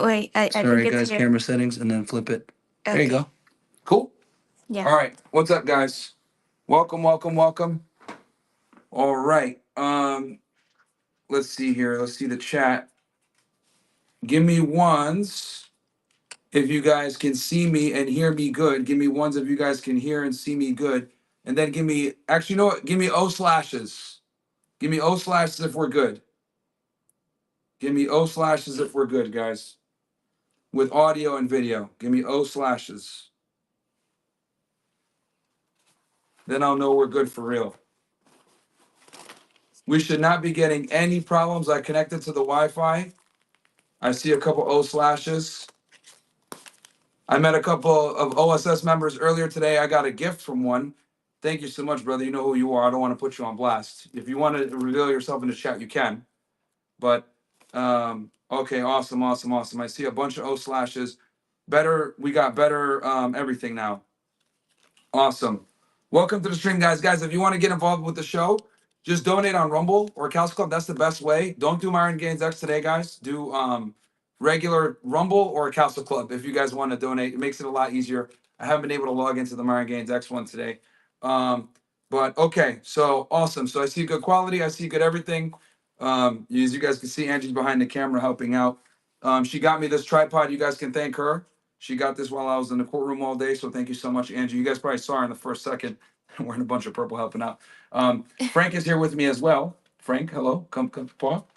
Wait, I Sorry, think it's guys, here. camera settings, and then flip it. There you Okay. go. Cool. Yeah. All right. What's up, guys? Welcome, welcome, welcome. All right. Let's see here. Let's see the chat. Give me ones if you guys can see me and hear me good. Give me ones if you guys can hear and see me good. And then give me, actually, you know what? Give me O slashes. Give me O slashes if we're good. Give me O slashes if we're good, guys. With audio and video. Give me O slashes. Then I'll know we're good for real. We should not be getting any problems. I connected to the Wi-Fi. I see a couple O slashes. I met a couple of OSS members earlier today. I got a gift from one. Thank you so much, brother. You know who you are. I don't want to put you on blast. If you want to reveal yourself in the chat, you can. But okay, awesome, awesome, awesome. I see a bunch of O slashes. Better, we got better everything now. Awesome. Welcome to the stream, guys. Guys, if you want to get involved with the show, just donate on Rumble or Couch Club. That's the best way. Don't do Myron Gaines X today, guys. Do regular Rumble or Couch Club if you guys want to donate. It makes it a lot easier. I haven't been able to log into the Myron Gaines X one today. But okay, so awesome. So I see good quality. I see good everything. As you guys can see, Angie's behind the camera helping out. She got me this tripod. You guys can thank her. She got this while I was in the courtroom all day. So thank you so much, Angie. You guys probably saw her in the first second. Wearing a bunch of purple helping out. Frank is here with me as well. Frank, hello. Come, Paul.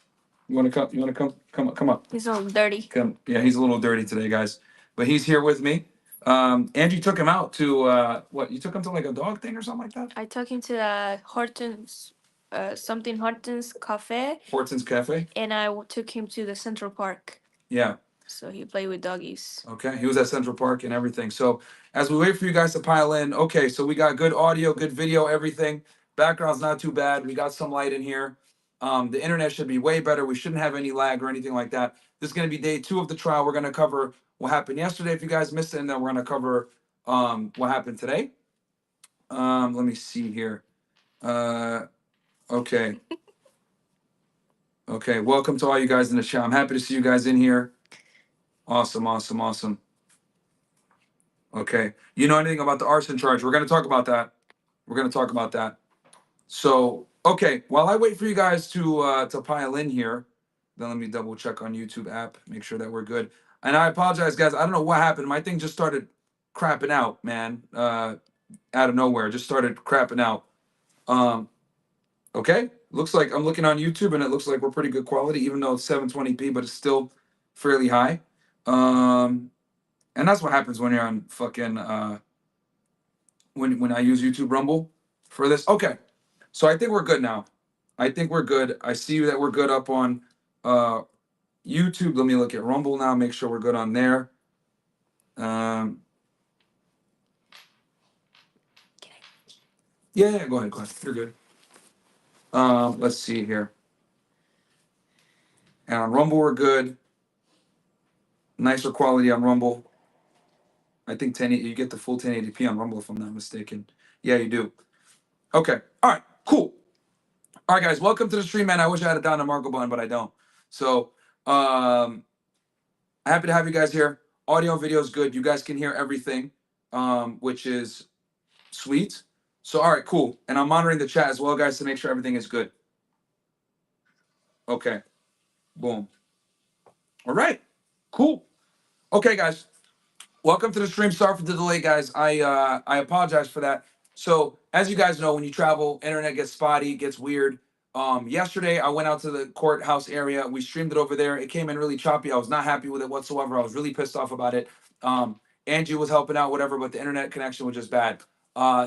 You want to come? You want to come up? He's a little dirty. Come. Yeah, he's a little dirty today, guys. But he's here with me. Angie took him out to what? You took him to like a dog thing or something like that? I took him to Horton's, Horton's Cafe, Horton's Cafe. and I took him to the Central Park. Yeah. So he played with doggies. Okay, he was at Central Park and everything. So as we wait for you guys to pile in, okay, so we got good audio, good video, everything. Background's not too bad. We got some light in here. The internet should be way better. We shouldn't have any lag or anything like that. This is going to be day 2 of the trial. We're going to cover what happened yesterday if you guys missed it, and then we're going to cover what happened today. Let me see here. Okay. Okay, welcome to all you guys in the chat. I'm happy to see you guys in here. Awesome, awesome, awesome. Okay. You know anything about the arson charge? We're going to talk about that. We're going to talk about that. So, okay. While I wait for you guys to pile in here, then let me double check on YouTube app, make sure that we're good. And I apologize, guys. I don't know what happened. My thing just started crapping out, man. Out of nowhere, just started crapping out. Okay. Looks like I'm looking on YouTube, and it looks like we're pretty good quality, even though it's 720p, but it's still fairly high. And that's what happens when you're on fucking when I use YouTube Rumble for this. Okay, so I think we're good now. I think we're good. I see that we're good up on YouTube. Let me look at Rumble now. Make sure we're good on there. Yeah, go ahead. You're good. Let's see here. And on Rumble we're good. Nicer quality on Rumble. I think 1080, you get the full 1080p on Rumble if I'm not mistaken. Yeah, you do. Okay. All right. Cool. All right, guys. Welcome to the stream, man. I wish I had a down to Marco button, but I don't. So, happy to have you guys here. Audio and video is good. You guys can hear everything, which is sweet. So, all right, cool. And I'm monitoring the chat as well, guys, to make sure everything is good. Okay. Boom. All right. Cool. Okay, guys. Welcome to the stream. Sorry for the delay, guys. I apologize for that. So, as you guys know, when you travel, internet gets spotty, gets weird. Yesterday, I went out to the courthouse area. We streamed it over there. It came in really choppy. I was not happy with it whatsoever. I was really pissed off about it. Angie was helping out, whatever, but the internet connection was just bad.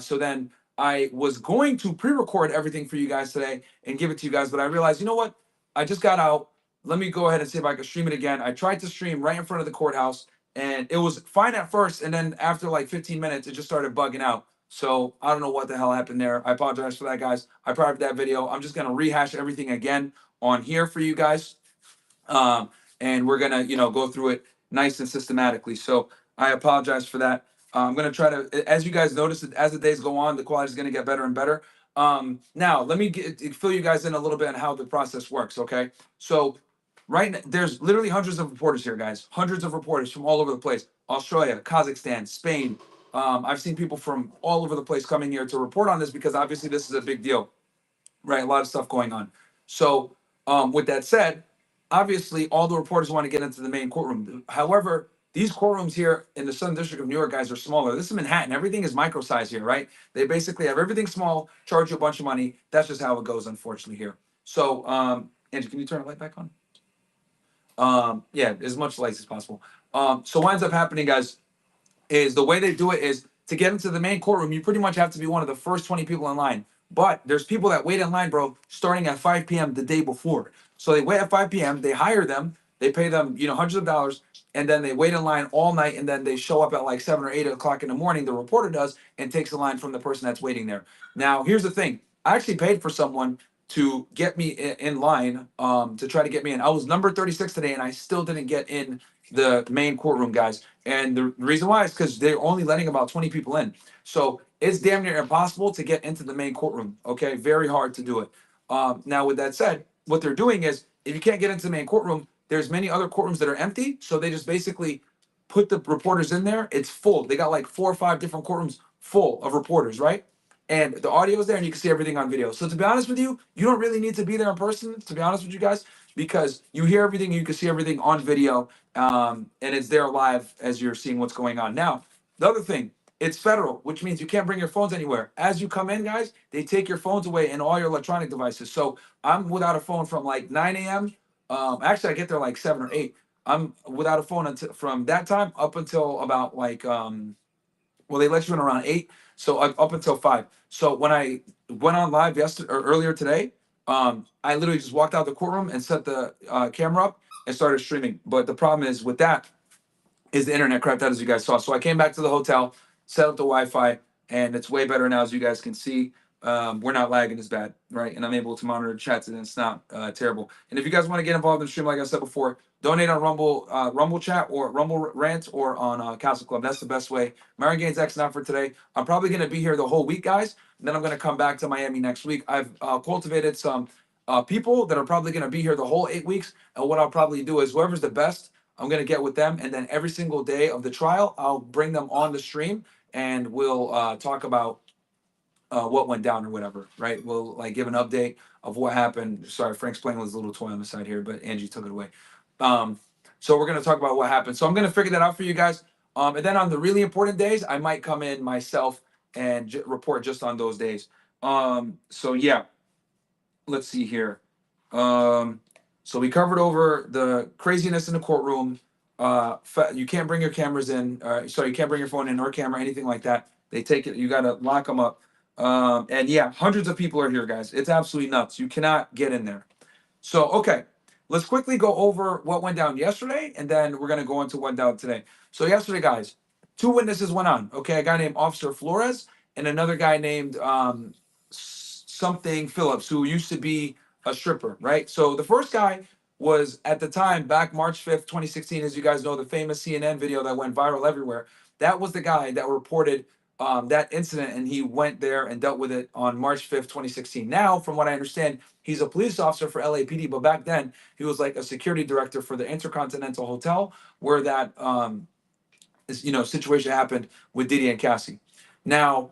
So then I was going to pre-record everything for you guys today and give it to you guys, but I realized, you know what? I just got out. Let me go ahead and see if I can stream it again. I tried to stream right in front of the courthouse, and it was fine at first, and then after like 15 minutes, it just started bugging out. So I don't know what the hell happened there. I apologize for that, guys. I private that video. I'm just gonna rehash everything again on here for you guys, and we're gonna, go through it nice and systematically. So I apologize for that. I'm gonna try to, as you guys notice, as the days go on, the quality is gonna get better and better. Now let me fill you guys in a little bit on how the process works. Okay, so there's literally hundreds of reporters here, guys. Hundreds of reporters from all over the place. Australia, Kazakhstan, Spain. I've seen people from all over the place coming here to report on this because obviously this is a big deal, right? A lot of stuff going on. So, with that said, obviously all the reporters want to get into the main courtroom. However, these courtrooms here in the Southern District of New York, guys, are smaller. This is Manhattan. Everything is micro size here, right? They basically have everything small, charge you a bunch of money. That's just how it goes, unfortunately, here. So, Angie, can you turn the light back on? Yeah, as much light as possible. So what ends up happening, guys, is the way they do it is to get into the main courtroom, you pretty much have to be one of the first 20 people in line. But there's people that wait in line, bro, starting at 5 p.m. the day before. So they wait at 5 p.m., they hire them, they pay them, hundreds of dollars, and then they wait in line all night, and then they show up at like 7 or 8 o'clock in the morning, the reporter does, and takes the line from the person that's waiting there. Now, here's the thing. I actually paid for someone to get me in line, to try to get me in. I was number 36 today, and I still didn't get in the main courtroom, guys. And the reason why is because they're only letting about 20 people in. So it's damn near impossible to get into the main courtroom. Okay, very hard to do it. Now, with that said, what they're doing is if you can't get into the main courtroom, there's many other courtrooms that are empty. So they just basically put the reporters in there. It's full. They got like 4 or 5 different courtrooms full of reporters, right? And the audio is there and you can see everything on video. So to be honest with you, you don't really need to be there in person, to be honest with you guys, because you hear everything, you can see everything on video, and it's there live as you're seeing what's going on. Now, the other thing, it's federal, which means you can't bring your phones anywhere. As you come in, guys, they take your phones away and all your electronic devices. So I'm without a phone from like 9 a.m. Actually, I get there like 7 or 8. I'm without a phone until from that time up until about like well, they let you in around 8, so up until 5. So when I went on live yesterday or earlier today, I literally just walked out the courtroom and set the camera up and started streaming. But the problem is with that is the internet crapped out, as you guys saw. So I came back to the hotel, set up the Wi-Fi, and it's way better now, as you guys can see. We're not lagging as bad, right? And I'm able to monitor chats, and it's not terrible. And if you guys want to get involved in the stream, like I said before, donate on Rumble chat or Rumble Rant or on Castle Club. That's the best way. Myron Gaines X not for today. I'm probably going to be here the whole week, guys. And then I'm going to come back to Miami next week. I've cultivated some people that are probably going to be here the whole 8 weeks. And what I'll probably do is whoever's the best, I'm going to get with them. And then every single day of the trial, I'll bring them on the stream and we'll talk about what went down or whatever, right? We'll like give an update of what happened. Sorry, Frank's playing with his little toy on the side here, but Angie took it away. So we're gonna talk about what happened. So I'm gonna figure that out for you guys. And then on the really important days, I might come in myself and report just on those days. So yeah, let's see here. So we covered over the craziness in the courtroom. You can't bring your cameras in. Sorry, you can't bring your phone in or camera, anything like that. They take it. You gotta lock them up. And yeah, hundreds of people are here, guys. It's absolutely nuts. You cannot get in there. So, okay, let's quickly go over what went down yesterday, and then we're going to go into what went down today. So, yesterday, guys, 2 witnesses went on. Okay, a guy named Officer Flores and another guy named something Phillips, who used to be a stripper, right? So, the first guy was at the time, back March 5th, 2016, as you guys know, the famous CNN video that went viral everywhere. That was the guy that reported that incident, and he went there and dealt with it on March 5th, 2016. Now, from what I understand, he's a police officer for LAPD, but back then he was like a security director for the Intercontinental Hotel, where that situation happened with Diddy and Cassie. Now,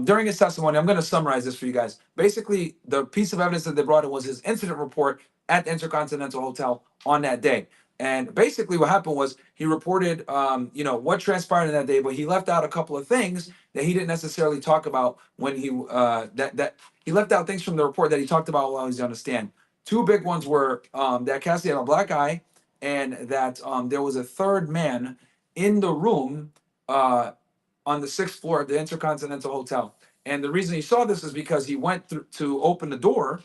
during his testimony, I'm going to summarize this for you guys. Basically, the piece of evidence that they brought in was his incident report at the Intercontinental Hotel on that day. And basically, what happened was he reported, what transpired in that day, but he left out a couple of things that he didn't necessarily talk about when he that he left out things from the report that he talked about while he was on the stand. 2 big ones were that Cassie had a black eye, and that there was a third man in the room on the 6th floor of the Intercontinental Hotel. And the reason he saw this is because he went through to open the door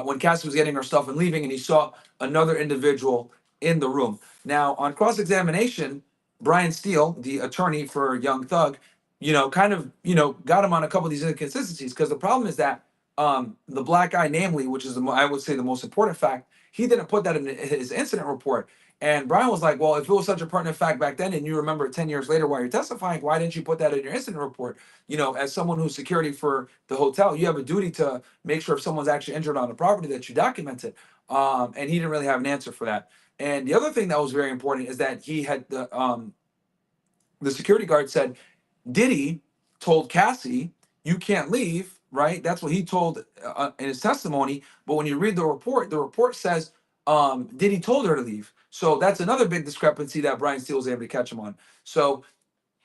when Cassie was getting her stuff and leaving, and he saw another individual in the room. Now, on cross-examination, Brian Steele, the attorney for Young Thug, got him on a couple of these inconsistencies, because the problem is that the black guy, namely, which is I would say the most important fact, he didn't put that in his incident report. And Brian was like, well, if it was such a pertinent fact back then and you remember it 10 years later while you're testifying, why didn't you put that in your incident report? You know, as someone who's security for the hotel, you have a duty to make sure if someone's actually injured on the property that you document it. And he didn't really have an answer for that. And the other thing that was very important is that he had the security guard said, Diddy told Cassie, you can't leave, right? That's what he told in his testimony. But when you read the report says Diddy told her to leave. So that's another big discrepancy that Brian Steele was able to catch him on. So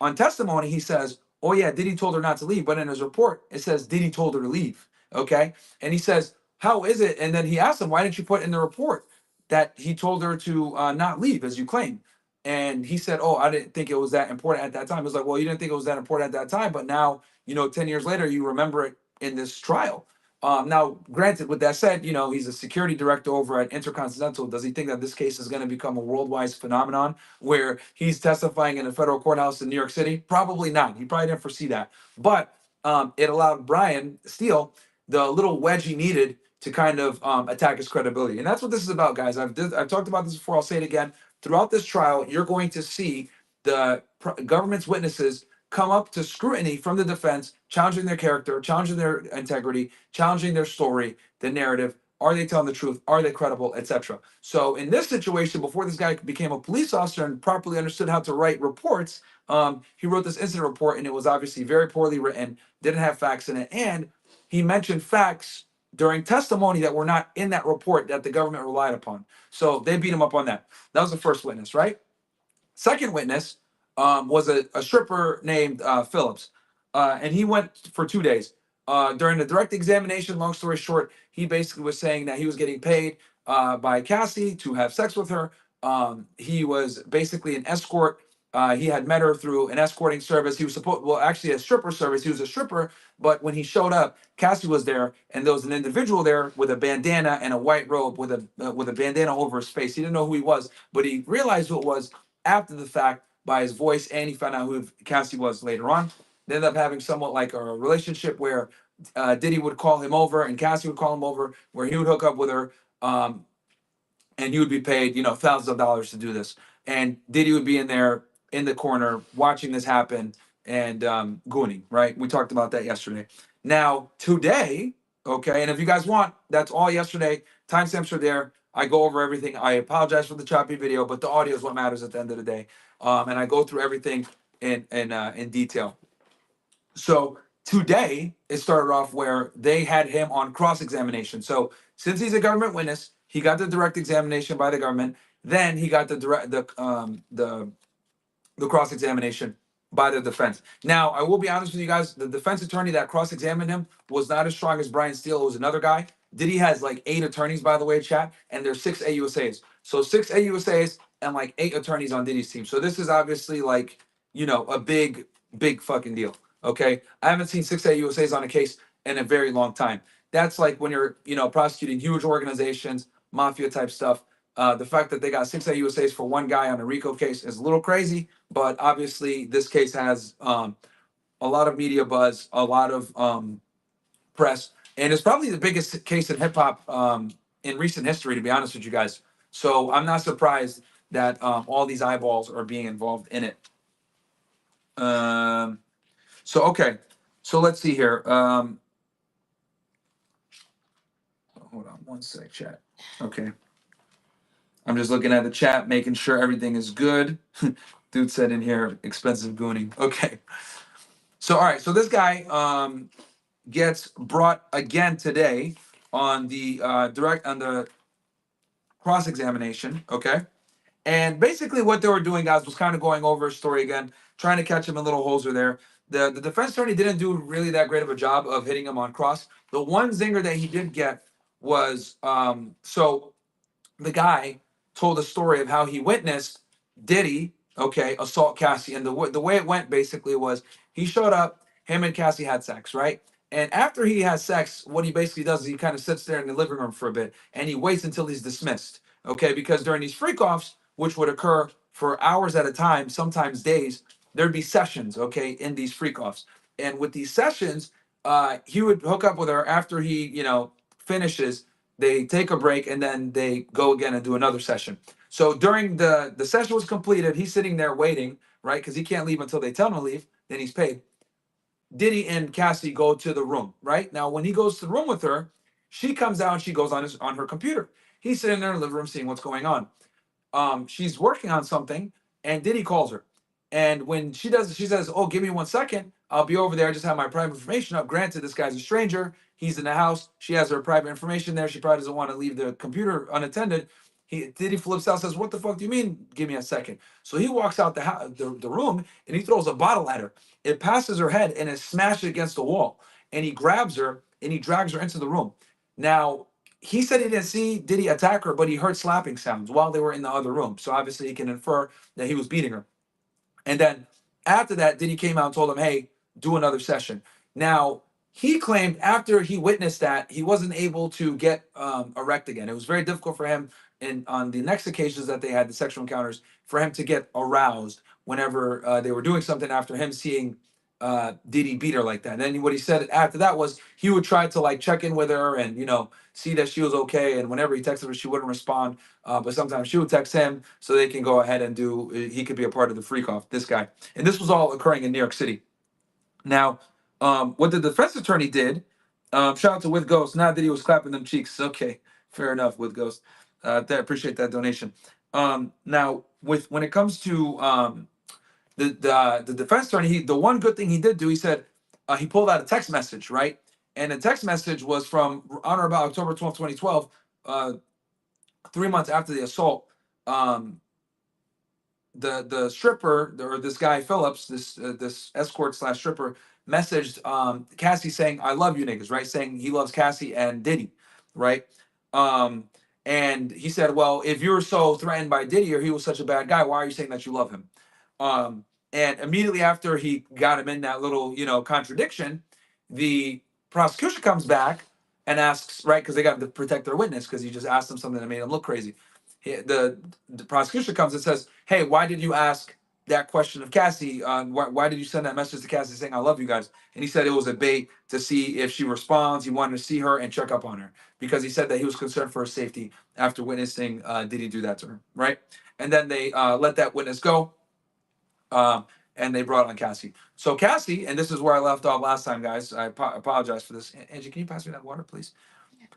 on testimony, he says, oh yeah, Diddy told her not to leave. But in his report, it says Diddy told her to leave. Okay. And he says, how is it? And then he asked him, why didn't you put in the report that he told her to not leave, as you claim? And he said, oh, I didn't think it was that important at that time. It was like, well, you didn't think it was that important at that time, but now, 10 years later, you remember it in this trial. Now, granted, with that said, he's a security director over at Intercontinental. Does he think that this case is going to become a worldwide phenomenon where he's testifying in a federal courthouse in New York City? Probably not. He probably didn't foresee that. But it allowed Brian Steele the little wedge he needed to kind of attack his credibility. And that's what this is about, guys. I've talked about this before. I'll say it again. Throughout this trial, you're going to see the government's witnesses come up to scrutiny from the defense, challenging their character, challenging their integrity, challenging their story, the narrative. Are they telling the truth? Are they credible, etc.? So in this situation, before this guy became a police officer and properly understood how to write reports, he wrote this incident report, and it was obviously very poorly written, didn't have facts in it, and he mentioned facts during testimony that were not in that report that the government relied upon. So they beat him up on that. That was the first witness, right? Second witness was a stripper named Phillips, and he went for 2 days. During the direct examination, long story short, he basically was saying that he was getting paid by Cassie to have sex with her. He was basically an escort. He had met her through an escorting service. He was actually a stripper service. He was a stripper, but when he showed up, Cassie was there, and there was an individual there with a bandana and a white robe with a bandana over his face. He didn't know who he was, but he realized who it was after the fact by his voice, and he found out who Cassie was later on. They ended up having somewhat like a relationship where Diddy would call him over and Cassie would call him over, where he would hook up with her, and he would be paid, thousands of dollars to do this. And Diddy would be in there in the corner watching this happen and gooning, right? We talked about that yesterday. Now, today, okay, and if you guys want, that's all yesterday. Timestamps are there. I go over everything. I apologize for the choppy video, but the audio is what matters at the end of the day. And I go through everything in detail. So today it started off where they had him on cross-examination. So since he's a government witness, he got the direct examination by the government. Then he got the cross-examination by the defense. Now, I will be honest with you guys, the defense attorney that cross-examined him was not as strong as Brian Steele, who was another guy. Diddy has like 8 attorneys, by the way, chat, and there's 6 AUSAs. So 6 AUSAs and like 8 attorneys on Diddy's team. So this is obviously like, a big, big fucking deal. Okay. I haven't seen 6 AUSAs on a case in a very long time. That's like when you're, prosecuting huge organizations, mafia type stuff. The fact that they got 6 AUSAs for one guy on a RICO case is a little crazy, but obviously this case has a lot of media buzz, a lot of press, and it's probably the biggest case in hip hop in recent history, to be honest with you guys. So I'm not surprised that all these eyeballs are being involved in it. Okay, so let's see here. Hold on one sec, chat. Okay. I'm just looking at the chat, making sure everything is good. Dude said in here, expensive gooning. Okay. So, all right. So this guy gets brought again today on the cross-examination. Okay. And basically what they were doing, guys, was kind of going over his story again, trying to catch him in little holes there. The defense attorney didn't do really that great of a job of hitting him on cross. The one zinger that he did get was so the guy told a story of how he witnessed Diddy, okay, assault Cassie. And the way it went basically was he showed up, him and Cassie had sex, right? And after he has sex, what he basically does is he kind of sits there in the living room for a bit and he waits until he's dismissed, okay? Because during these freak offs, which would occur for hours at a time, sometimes days, there'd be sessions, okay, in these freak offs. And with these sessions, he would hook up with her after he, finishes. They take a break and then they go again and do another session. So during the session was completed, he's sitting there waiting, right? Because he can't leave until they tell him to leave. Then he's paid. Diddy and Cassie go to the room, right? Now, when he goes to the room with her, she comes out and she goes on her computer. He's sitting there in the living room seeing what's going on. She's working on something, and Diddy calls her. And when she does, she says, "Oh, give me 1 second. I'll be over there. I just have my private information up." Granted, this guy's a stranger. He's in the house. She has her private information there. She probably doesn't want to leave the computer unattended. Diddy flips out, says, "What the fuck do you mean? Give me a second." So he walks out the room and he throws a bottle at her. It passes her head and it smashes against the wall. And he grabs her and he drags her into the room. Now, he said he didn't see Diddy attack her, but he heard slapping sounds while they were in the other room. So obviously he can infer that he was beating her. And then after that, Diddy came out and told him, "Hey, do another session." Now, he claimed after he witnessed that, he wasn't able to get erect again. It was very difficult for him on the next occasions that they had the sexual encounters for him to get aroused whenever they were doing something after him seeing Diddy beat her like that. And then what he said after that was he would try to like check in with her and, see that she was okay. And whenever he texted her, she wouldn't respond. But sometimes she would text him so they can go ahead and he could be a part of the freak off, this guy. And this was all occurring in New York City. Now, what the defense attorney did, shout out to With Ghost, not that he was clapping them cheeks. Okay, fair enough, With Ghost. I appreciate that donation. Now, when it comes to the defense attorney, the one good thing he did do, he said he pulled out a text message, right? And the text message was from on or about October 12th, 2012, 3 months after the assault. The stripper, or this guy Phillips, this escort slash stripper, messaged Cassie saying, "I love you niggas," right? Saying he loves Cassie and Diddy, right? Um, and he said, "Well, if you're so threatened by Diddy or he was such a bad guy, why are you saying that you love him?" Um, and immediately after he got him in that little, contradiction, the prosecution comes back and asks, right, because they got to protect their witness because he just asked them something that made him look crazy. The prosecution comes and says, "Hey, why did you ask that question of Cassie? Why did you send that message to Cassie saying I love you guys?" And he said it was a bait to see if she responds. He wanted to see her and check up on her because he said that he was concerned for her safety after witnessing Diddy do that to her, right? And then they let that witness go, and they brought on Cassie. So Cassie, and this is where I left off last time, guys. I apologize for this. Angie, can you pass me that water, please?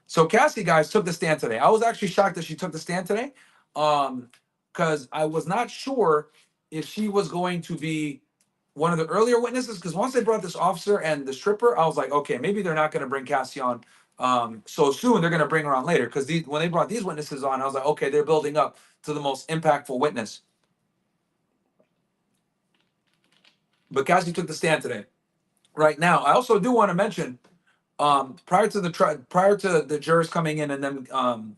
So Cassie, guys, took the stand today. I was actually shocked that she took the stand today, because I was not sure if she was going to be one of the earlier witnesses. Because once they brought this officer and the stripper, I was like, okay, maybe they're not going to bring Cassie on so soon. They're going to bring her on later. Because when they brought these witnesses on, I was like, okay, they're building up to the most impactful witness. But Cassie took the stand today. Right now, I also do want to mention, prior to the jurors coming in and then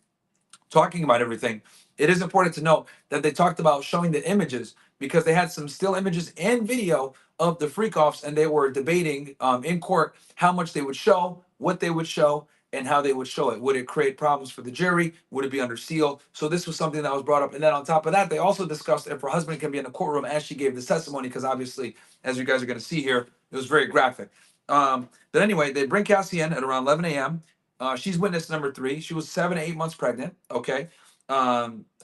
talking about everything, it is important to note that they talked about showing the images because they had some still images and video of the freak offs, and they were debating in court how much they would show, what they would show, and how they would show it. Would it create problems for the jury? Would it be under seal? So this was something that was brought up. And then on top of that, they also discussed if her husband can be in the courtroom as she gave this testimony, because obviously, as you guys are going to see here, it was very graphic. But anyway, they bring Cassie in at around 11 a.m. She's witness number 3. She was 7 to 8 months pregnant. Okay.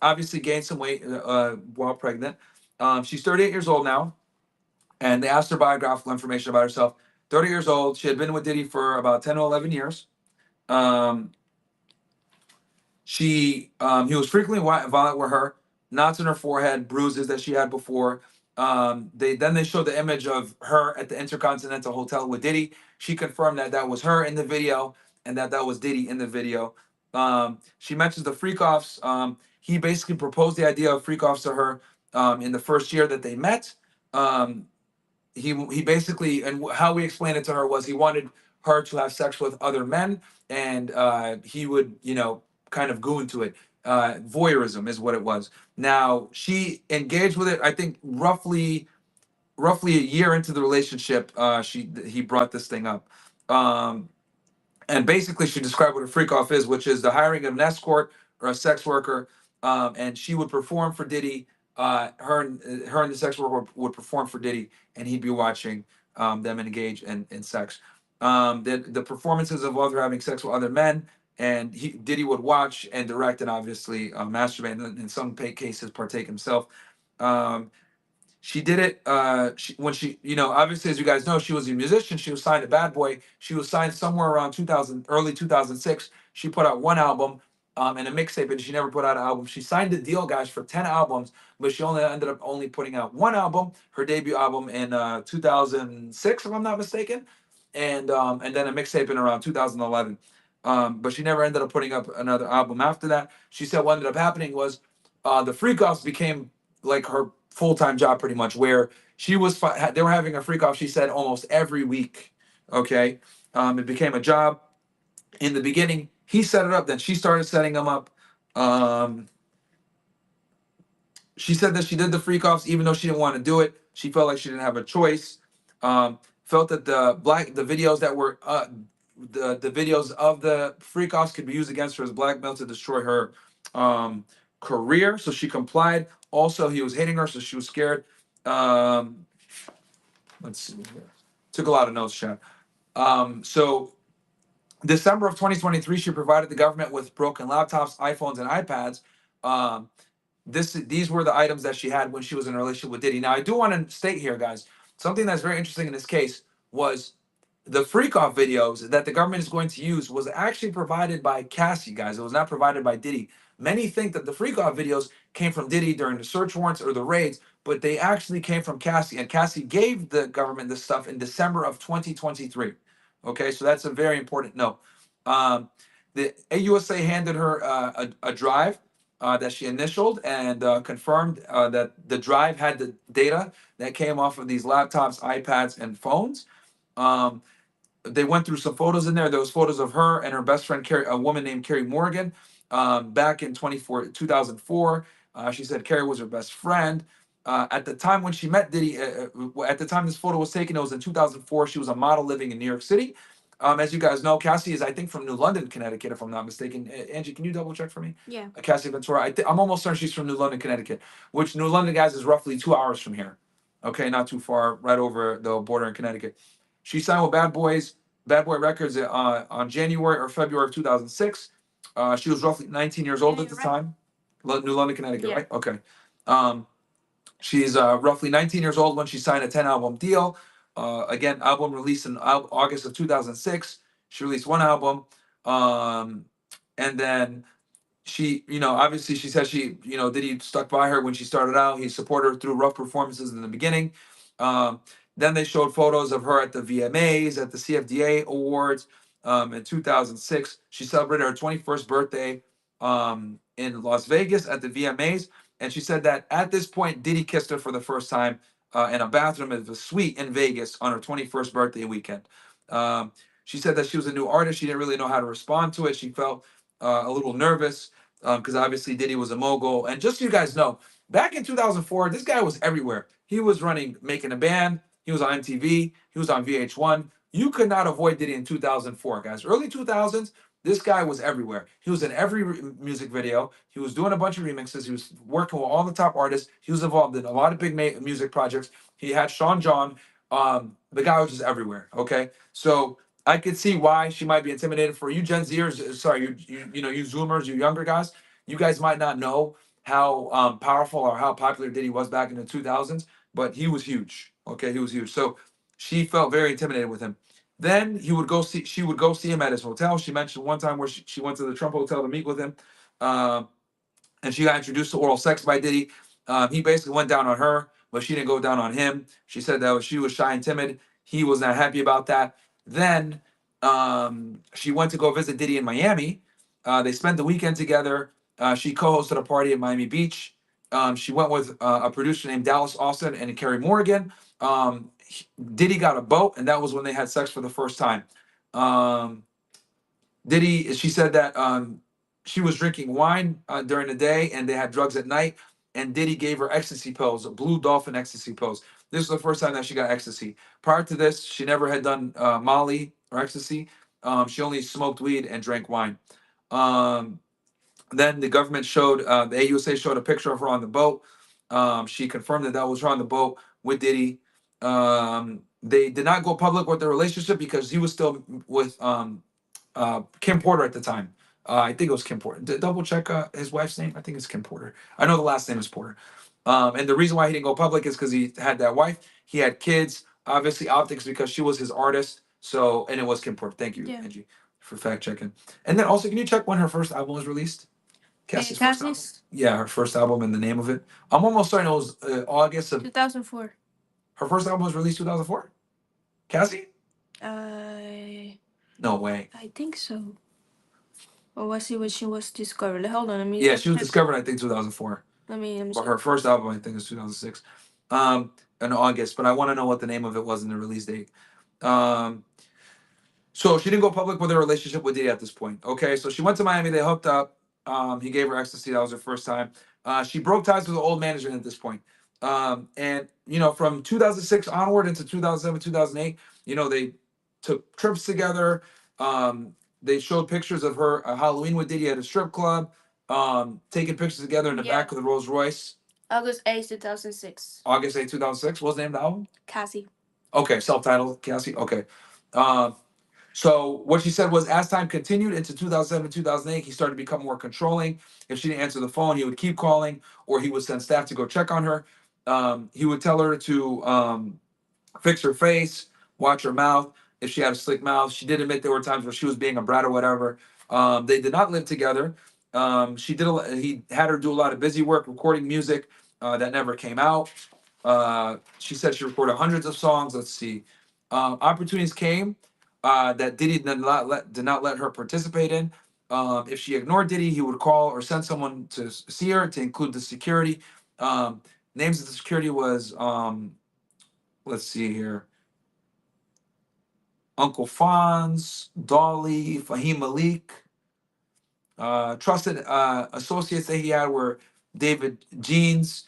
Obviously gained some weight while pregnant. She's 38 years old now, and they asked her biographical information about herself. 30 years old. She had been with Diddy for about 10 to 11 years. Um, he was frequently violent with her, knots in her forehead, bruises that she had before. They showed the image of her at the Intercontinental Hotel with Diddy. She confirmed that that was her in the video and that that was Diddy in the video. She mentions the freak offs. He basically proposed the idea of freak offs to her in the first year that they met. He basically, and how we explained it to her was he wanted her to have sex with other men, and he would, kind of go into it. Voyeurism is what it was. Now she engaged with it. I think roughly a year into the relationship, he brought this thing up. And basically she described what a freak off is, which is the hiring of an escort or a sex worker, and she would perform for Diddy. Her and the sex worker would perform for Diddy, and he'd be watching them engage in sex. The performances of other having sex with other men and Diddy would watch and direct and obviously masturbate, and in some cases partake himself. Um, she did it when she, obviously, as you guys know, she was a musician. She was signed to Bad Boy. She was signed somewhere around 2000, early 2006. She put out one album and a mixtape, and she never put out an album. She signed a deal, guys, for 10 albums, but she only ended up only putting out one album, her debut album in 2006, if I'm not mistaken, and then a mixtape in around 2011. But she never ended up putting up another album after that. She said what ended up happening was the freak offs became like her full-time job pretty much, where they were having a freak off, she said, almost every week. Okay. It became a job. In the beginning he set it up, then she started setting them up. um, she said that she did the freak offs even though she didn't want to do it. She felt like she didn't have a choice. Felt that the videos that were the videos of the freak offs could be used against her as blackmail to destroy her um, career. So she complied. Also, he was hitting her, so she was scared. Um, let's see here. Took a lot of notes, chat. So December of 2023, she provided the government with broken laptops, iPhones, and iPads. Um, these were the items that she had when she was in a relationship with Diddy. Now, I do want to state here, guys, something that's very interesting in this case was the freak off videos that the government is going to use was actually provided by Cassie, guys. It was not provided by Diddy. Many think that the freak off videos came from Diddy during the search warrants or the raids, but they actually came from Cassie, and Cassie gave the government this stuff in December of 2023. Okay, so that's a very important note. Um, the AUSA handed her a drive that she initialed and confirmed that the drive had the data that came off of these laptops, iPads, and phones. Um, they went through some photos in there. There was photos of her and her best friend, Carrie, a woman named Carrie Morgan, back in 2004. She said Carrie was her best friend. At the time when she met Diddy, at the time this photo was taken, it was in 2004. She was a model living in New York City. As you guys know, Cassie is, I think, from New London, Connecticut, if I'm not mistaken. Angie, can you double check for me? Yeah. Cassie Ventura. I'm almost certain she's from New London, Connecticut, which New London, guys, is roughly 2 hours from here. Okay, not too far, right over the border in Connecticut. She signed with Bad Boy Records on January or February of 2006. She was roughly 19 years old at the time. New London, Connecticut, Yeah. right? Okay. Um, she's roughly 19 years old when she signed a 10 album deal. Again, album released in August of 2006. She released one album. And then she, obviously she said Diddy stuck by her when she started out. He supported her through rough performances in the beginning. Um, then they showed photos of her at the VMAs, at the CFDA Awards in 2006. She celebrated her 21st birthday in Las Vegas at the VMAs. And she said that at this point, Diddy kissed her for the first time in a bathroom of a suite in Vegas on her 21st birthday weekend. Um, she said that she was a new artist. She didn't really know how to respond to it. She felt a little nervous because obviously Diddy was a mogul. And just so you guys know, back in 2004, this guy was everywhere. He was making a band. He was on MTV. He was on VH1. You could not avoid Diddy in 2004, guys. Early 2000s, this guy was everywhere. He was in every music video. He was doing a bunch of remixes. He was working with all the top artists. He was involved in a lot of big music projects. He had Sean John. The guy was just everywhere. Okay, so I could see why she might be intimidated. For you Gen Zers, sorry, you Zoomers, you younger guys, you guys might not know how powerful or how popular Diddy was back in the 2000s, but he was huge. Okay, he was huge. So she felt very intimidated with him. Then she would go see him at his hotel. She mentioned one time where she went to the Trump hotel to meet with him. Um, and she got introduced to oral sex by Diddy. He basically went down on her, but she didn't go down on him. She said that she was shy and timid. He was not happy about that. Then she went to go visit Diddy in Miami. They spent the weekend together. She co-hosted a party at Miami Beach. She went with a producer named Dallas Austin and Kerry Morgan. Diddy got a boat, and that was when they had sex for the first time. Um, she said that she was drinking wine during the day and they had drugs at night. And Diddy gave her ecstasy pills, blue dolphin ecstasy pills. This was the first time that she got ecstasy. Prior to this, she never had done Molly or ecstasy. She only smoked weed and drank wine. Um, then the government showed, the AUSA showed a picture of her on the boat. She confirmed that that was her on the boat with Diddy. They did not go public with their relationship because he was still with Kim Porter at the time. I think it was Kim Porter. Double check his wife's name. I think it's Kim Porter. I know the last name is Porter. And the reason why he didn't go public is because he had that wife. He had kids. Obviously, optics because she was his artist. So, and it was Kim Porter. Thank you, Yeah. Angie, for fact checking. And then also, can you check when her first album was released? Cassie's first album. Cassie's Yeah, her first album and the name of it. I'm almost certain it was August of 2004. her first album was released 2004. Cassie? I No way. think so. Or was it when she was discovered? Hold on, let me. Yeah, she was discovered, I think, 2004. Let me. But her first album, I think, is 2006, in August. But I want to know what the name of it was in the release date. Um, so she didn't go public with her relationship with Diddy at this point. Okay, so she went to Miami. They hooked up. He gave her ecstasy. That was her first time. She broke ties with the old manager at this point. And from 2006 onward into 2007, 2008, they took trips together. They showed pictures of her Halloween with Diddy at a strip club. Taking pictures together in the back of the Rolls Royce. August 8th, 2006. August 8th, 2006. What's the name of the album? Cassie. Okay, self-titled Cassie. Okay. So what she said was, as time continued into 2007, 2008, he started to become more controlling. If she didn't answer the phone, he would keep calling, or he would send staff to go check on her. He would tell her to fix her face, watch her mouth. If she had a slick mouth, she did admit there were times where she was being a brat or whatever. They did not live together. He had her do a lot of busy work, recording music that never came out. She said she recorded hundreds of songs. Let's see. Opportunities came that Diddy did not let her participate in. If she ignored Diddy, he would call or send someone to see her, to include the security. Names of the security was, let's see here, Uncle Fonz, Dolly, Fahim Malik. Trusted associates that he had were David Jeans,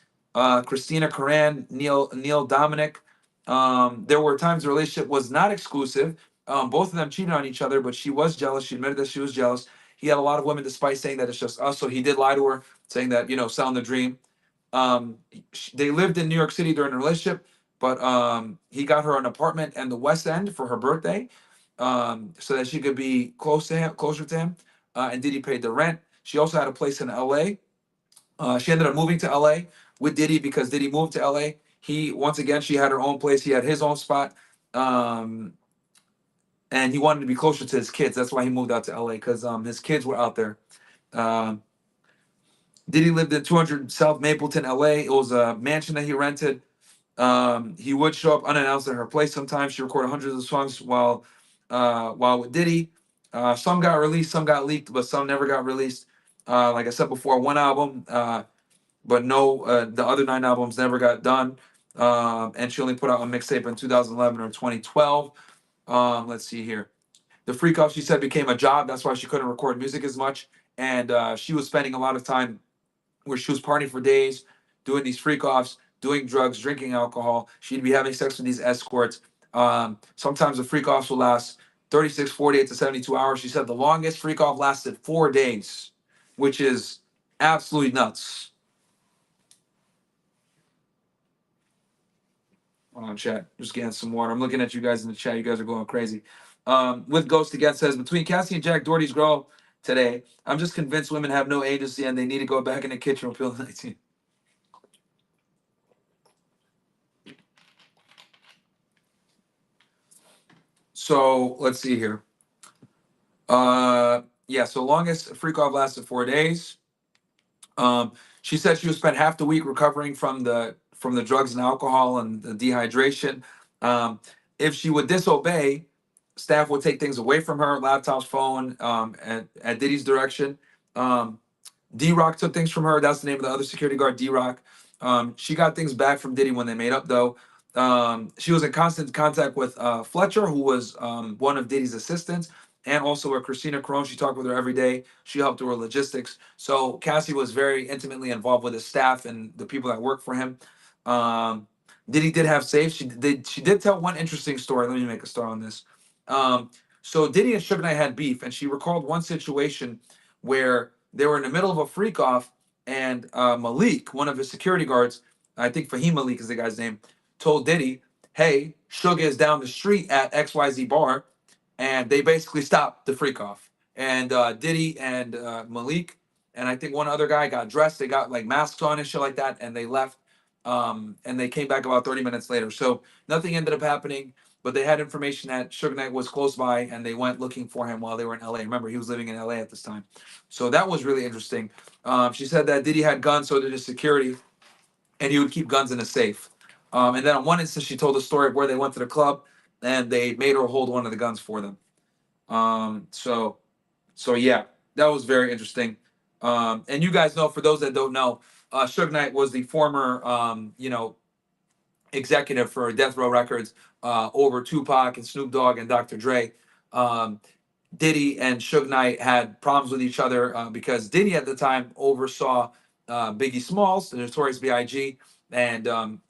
Christina Coran, Neil Dominic. There were times the relationship was not exclusive. Both of them cheated on each other, but she was jealous. She admitted that she was jealous. He had a lot of women, despite saying that it's just us. So he did lie to her, saying that selling the dream. They lived in New York City during the relationship, but he got her an apartment in the West End for her birthday, so that she could be closer to him. And Diddy paid the rent. She also had a place in LA. She ended up moving to LA with Diddy because Diddy moved to LA. Once again, she had her own place. He had his own spot. And he wanted to be closer to his kids. That's why he moved out to LA, because his kids were out there. Diddy lived in 200 South Mapleton, LA. It was a mansion that he rented. He would show up unannounced at her place sometimes. She recorded hundreds of songs while with Diddy. Some got released, some got leaked, but some never got released. Like I said before, one album, but no, the other 9 albums never got done. And she only put out a mixtape in 2011 or 2012. Let's see here. The freak off, she said, became a job. That's why she couldn't record music as much. And she was spending a lot of time where she was partying for days, doing these freak offs, doing drugs, drinking alcohol. She'd be having sex with these escorts. Sometimes the freak offs will last 36, 48 to 72 hours. She said the longest freak off lasted 4 days, which is absolutely nuts. Hold on, chat. Just getting some water. I'm looking at you guys in the chat. You guys are going crazy. With Ghost Again says, between Cassie and Jack Doherty's girl today, I'm just convinced women have no agency and they need to go back in the kitchen with Pill 19. So let's see here. Yeah, so longest freak off lasted 4 days. She said she would spend half the week recovering from the drugs and alcohol and the dehydration. If she would disobey, staff would take things away from her, laptops, phone, at Diddy's direction. D-Rock took things from her. That's the name of the other security guard, D-Rock. She got things back from Diddy when they made up, though. She was in constant contact with Fletcher, who was one of Diddy's assistants, and also with Christina Carone. She talked with her every day. She helped her with logistics. So Cassie was very intimately involved with his staff and the people that work for him. Diddy did have safes. She did tell one interesting story. Let me make a start on this. So Diddy and Suge Knight had beef, and she recalled one situation where they were in the middle of a freak off, and Malik, one of his security guards, I think Fahim Malik is the guy's name, told Diddy, hey, Suge is down the street at XYZ bar, and they basically stopped the freak off. and Diddy and Malik, and I think one other guy got dressed. They got like masks on and shit like that, and they left. And they came back about 30 minutes later. So nothing ended up happening, but they had information that Suge Knight was close by, and they went looking for him while they were in LA. Remember, he was living in LA at this time. So that was really interesting. She said that Diddy had guns, so did his security, and he would keep guns in a safe. And then on one instance, she told a story of where they went to the club, and they made her hold one of the guns for them. So yeah, that was very interesting. And you guys know, for those that don't know, Suge Knight was the former, executive for Death Row Records, over Tupac and Snoop Dogg and Dr. Dre. Um, Diddy and Suge Knight had problems with each other because Diddy at the time oversaw Biggie Smalls, the Notorious B.I.G., and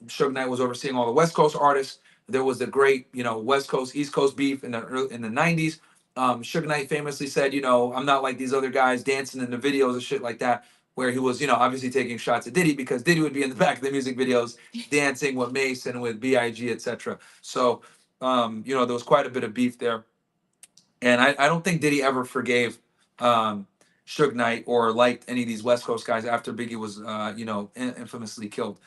Suge Knight was overseeing all the West Coast artists. There was the great, West Coast East Coast beef in the '90s. Suge Knight famously said, I'm not like these other guys dancing in the videos and shit like that, where he was, obviously taking shots at Diddy because Diddy would be in the back of the music videos dancing with Mace and with B.I.G., etc. So, there was quite a bit of beef there. And I don't think Diddy ever forgave Suge Knight or liked any of these West Coast guys after Biggie was, infamously killed.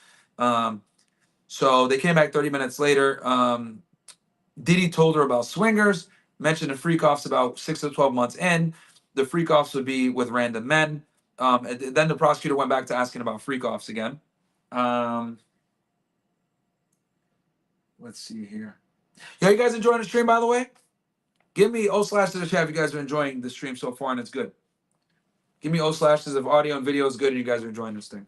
So they came back 30 minutes later. Diddy told her about swingers, mentioned the freak offs about 6 to 12 months in. The freak offs would be with random men. And then the prosecutor went back to asking about freak offs again. Let's see here. Yeah, you guys enjoying the stream, by the way? Give me O slash to the chat if you guys are enjoying the stream so far and it's good. Give me O slashes if audio and video is good and you guys are enjoying this thing.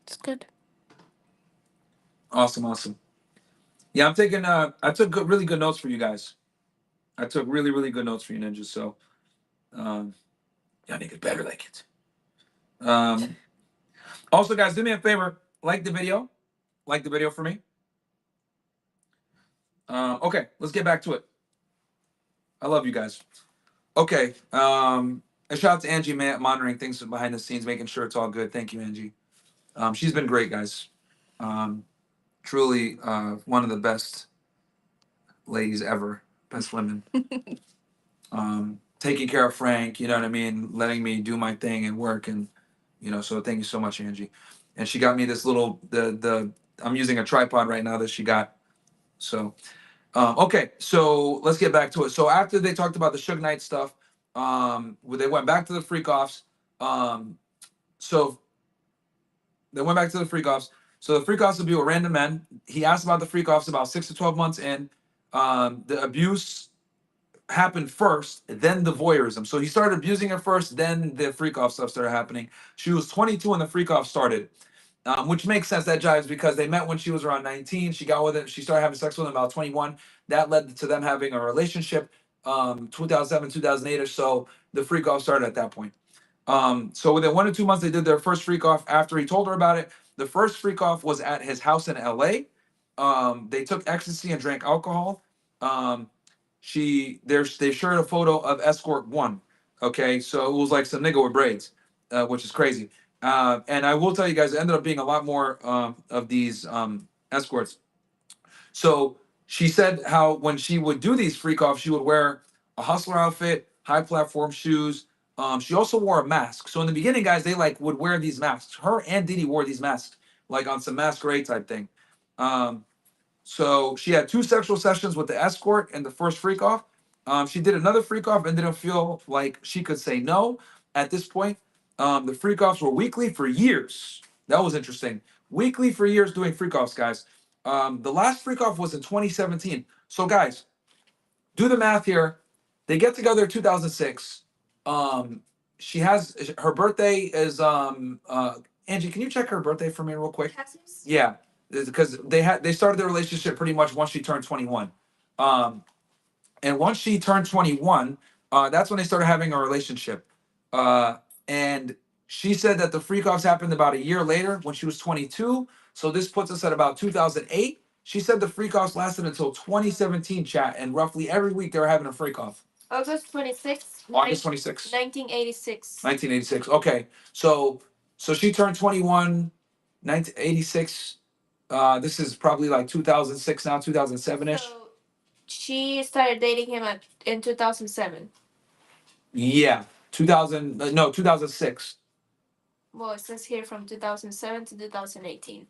It's good. Awesome. Yeah, I'm taking. I took really good notes for you guys. I took really, really good notes for you, ninjas. So, y'all make it better like it. Also, guys, do me a favor. Like the video. Like the video for me. Okay, let's get back to it. I love you guys. Okay. A shout out to Angie, monitoring things behind the scenes, making sure it's all good. Thank you, Angie. She's been great, guys. Truly, one of the best ladies ever. Best women. Taking care of Frank, you know what I mean, letting me do my thing and work, and so thank you so much, Angie. And she got me this little I'm using a tripod right now that she got. So okay, so let's get back to it. So after they talked about the Suge Knight stuff, they went back to the freak offs. So they went back to the freak offs. So the freak offs would be with random men. He asked about the freak offs about 6 to 12 months in. The abuse happened first, then the voyeurism. So he started abusing her first, then the freak off stuff started happening. She was 22 when the freak off started, which makes sense. That jives because they met when she was around 19. She got with it. She started having sex with him about 21. That led to them having a relationship. 2007, 2008 or so. The freak off started at that point. So within 1 to 2 months, they did their first freak off after he told her about it. The first freak off was at his house in LA. They took ecstasy and drank alcohol. They shared a photo of escort one. Okay, so it was like some nigga with braids, which is crazy. And I will tell you guys, it ended up being a lot more of these escorts. So she said how when she would do these freak offs, she would wear a hustler outfit, high platform shoes. She also wore a mask. So in the beginning, guys, they like would wear these masks. Her and Diddy wore these masks, like on some masquerade type thing. So she had 2 sexual sessions with the escort and the first freak off. She did another freak off and didn't feel like she could say no at this point. The freak offs were weekly for years. That was interesting. Weekly for years doing freak offs, guys. The last freak off was in 2017. So, guys, do the math here. They get together in 2006. She has her birthday is Angie, can you check her birthday for me real quick? Cassie's? Yeah, because they started their relationship pretty much once she turned 21. And once she turned 21, that's when they started having a relationship. And she said that the freak offs happened about a year later when she was 22. So this puts us at about 2008. She said the freak offs lasted until 2017, chat, and roughly every week they were having a freak off. August 26th, August 26th. 1986. 1986. Okay. So she turned 21, 1986. This is probably like 2006 now, 2007-ish. So she started dating him in 2007. Yeah. 2000, no, 2006 Well, it says here from 2007 to 2018.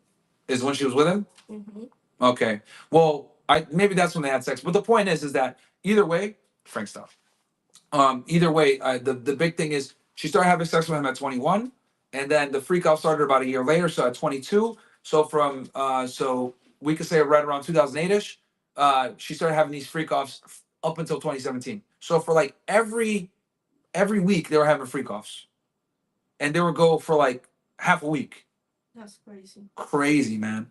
is when she was with him? Mm-hmm. Okay. Well, maybe that's when they had sex. But the point is that either way, Frank, stop. Either way, the big thing is she started having sex with him at 21, and then the freak out started about a year later, so at 22. So from so we could say right around 2008ish, she started having these freak offs up until 2017. So for like every week they were having freak offs, and they would go for like half a week. That's crazy. Crazy, man.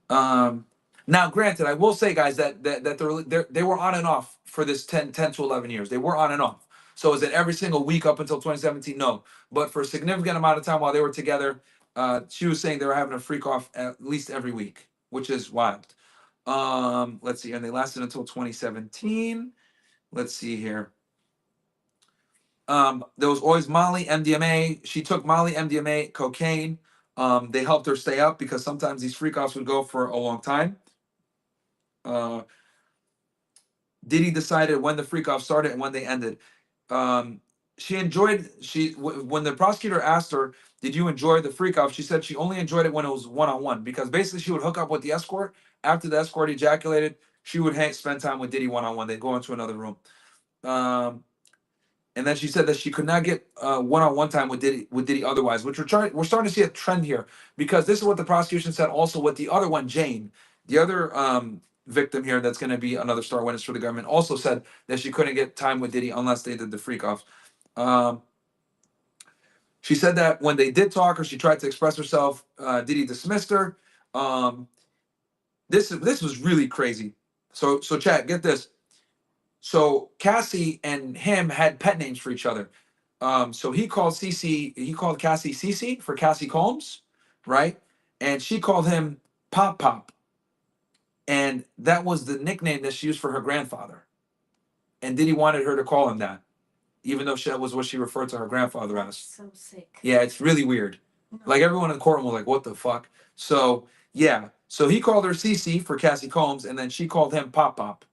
Um, Now, granted, I will say, guys, that they were on and off for this 10 to 11 years. They were on and off. So is it every single week up until 2017? No. But for a significant amount of time while they were together, she was saying they were having a freak off at least every week, which is wild. Let's see, and they lasted until 2017. Let's see here. There was always Molly, MDMA. She took Molly, MDMA, cocaine. They helped her stay up because sometimes these freak offs would go for a long time. Diddy decided when the freak off started and when they ended. Um, when the prosecutor asked her, "Did you enjoy the freak off?" She said she only enjoyed it when it was one on one because basically she would hook up with the escort. After the escort ejaculated, she would spend time with Diddy one on one. They'd go into another room. Um, and then she said that she could not get one-on-one time with Diddy otherwise, which we're starting to see a trend here because this is what the prosecution said also with the other one, Jane, the other victim here that's going to be another star witness for the government, also said that she couldn't get time with Diddy unless they did the freak off. Um, she said that when they did talk or she tried to express herself, Diddy dismissed her. Um, this was really crazy. So chat, get this. So Cassie and him had pet names for each other. So he called Cassie Cece for Cassie Combs, right? And she called him Pop Pop. And that was the nickname that she used for her grandfather. And Diddy wanted her to call him that, even though that was what she referred to her grandfather as. So sick. Yeah, it's really weird. No. Like everyone in the courtroom was like, what the fuck? So yeah. So he called her Cece for Cassie Combs, and then she called him Pop Pop.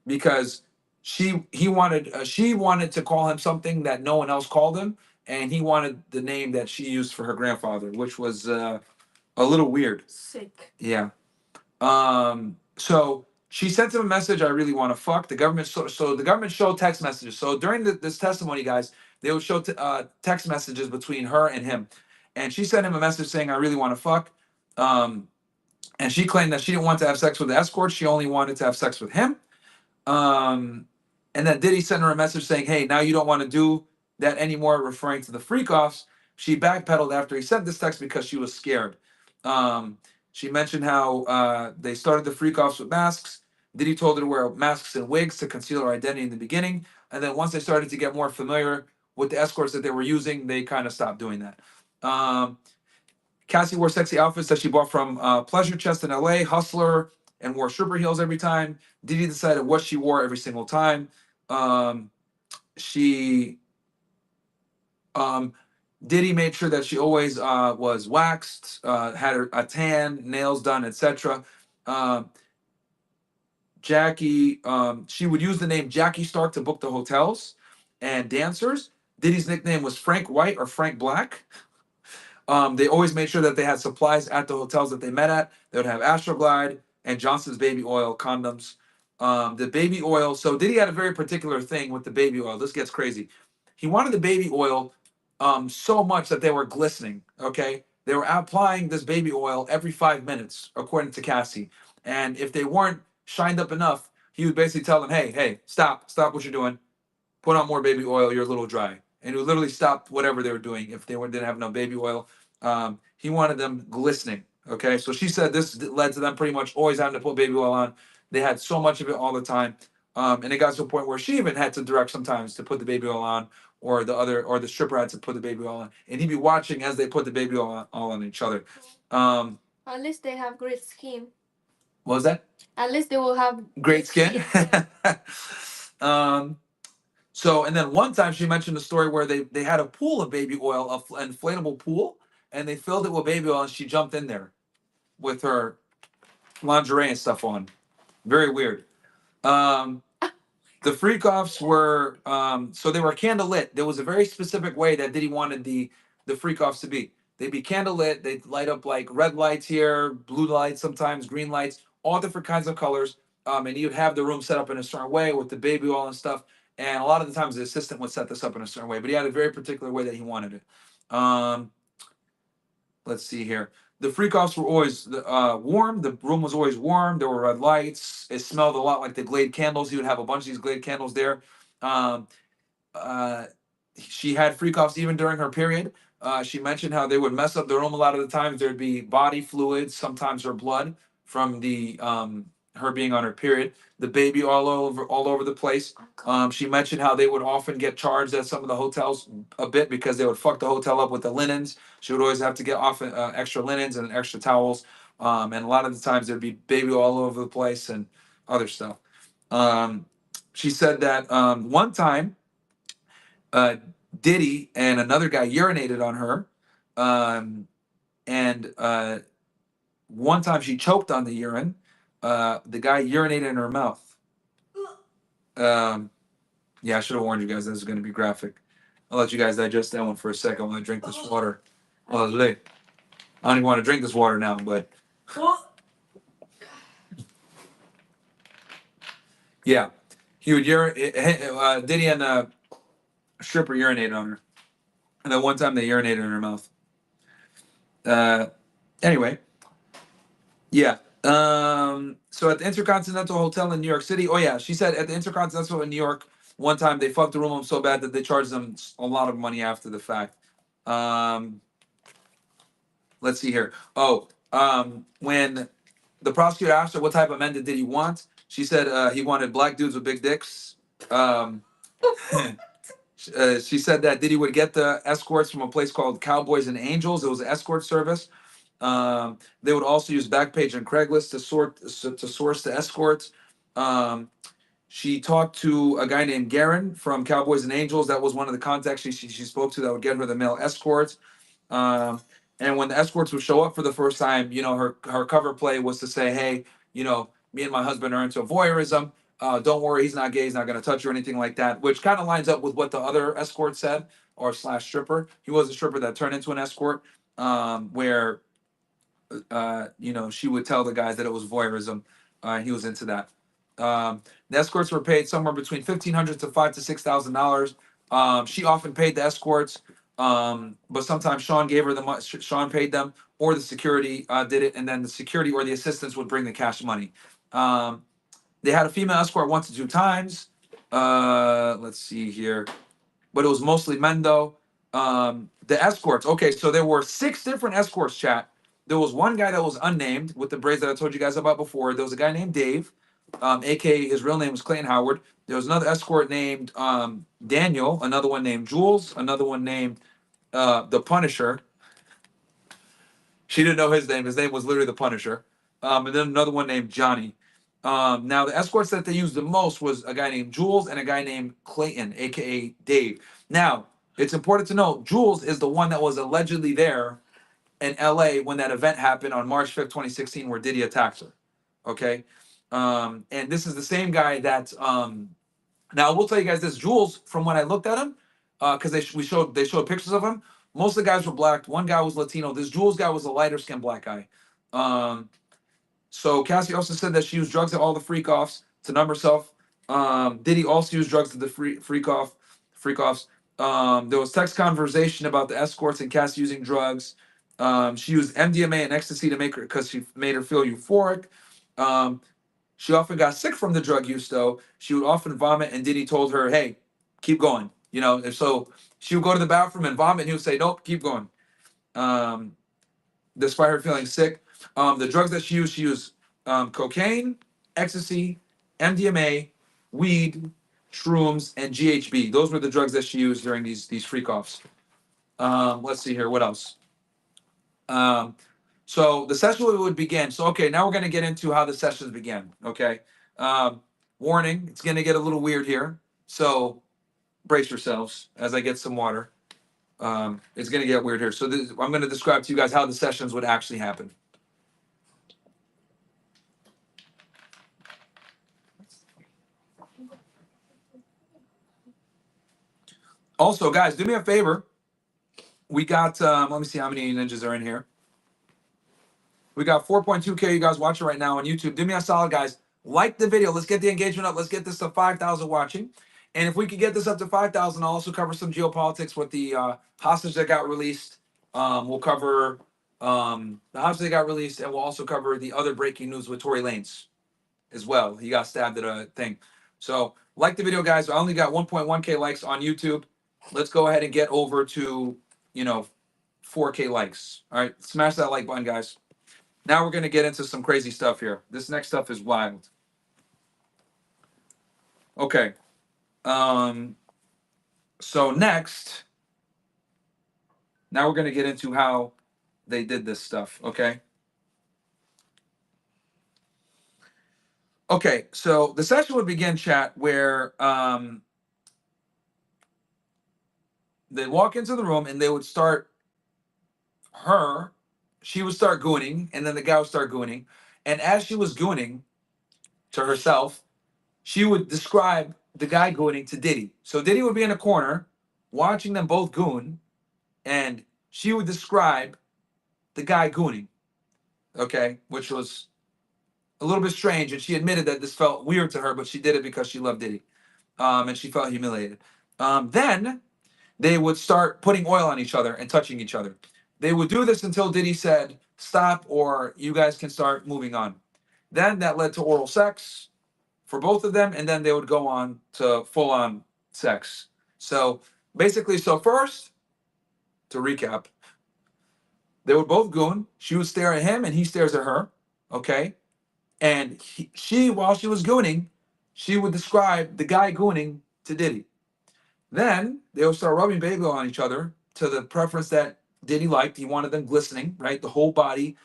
Because she wanted to call him something that no one else called him, and he wanted the name that she used for her grandfather, which was a little weird. Sick. Yeah. So she sent him a message. I really want to fuck. The government so the government showed text messages. So during this testimony, guys, they would show text messages between her and him, and she sent him a message saying, "I really want to fuck." And she claimed that she didn't want to have sex with the escort. She only wanted to have sex with him. And then Diddy sent her a message saying, "Hey, now you don't want to do that anymore," referring to the freak offs. She backpedaled after he sent this text because she was scared. She mentioned how they started the freak offs with masks. Diddy told her to wear masks and wigs to conceal her identity in the beginning. And then once they started to get more familiar with the escorts that they were using, they kind of stopped doing that. Cassie wore sexy outfits that she bought from Pleasure Chest in LA, Hustler, and wore stripper heels every time. Diddy decided what she wore every single time. She Diddy made sure that she always was waxed, had a tan, nails done, etc. Jackie, she would use the name Jackie Stark to book the hotels and dancers. Diddy's nickname was Frank White or Frank Black. They always made sure that they had supplies at the hotels that they met at. They would have Astroglide and Johnson's baby oil condoms. The baby oil. So Diddy had a very particular thing with the baby oil. This gets crazy. He wanted the baby oil so much that they were glistening. Okay, they were applying this baby oil every 5 minutes, according to Cassie. And if they weren't shined up enough, he would basically tell them, "Hey, stop what you're doing. Put on more baby oil. You're a little dry." And he would literally stop whatever they were doing if didn't have enough baby oil. He wanted them glistening. Okay, so she said this led to them pretty much always having to put baby oil on. They had so much of it all the time, and it got to a point where she even had to direct sometimes to put the baby oil on, or the stripper had to put the baby oil on, and he'd be watching as they put the baby oil all on each other. At least they have great skin. What was that? At least they will have great skin. Um, so, and then one time she mentioned a story where they had a pool of baby oil, an inflatable pool, and they filled it with baby oil, and she jumped in there with her lingerie and stuff on. Very weird. Um, the freak offs were so they were candle lit. There was a very specific way that Diddy wanted the freak offs to be. They'd be candle lit. They'd light up like red lights here, blue lights, sometimes green lights, all different kinds of colors. And you'd have the room set up in a certain way with the baby oil and stuff. And a lot of the times the assistant would set this up in a certain way, but he had a very particular way that he wanted it. Um, let's see here. The freak offs were always warm. The room was always warm. There were red lights. It smelled a lot like the Glade candles. He would have a bunch of these Glade candles there. Um, uh, she had freak offs even during her period. She mentioned how they would mess up the room a lot of the times. There'd be body fluids, sometimes her blood from the her being on her period. The baby all over the place. She mentioned how they would often get charged at some of the hotels a bit because they would fuck the hotel up with the linens. She would always have to get off extra linens and extra towels. And a lot of the times there'd be baby all over the place and other stuff. She said that one time uh, Diddy and another guy urinated on her. And one time she choked on the urine. The guy urinated in her mouth. Um, yeah, I should have warned you guys this is going to be graphic. I'll let you guys digest that one for a second while I drink this water. Oh, I don't even want to drink this water now, but yeah. He would Diddy and a stripper urinated on her. And then one time they urinated in her mouth. Anyway, yeah. So at the Intercontinental Hotel in New York City, oh yeah, she said at the Intercontinental in New York, one time they fucked the room up so bad that they charged them a lot of money after the fact. Um, let's see here. When the prosecutor asked her what type of men did he want, she said he wanted black dudes with big dicks. Um, she said that Diddy would get the escorts from a place called Cowboys and Angels. It was an escort service. They would also use Backpage and Craigslist to source the escorts. Um, she talked to a guy named Garen from Cowboys and Angels. That was one of the contacts she spoke to that would get her the male escorts. Um, and when the escorts would show up for the first time, her cover play was to say, "Hey, me and my husband are into voyeurism. Don't worry, he's not gay. He's not going to touch you or anything like that." Which kind of lines up with what the other escort said, or slash stripper. He was a stripper that turned into an escort, where she would tell the guys that it was voyeurism. He was into that. The escorts were paid somewhere between $1,500 to $5,000 to $6,000. She often paid the escorts, but sometimes Sean gave her the money. Sean paid them, or the security did it, and then the security or the assistants would bring the cash money. They had a female escort 1 to 2 times. Let's see here, but it was mostly men though. The escorts. Okay, so there were 6 different escorts. Chat. There was one guy that was unnamed with the braids that I told you guys about before. There was a guy named Dave, aka his real name was Clayton Howard. There was another escort named Daniel, another one named Jules, another one named the Punisher. She didn't know his name. His name was literally the Punisher. And then another one named Johnny. Now the escorts that they used the most was a guy named Jules and a guy named Clayton, aka Dave. Now it's important to note Jules is the one that was allegedly there in LA when that event happened on March 5th, 2016, where Diddy attacked her. Okay. And this is the same guy that now I will tell you guys this, Jules, from when I looked at him, because they showed pictures of him. Most of the guys were black. One guy was Latino. This Jules guy was a lighter skinned black guy. So Cassie also said that she used drugs at all the freak offs to numb herself. Diddy also used drugs at the freak offs. There was text conversation about the escorts and Cassie using drugs. She used MDMA and ecstasy to make her because she made her feel euphoric. She often got sick from the drug use though. She would often vomit, and Diddy told her, "Hey, keep going." And so she would go to the bathroom and vomit, and he would say, "Nope, keep going." Um, Despite her feeling sick. The drugs that she used cocaine, ecstasy, MDMA, weed, shrooms, and GHB. Those were the drugs that she used during these freak offs. Let's see here. What else? So the session would begin. So okay, now we're gonna get into how the sessions began. Okay. warning, it's gonna get a little weird here. So brace yourselves as I get some water. It's gonna get weird here. So I'm gonna describe to you guys how the sessions would actually happen. Also, guys, do me a favor. We got let me see how many ninjas are in here. We got 4.2K you guys watching right now on YouTube. Do me a solid, guys. Like the video. Let's get the engagement up. Let's get this to 5,000 watching. And if we could get this up to 5,000, I'll also cover some geopolitics with the hostage that got released. We'll cover the hostage that got released, and we'll also cover the other breaking news with Tory Lanes as well. He got stabbed at a thing. So like the video, guys. I only got 1.1K likes on YouTube. Let's go ahead and get over to, 4K likes. All right, smash that like button, guys. Now we're going to get into some crazy stuff here. This next stuff is wild. Okay. So next, now we're going to get into how they did this stuff, okay? Okay, so the session would begin, chat, where they'd walk into the room and they would start she would start gooning, and then the guy would start gooning. And as she was gooning to herself, she would describe the guy gooning to Diddy. So Diddy would be in a corner watching them both goon, and she would describe the guy gooning, okay, which was a little bit strange. And she admitted that this felt weird to her, but she did it because she loved Diddy, and she felt humiliated. Then they would start putting oil on each other and touching each other. They would do this until Diddy said, stop, or you guys can start moving on. Then that led to oral sex for both of them, and then they would go on to full-on sex. So basically, first, to recap, they would both goon. She would stare at him, and he stares at her, okay? And she, while she was gooning, she would describe the guy gooning to Diddy. Then they would start rubbing baby oil on each other to the preference that Diddy liked. He wanted them glistening, right? The whole body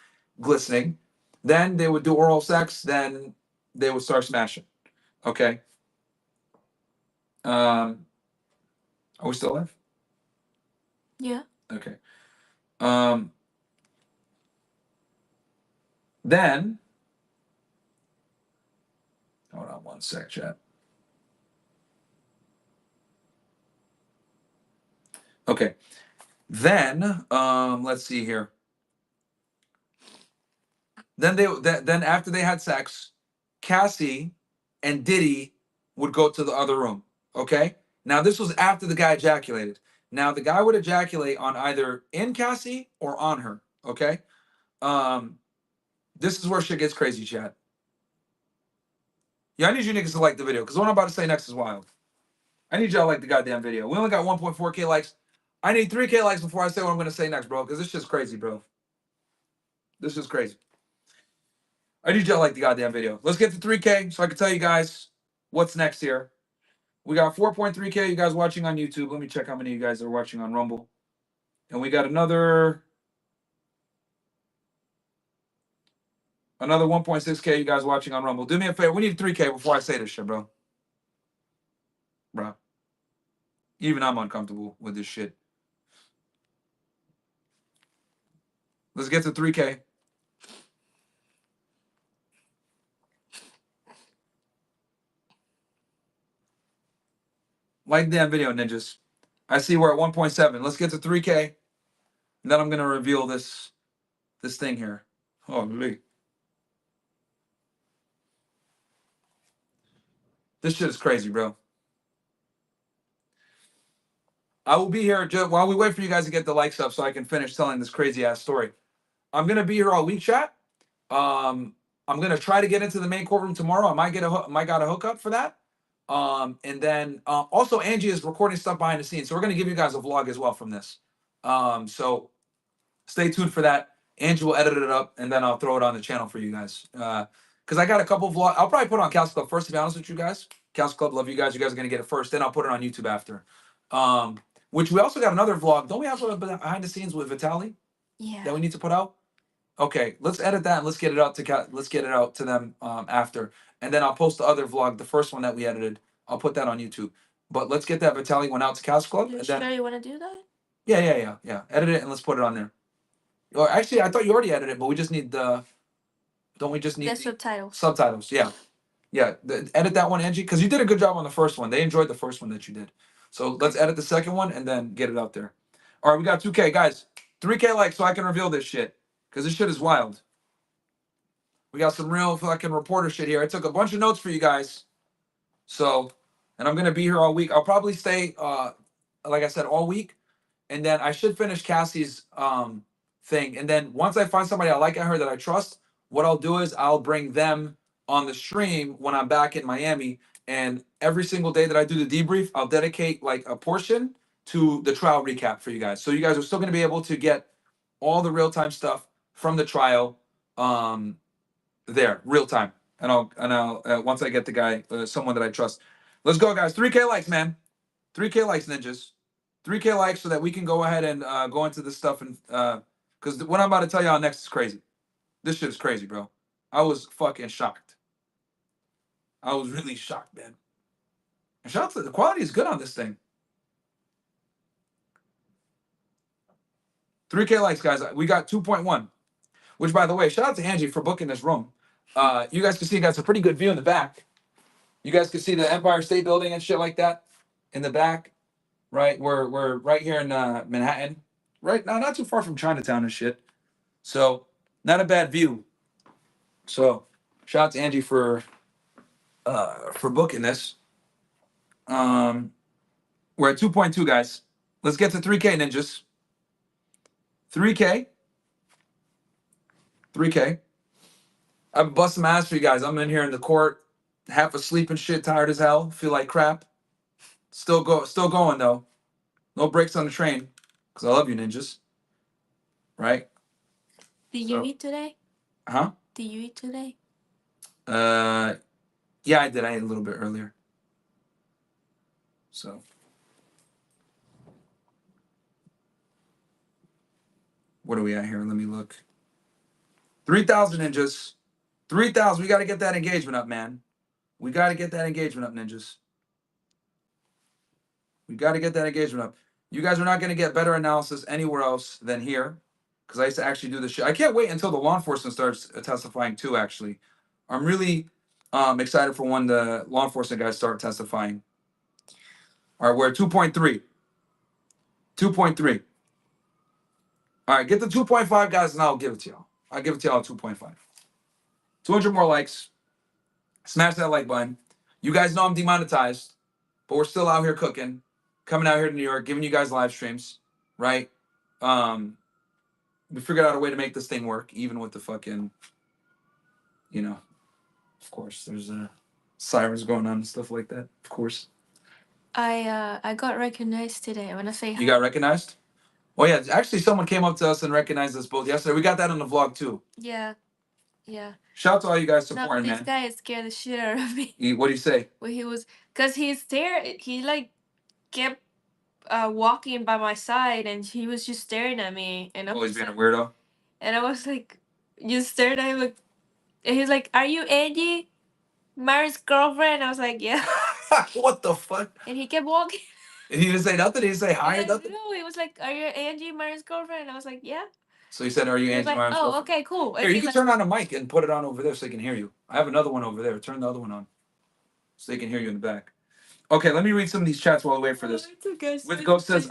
glistening. Then they would do oral sex. Then they would start smashing. Okay. Are we still alive? Yeah. Okay. Then, hold on one sec, chat. Okay. Then, let's see here. Then then after they had sex, Cassie and Diddy would go to the other room. Okay. Now this was after the guy ejaculated. Now the guy would ejaculate on either in Cassie or on her. Okay. This is where shit gets crazy, chat. Yeah, I need you niggas to like the video because what I'm about to say next is wild. I need y'all to like the goddamn video. We only got 1.4K likes. I need 3K likes before I say what I'm gonna say next, bro, because this shit's crazy, bro. This is crazy. I need y'all to like the goddamn video. Let's get to 3K so I can tell you guys what's next here. We got 4.3K you guys watching on YouTube. Let me check how many of you guys are watching on Rumble. And we got another 1.6K you guys watching on Rumble. Do me a favor. We need 3K before I say this shit, bro. Bro. Even I'm uncomfortable with this shit. Let's get to 3K. Like damn video, ninjas. I see we're at 1.7. Let's get to 3K. And then I'm gonna reveal this thing here. Holy. This shit is crazy, bro. I will be here while we wait for you guys to get the likes up so I can finish telling this crazy ass story. I'm gonna be here all week, chat. I'm gonna try to get into the main courtroom tomorrow. I might got a hookup for that. And then also Angie is recording stuff behind the scenes, so we're gonna give you guys a vlog as well from this. So stay tuned for that. Angie will edit it up, and then I'll throw it on the channel for you guys. Because I got a couple vlogs. I'll probably put it on Castle Club first, to be honest with you guys. Castle Club, love you guys. You guys are gonna get it first. Then I'll put it on YouTube after. Which we also got another vlog. Don't we have a behind the scenes with Vitaly? Yeah. That we need to put out? Okay, let's edit that and let's get it out to let's get it out to them after, and then I'll post the other vlog, the first one that we edited. I'll put that on YouTube. But let's get that Vitaly one out to Cast Club, You and sure then you want to do that? yeah. Edit it and let's put it on there. Or actually, I thought you already edited it, but we just need the. Don't we just need The the subtitles. subtitles? Yeah, edit that one, Angie, because you did a good job on the first one. They enjoyed the first one that you did. So let's edit the second one and then get it out there. All right, we got 2K, guys. 3K likes so I can reveal this shit because this shit is wild. We got some real fucking reporter shit here. I took a bunch of notes for you guys. So, and I'm gonna be here all week. I'll probably stay, like I said, all week, and then I should finish Cassie's thing. And then once I find somebody I like at her that I trust, what I'll do is I'll bring them on the stream when I'm back in Miami. And every single day that I do the debrief, I'll dedicate like a portion to the trial recap for you guys. So you guys are still gonna be able to get all the real time stuff from the trial. There, real time. And I'll once I get the guy, someone that I trust. Let's go, guys. 3K likes, man. 3K likes, ninjas. 3K likes so that we can go ahead and go into this stuff and because what I'm about to tell y'all next is crazy. This shit is crazy, bro. I was fucking shocked. I was really shocked, man. And shout out to the quality is good on this thing. 3K likes, guys. We got 2.1. Which, by the way, shout out to Angie for booking this room. You guys can see, guys, a pretty good view in the back. You guys can see the Empire State Building and shit like that in the back, right? We're right here in Manhattan, right now, not too far from Chinatown and shit. So not a bad view. So shout out to Angie for booking this. We're at 2.2, guys. Let's get to 3K, ninjas. 3K. 3K. I've been busting my ass for you guys. I'm in here in the court, half asleep and shit, tired as hell, feel like crap. Still going though. No brakes on the train, cause I love you, ninjas. Right? Did you eat today? Huh? Did you eat today? Yeah, I did. I ate a little bit earlier. So. What are we at here? Let me look. 3,000 ninjas. 3,000. We got to get that engagement up, man. We got to get that engagement up, ninjas. We got to get that engagement up. You guys are not going to get better analysis anywhere else than here, because I used to actually do this shit. I can't wait until the law enforcement starts testifying too, actually. I'm really excited for when the law enforcement guys start testifying. All right, we're at 2.3. 2.3. All right, get the 2.5, guys, and I'll give it to y'all. I'll give it to y'all at 2.5. 200 more likes. Smash that like button. You guys know I'm demonetized, but we're still out here cooking, coming out here to New York, giving you guys live streams, right? We figured out a way to make this thing work, even with the fucking, of course, there's sirens going on and stuff like that, of course. I got recognized today. I wanna say hi. You got recognized? Oh yeah, actually someone came up to us and recognized us both yesterday. We got that on the vlog too. Yeah. Shout out to all you guys No, supporting, this man. guy scared the shit out of me. What do you say? Well, he was, cause he stared. He like kept walking by my side, and he was just staring at me, and I Always was being a like, weirdo. and I was like, just stared at him, like, and he's like, "Are you Angie, Myron's girlfriend?" I was like, "Yeah." What the fuck? And he kept walking. And he didn't say nothing. He didn't say hi or Like, nothing. no, he was like, "Are you Angie, Myron's girlfriend?" And I was like, "Yeah." So he said, "Are you He was Angie like, Myron's "Oh, girlfriend?" okay, cool." Here, And you he's can like, turn on a mic and put it on over there so they can hear you. I have another one over there. Turn the other one on so they can hear you in the back. Okay, let me read some of these chats while we wait for this. "It's okay." With Ghost says,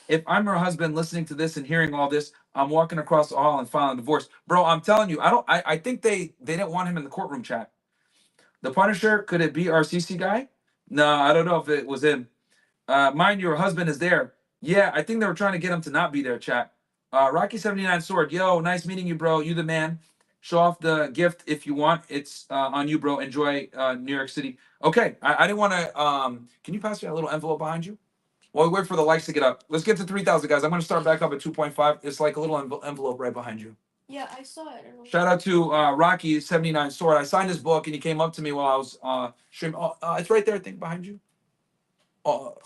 if I'm her husband listening to this and hearing all this, I'm walking across the hall and filing divorce. Bro, I'm telling you, I think they didn't want him in the courtroom chat. The Punisher, could it be our CC guy? No, I don't know if it was him. Mind your husband is there. Yeah, I think they were trying to get him to not be there, chat. Rocky79 Sword, yo, nice meeting you, bro. You the man. Show off the gift if you want. It's on you, bro. Enjoy New York City. Okay, I didn't want to. Can you pass me a little envelope behind you? While we wait for the likes to get up. Let's get to 3,000, guys. I'm going to start back up at 2.5. It's like a little envelope right behind you. Yeah, I saw it. Shout out to Rocky79 Sword. I signed his book, and he came up to me while I was streaming. Oh, it's right there, I think, behind you. Oh,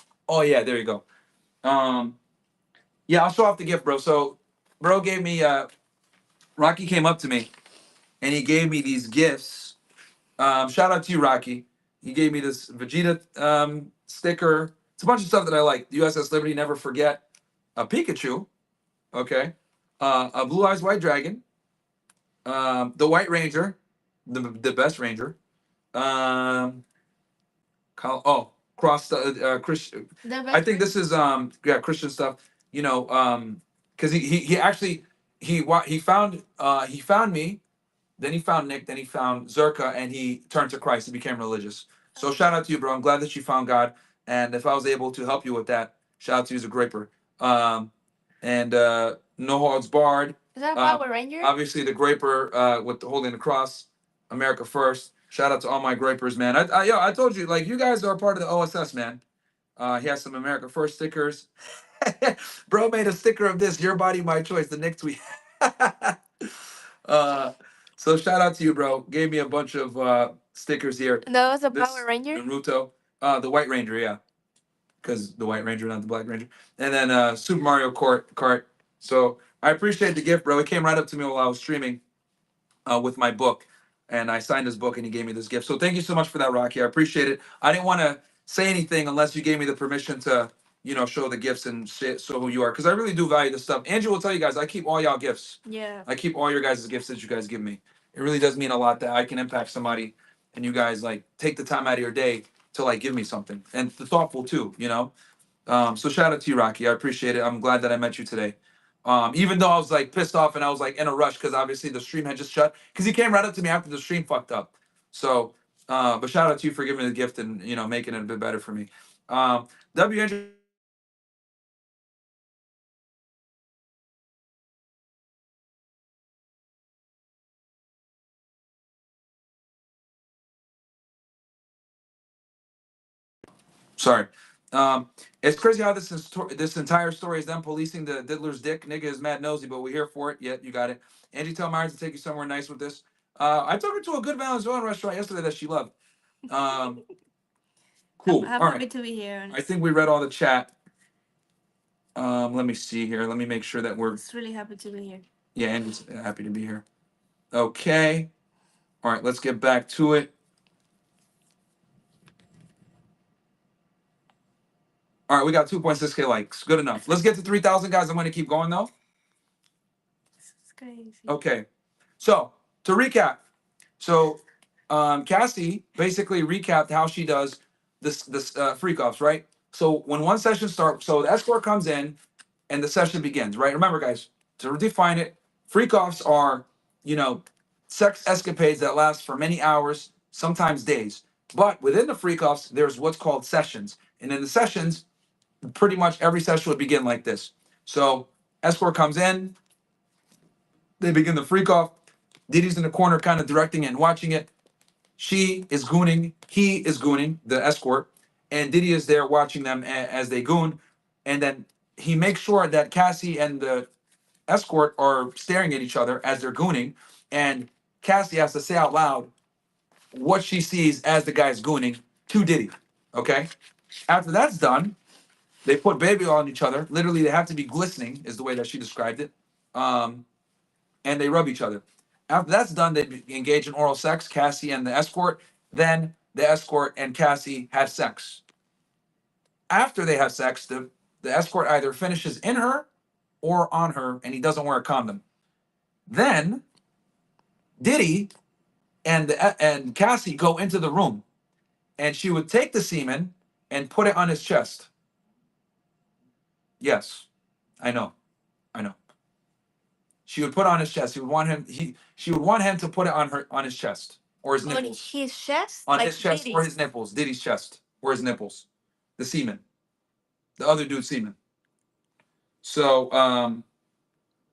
yeah, there you go. Yeah, I'll show off the gift, bro. So, bro gave me Rocky came up to me and he gave me these gifts. Shout out to you, Rocky. He gave me this Vegeta sticker. It's a bunch of stuff that I like. The USS Liberty, never forget. A Pikachu, okay. A Blue Eyes White Dragon. The White Ranger, the best Ranger. Um, cross Christian. I think this is Christian stuff. You know, because he actually he found me, then he found Nick, then he found Zerka, and he turned to Christ. He became religious. So shout out to you, bro. I'm glad that you found God, and if I was able to help you with that, shout out to you as a graper. And No Holds Barred. Is that a Power Ranger? Obviously, the graper with the holding the cross, America first. Shout out to all my grapers, man. I told you, like, you guys are a part of the OSS, man. He has some America first stickers. Bro made a sticker of this. Your body, my choice. The Nick tweet. uh, so shout out to you, bro. Gave me a bunch of stickers here. That was a This Power Ranger? Naruto. The White Ranger, yeah. Because the White Ranger, not the Black Ranger. And then Super Mario Kart. So I appreciate the gift, bro. It came right up to me while I was streaming with my book. And I signed his book and he gave me this gift. So thank you so much for that, Rocky. I appreciate it. I didn't want to say anything unless you gave me the permission to, show the gifts and shit, show who you are. Because I really do value this stuff. Andrew will tell you guys, I keep all y'all gifts. Yeah. I keep all your guys' gifts that you guys give me. It really does mean a lot that I can impact somebody and you guys like take the time out of your day to like give me something. And thoughtful too, So shout out to you, Rocky. I appreciate it. I'm glad that I met you today. Even though I was like pissed off and I was like in a rush because obviously the stream had just shut. Because he came right up to me after the stream fucked up. So, but shout out to you for giving me the gift and making it a bit better for me. WNJ. Sorry. It's crazy how this entire story is them policing the diddler's dick. Nigga is mad nosy, but we're here for it. Yep, you got it. Angie, tell Myron to take you somewhere nice with this. I took her to a good Venezuelan restaurant yesterday that she loved. Cool. I'm All happy right. to be here. I think we read all the chat. Let me see here. Let me make sure that we're. Just really happy to be here. Yeah, Angie's happy to be here. Okay. All right, let's get back to it. All right, we got 2.6K likes. Good enough. Let's get to 3,000, guys. I'm going to keep going, though. This is crazy. Okay. So, to recap. So, Cassie basically recapped how she does this freak offs, right? So, when one session starts, so the escort comes in and the session begins, right? Remember, guys, to define it, freak offs are, sex escapades that last for many hours, sometimes days. But within the freak offs, there's what's called sessions. And in the sessions, pretty much every session would begin like this. So escort comes in, they begin the freak off. Diddy's in the corner kind of directing it and watching it. She is gooning, he is gooning, the escort, and Diddy is there watching them as they goon. And then he makes sure that Cassie and the escort are staring at each other as they're gooning. And Cassie has to say out loud what she sees as the guy's gooning to Diddy. Okay? After that's done, they put baby oil on each other. Literally, they have to be glistening, is the way that she described it. And they rub each other. After that's done, they engage in oral sex, Cassie and the escort. Then the escort and Cassie have sex. After they have sex, the escort either finishes in her or on her, and he doesn't wear a condom. Then Diddy and Cassie go into the room, and she would take the semen and put it on his chest. Yes, I know. She would put it on his chest. She would want him to put it on his chest or his On nipples. his chest? On Like his chest Diddy. or his nipples. Diddy's chest or his nipples. The semen. The other dude's semen. So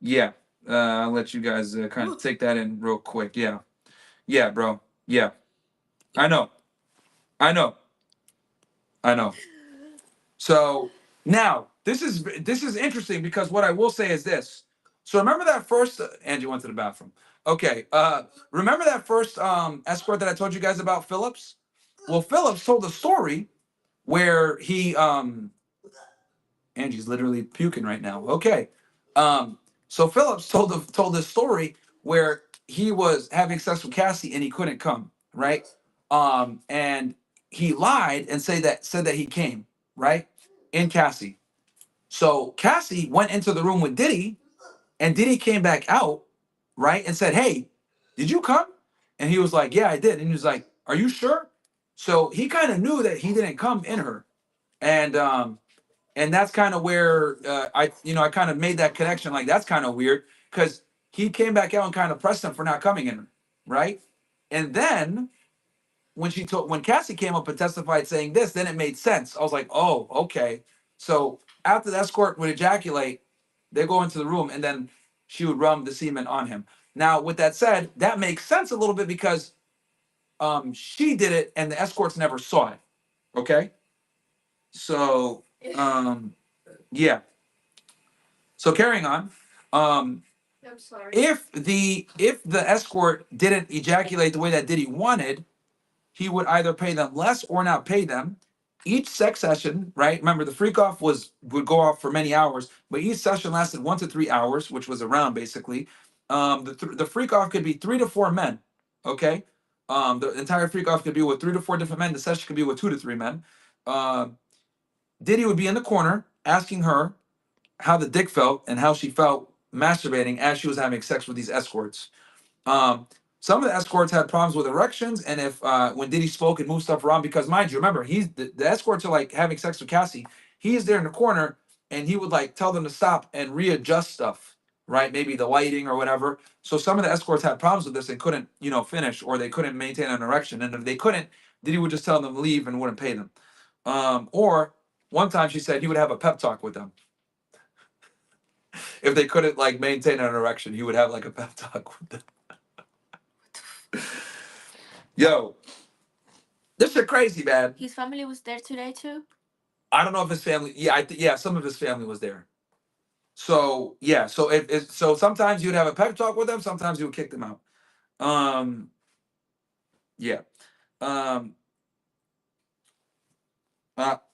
yeah. I'll let you guys kind of take that in real quick. Yeah. Yeah, bro. Yeah. I know. So now this is interesting because what I will say is this. So remember that first Angie went to the bathroom. Okay. Remember that first escort that I told you guys about, Phillips? Well, Phillips told a story where he Angie's literally puking right now. Okay. So Phillips told this story where he was having sex with Cassie and he couldn't come, right? And he lied and said that he came, right? In Cassie. So Cassie went into the room with Diddy, and Diddy came back out, right, and said, "Hey, did you come?" And he was like, "Yeah, I did." And he was like, "Are you sure?" So he kind of knew that he didn't come in her, and that's kind of where I kind of made that connection. Like that's kind of weird because he came back out and kind of pressed him for not coming in her, right? And then when Cassie came up and testified saying this, then it made sense. I was like, oh, okay. So after the escort would ejaculate, they go into the room and then she would rub the semen on him. Now, with that said, that makes sense a little bit because she did it and the escorts never saw it. Okay. So yeah. So carrying on. I'm sorry. If the escort didn't ejaculate the way that Diddy wanted, he would either pay them less or not pay them. Each sex session, right? Remember, the freak off would go off for many hours, but each session lasted 1 to 3 hours, which was a round basically. The freak off could be 3 to 4 men. Okay, the entire freak off could be with 3 to 4 different men. The session could be with 2 to 3 men. Uh, Diddy would be in the corner asking her how the dick felt and how she felt masturbating as she was having sex with these escorts. Um, some of the escorts had problems with erections, and if when Diddy spoke and moved stuff around, because mind you, remember he's the escorts are like having sex with Cassie. He is there in the corner, and he would like tell them to stop and readjust stuff, right? Maybe the lighting or whatever. So some of the escorts had problems with this and couldn't, finish, or they couldn't maintain an erection. And if they couldn't, Diddy would just tell them to leave and wouldn't pay them. Or one time she said he would have a pep talk with them if they couldn't like maintain an erection. He would have like a pep talk with them. Yo, this shit crazy, man. His family was there today too. I don't know if his family. Yeah, yeah, some of his family was there. So yeah, so so sometimes you'd have a pep talk with them. Sometimes you would kick them out. Um, yeah. Um,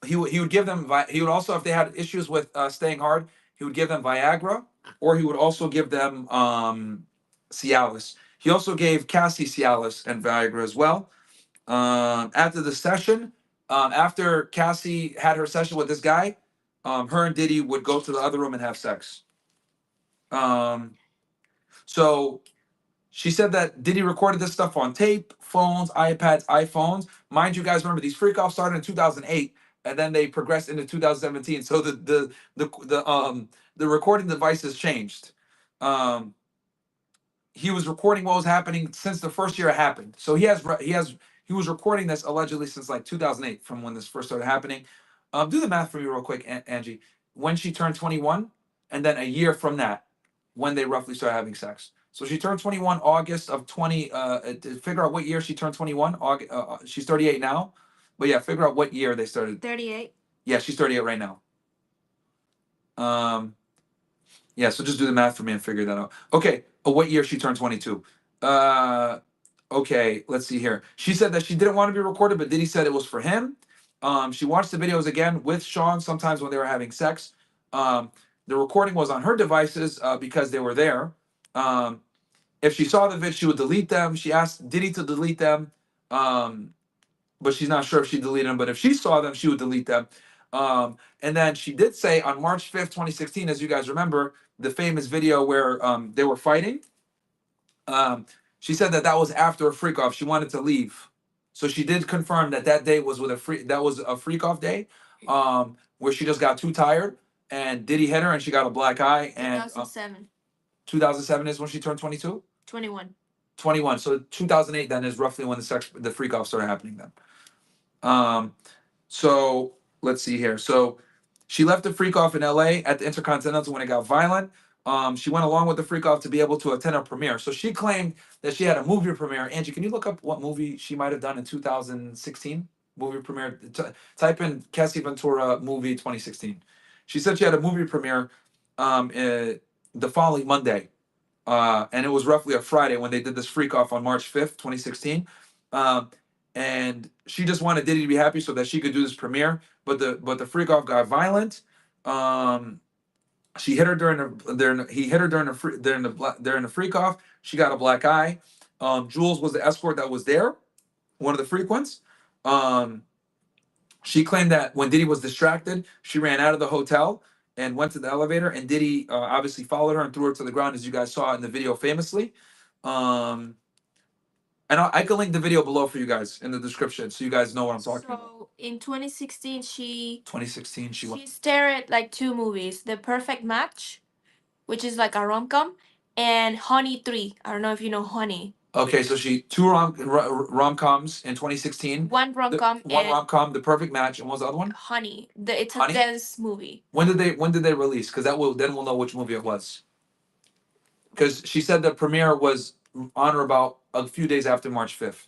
he would give them. He would also, if they had issues with staying hard, he would give them Viagra, or he would also give them Cialis. He also gave Cassie Cialis and Viagra as well. After the session, after Cassie had her session with this guy, her and Diddy would go to the other room and have sex. So she said that Diddy recorded this stuff on tape, phones, iPads, iPhones. Mind you, guys remember these freak offs started in 2008, and then they progressed into 2017. So the recording devices changed. Um, he was recording what was happening since the first year it happened. So he was recording this allegedly since like 2008 from when this first started happening. Do the math for me real quick, Angie. When she turned 21, and then a year from that, when they roughly started having sex. So she turned 21 August of 20. To figure out what year she turned 21. She's 38 now, but yeah, figure out what year they started. 38. Yeah, she's 38 right now. Yeah, so just do the math for me and figure that out. Okay, what year she turned 22? Okay, let's see here. She said that she didn't want to be recorded, but Diddy said it was for him. She watched the videos again with Sean sometimes when they were having sex. The recording was on her devices because they were there. If she saw the vid, she would delete them. She asked Diddy to delete them, but she's not sure if she deleted them. But if she saw them, she would delete them. And then she did say on March 5th, 2016, as you guys remember, the famous video where they were fighting. She said that was after a freak off. She wanted to leave, so she did confirm that day was that was a freak off day, where she just got too tired and Diddy hit her and she got a black eye. And 2007. 2007 is when she turned 22. 21. 21. So 2008 then is roughly when the freak off started happening then. So let's see here. So she left the freak off in LA at the Intercontinental when it got violent. She went along with the freak off to be able to attend a premiere. So she claimed that she had a movie premiere. Angie, can you look up what movie she might have done in 2016? Movie premiere. Type in Cassie Ventura movie 2016. She said she had a movie premiere the following Monday. And it was roughly a Friday when they did this freak off on March 5th, 2016. And she just wanted Diddy to be happy so that she could do this premiere. But the freak off got violent. She hit her he hit her during the freak off. She got a black eye. Jules was the escort that was there, one of the frequents. Um, she claimed that when Diddy was distracted, she ran out of the hotel and went to the elevator, and Diddy obviously followed her and threw her to the ground, as you guys saw in the video famously. Um, and I can link the video below for you guys in the description, so you guys know what I'm talking about. So in 2016, 2016, she starred like two movies: The Perfect Match, which is like a rom com, and Honey 3. I don't know if you know Honey. Okay, so she two rom coms in 2016. One rom com One and rom com, The Perfect Match, and what was the other one? Honey. It's a Honey? dance movie. When did they release? Because then we'll know which movie it was. Because she said the premiere was on or about a few days after March 5th.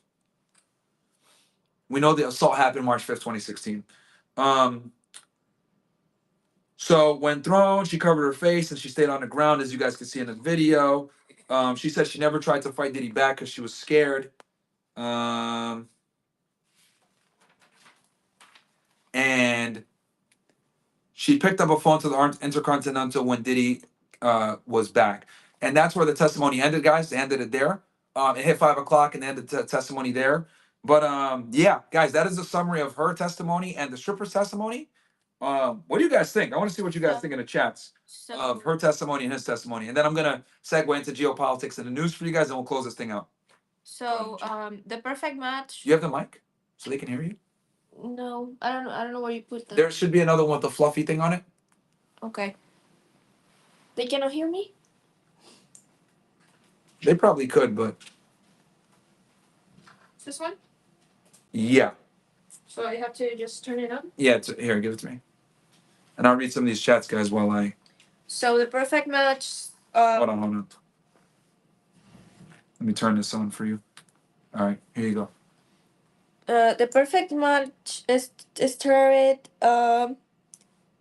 We know the assault happened March 5th, 2016. So when thrown, she covered her face and she stayed on the ground, as you guys can see in the video. She said she never tried to fight Diddy back because she was scared. And she picked up a phone to the Intercontinental when Diddy was back. And that's where the testimony ended, guys. They ended it there. It hit 5 o'clock and they ended the testimony there. But yeah, guys, that is a summary of her testimony and the stripper's testimony. What do you guys think? I want to see what you guys think in the chats of her testimony and his testimony. And then I'm going to segue into geopolitics and the news for you guys, and we'll close this thing out. So The Perfect Match. You have the mic so they can hear you? No, I don't know where you put that. There should be another one with the fluffy thing on it. Okay. They cannot hear me? They probably could, but This one? yeah. So I have to just turn it on? Yeah, here, give it to me. And I'll read some of these chats, guys, while I... So The Perfect Match... hold on. Let me turn this on for you. All right, here you go. The Perfect Match is started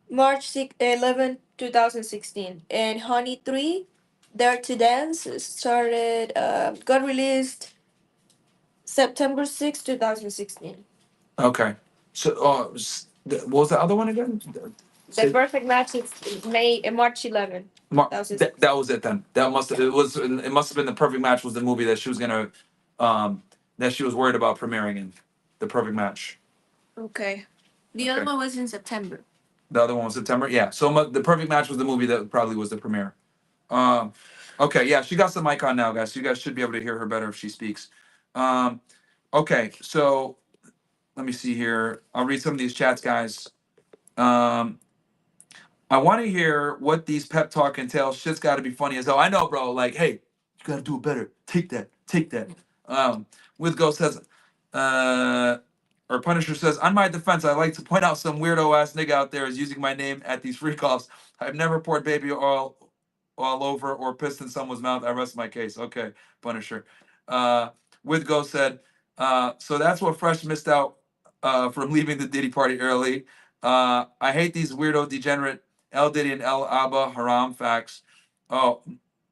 March 11, 2016. And Honey 3, Dare to Dance, got released September 6, 2016. Okay. So, what was the other one again? The Perfect Match is March 11. That was it then. It must have been The Perfect Match was the movie that she was gonna that she was worried about premiering in. The Perfect Match. Okay. The other one was in September. The other one was September. Yeah. So The Perfect Match was the movie that probably was the premiere. Okay. Yeah. She got some mic on now, guys. So you guys should be able to hear her better if she speaks. Okay. So let me see here. I'll read some of these chats, guys. I want to hear what these pep talk entails. Shit's got to be funny as hell. I know, bro. Like, hey, you got to do it better. Take that. With Ghost says, or Punisher says, on my defense, I like to point out some weirdo ass nigga out there is using my name at these freak offs. I've never poured baby oil all over or pissed in someone's mouth. I rest my case. Okay, Punisher. With Ghost said, so that's what Fresh missed out from leaving the Diddy party early. I hate these weirdo degenerate L Diddy and L Abba Haram facts. Oh,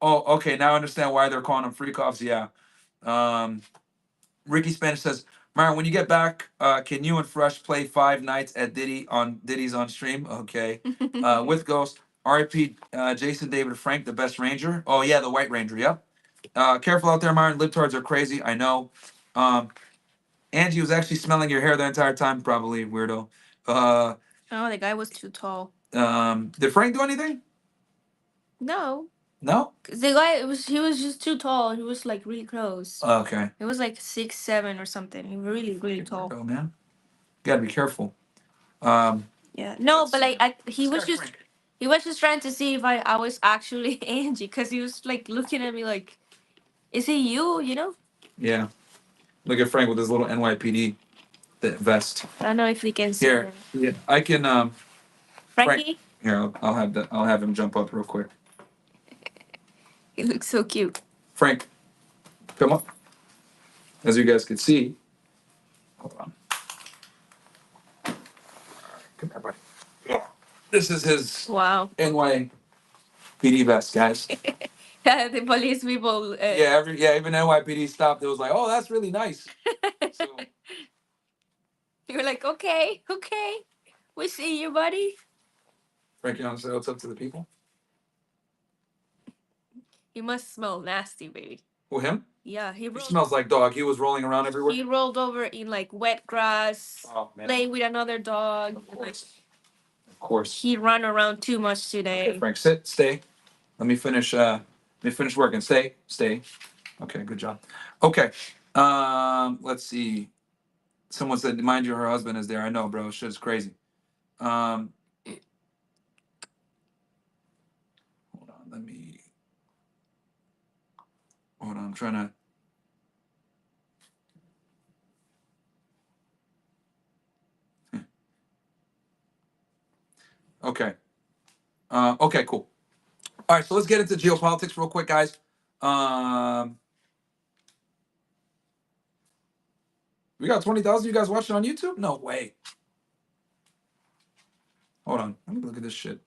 okay. Now I understand why they're calling them freak offs. Yeah. Ricky Spanish says, Myron, when you get back, can you and Fresh play 5 nights at Diddy's on stream? Okay. With Ghost, RIP Jason David Frank, the best Ranger. Oh yeah, the White Ranger. Yep. Careful out there, Myron. Libtards are crazy. I know. Angie was actually smelling your hair the entire time. Probably weirdo. Oh, the guy was too tall. Did Frank do anything? No. No? The guy he was just too tall. He was like really close. Okay. He was like 6'7" or something. He was really, really tall. Oh man. You gotta be careful. Yeah. No, but like he was just trying to see if I was actually Angie, because he was like looking at me like, is it you, you know? Yeah. Look at Frank with his little NYPD vest. I don't know if we can see Here. him. Yeah. I can Frankie? Here, I'll have him jump up real quick. He looks so cute. Frank, come up. As you guys can see. Hold on. Come here, buddy. This is his NYPD vest, guys. The police people. Even NYPD stopped. It was like, oh, that's really nice. So, you were like, okay, we see you, buddy. Frank, you want to say what's up to the people? He must smell nasty, baby. Who, him? Yeah, He smells like dog. He was rolling around everywhere. He rolled over in like wet grass, playing with another dog. Of course. Of course. He ran around too much today. Okay, Frank, sit, stay. Let me finish. Working. Stay. Okay, good job. Okay. Let's see. Someone said, "Mind you, her husband is there." I know, bro. Shit's crazy. Hold on. Hold on. I'm trying to. Okay. Okay. Cool. All right. So let's get into geopolitics real quick, guys. We got 20,000 you guys watching on YouTube? No way. Hold on. Let me look at this shit.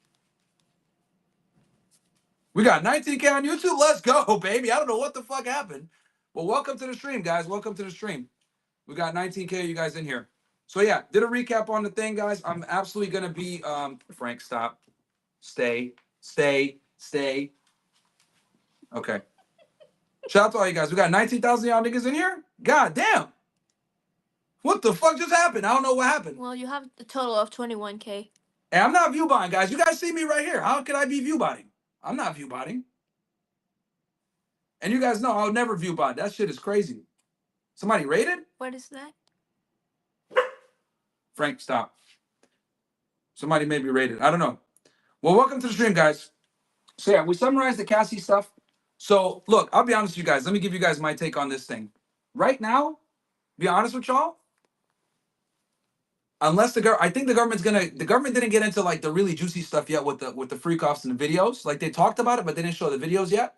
We got 19K on YouTube. Let's go, baby. I don't know what the fuck happened. Well, welcome to the stream, guys. Welcome to the stream. We got 19K of you guys in here. So yeah, did a recap on the thing, guys. I'm absolutely gonna be Frank, stop. Stay. Okay. Shout out to all you guys. We got 19,000 y'all niggas in here. God damn. What the fuck just happened? I don't know what happened. Well, you have a total of 21K. Hey, I'm not view buying, guys. You guys see me right here. How could I be view buying? I'm not view buying. And you guys know I would never view buy. That shit is crazy. Somebody rated? What is that? Frank, stop. Somebody may be rated. I don't know. Well, welcome to the stream, guys. So yeah, we summarized the Cassie stuff. So look, I'll be honest with you guys. Let me give you guys my take on this thing. Right now, be honest with y'all. Unless I think the government didn't get into like the really juicy stuff yet with the freak offs and the videos. Like they talked about it, but they didn't show the videos yet.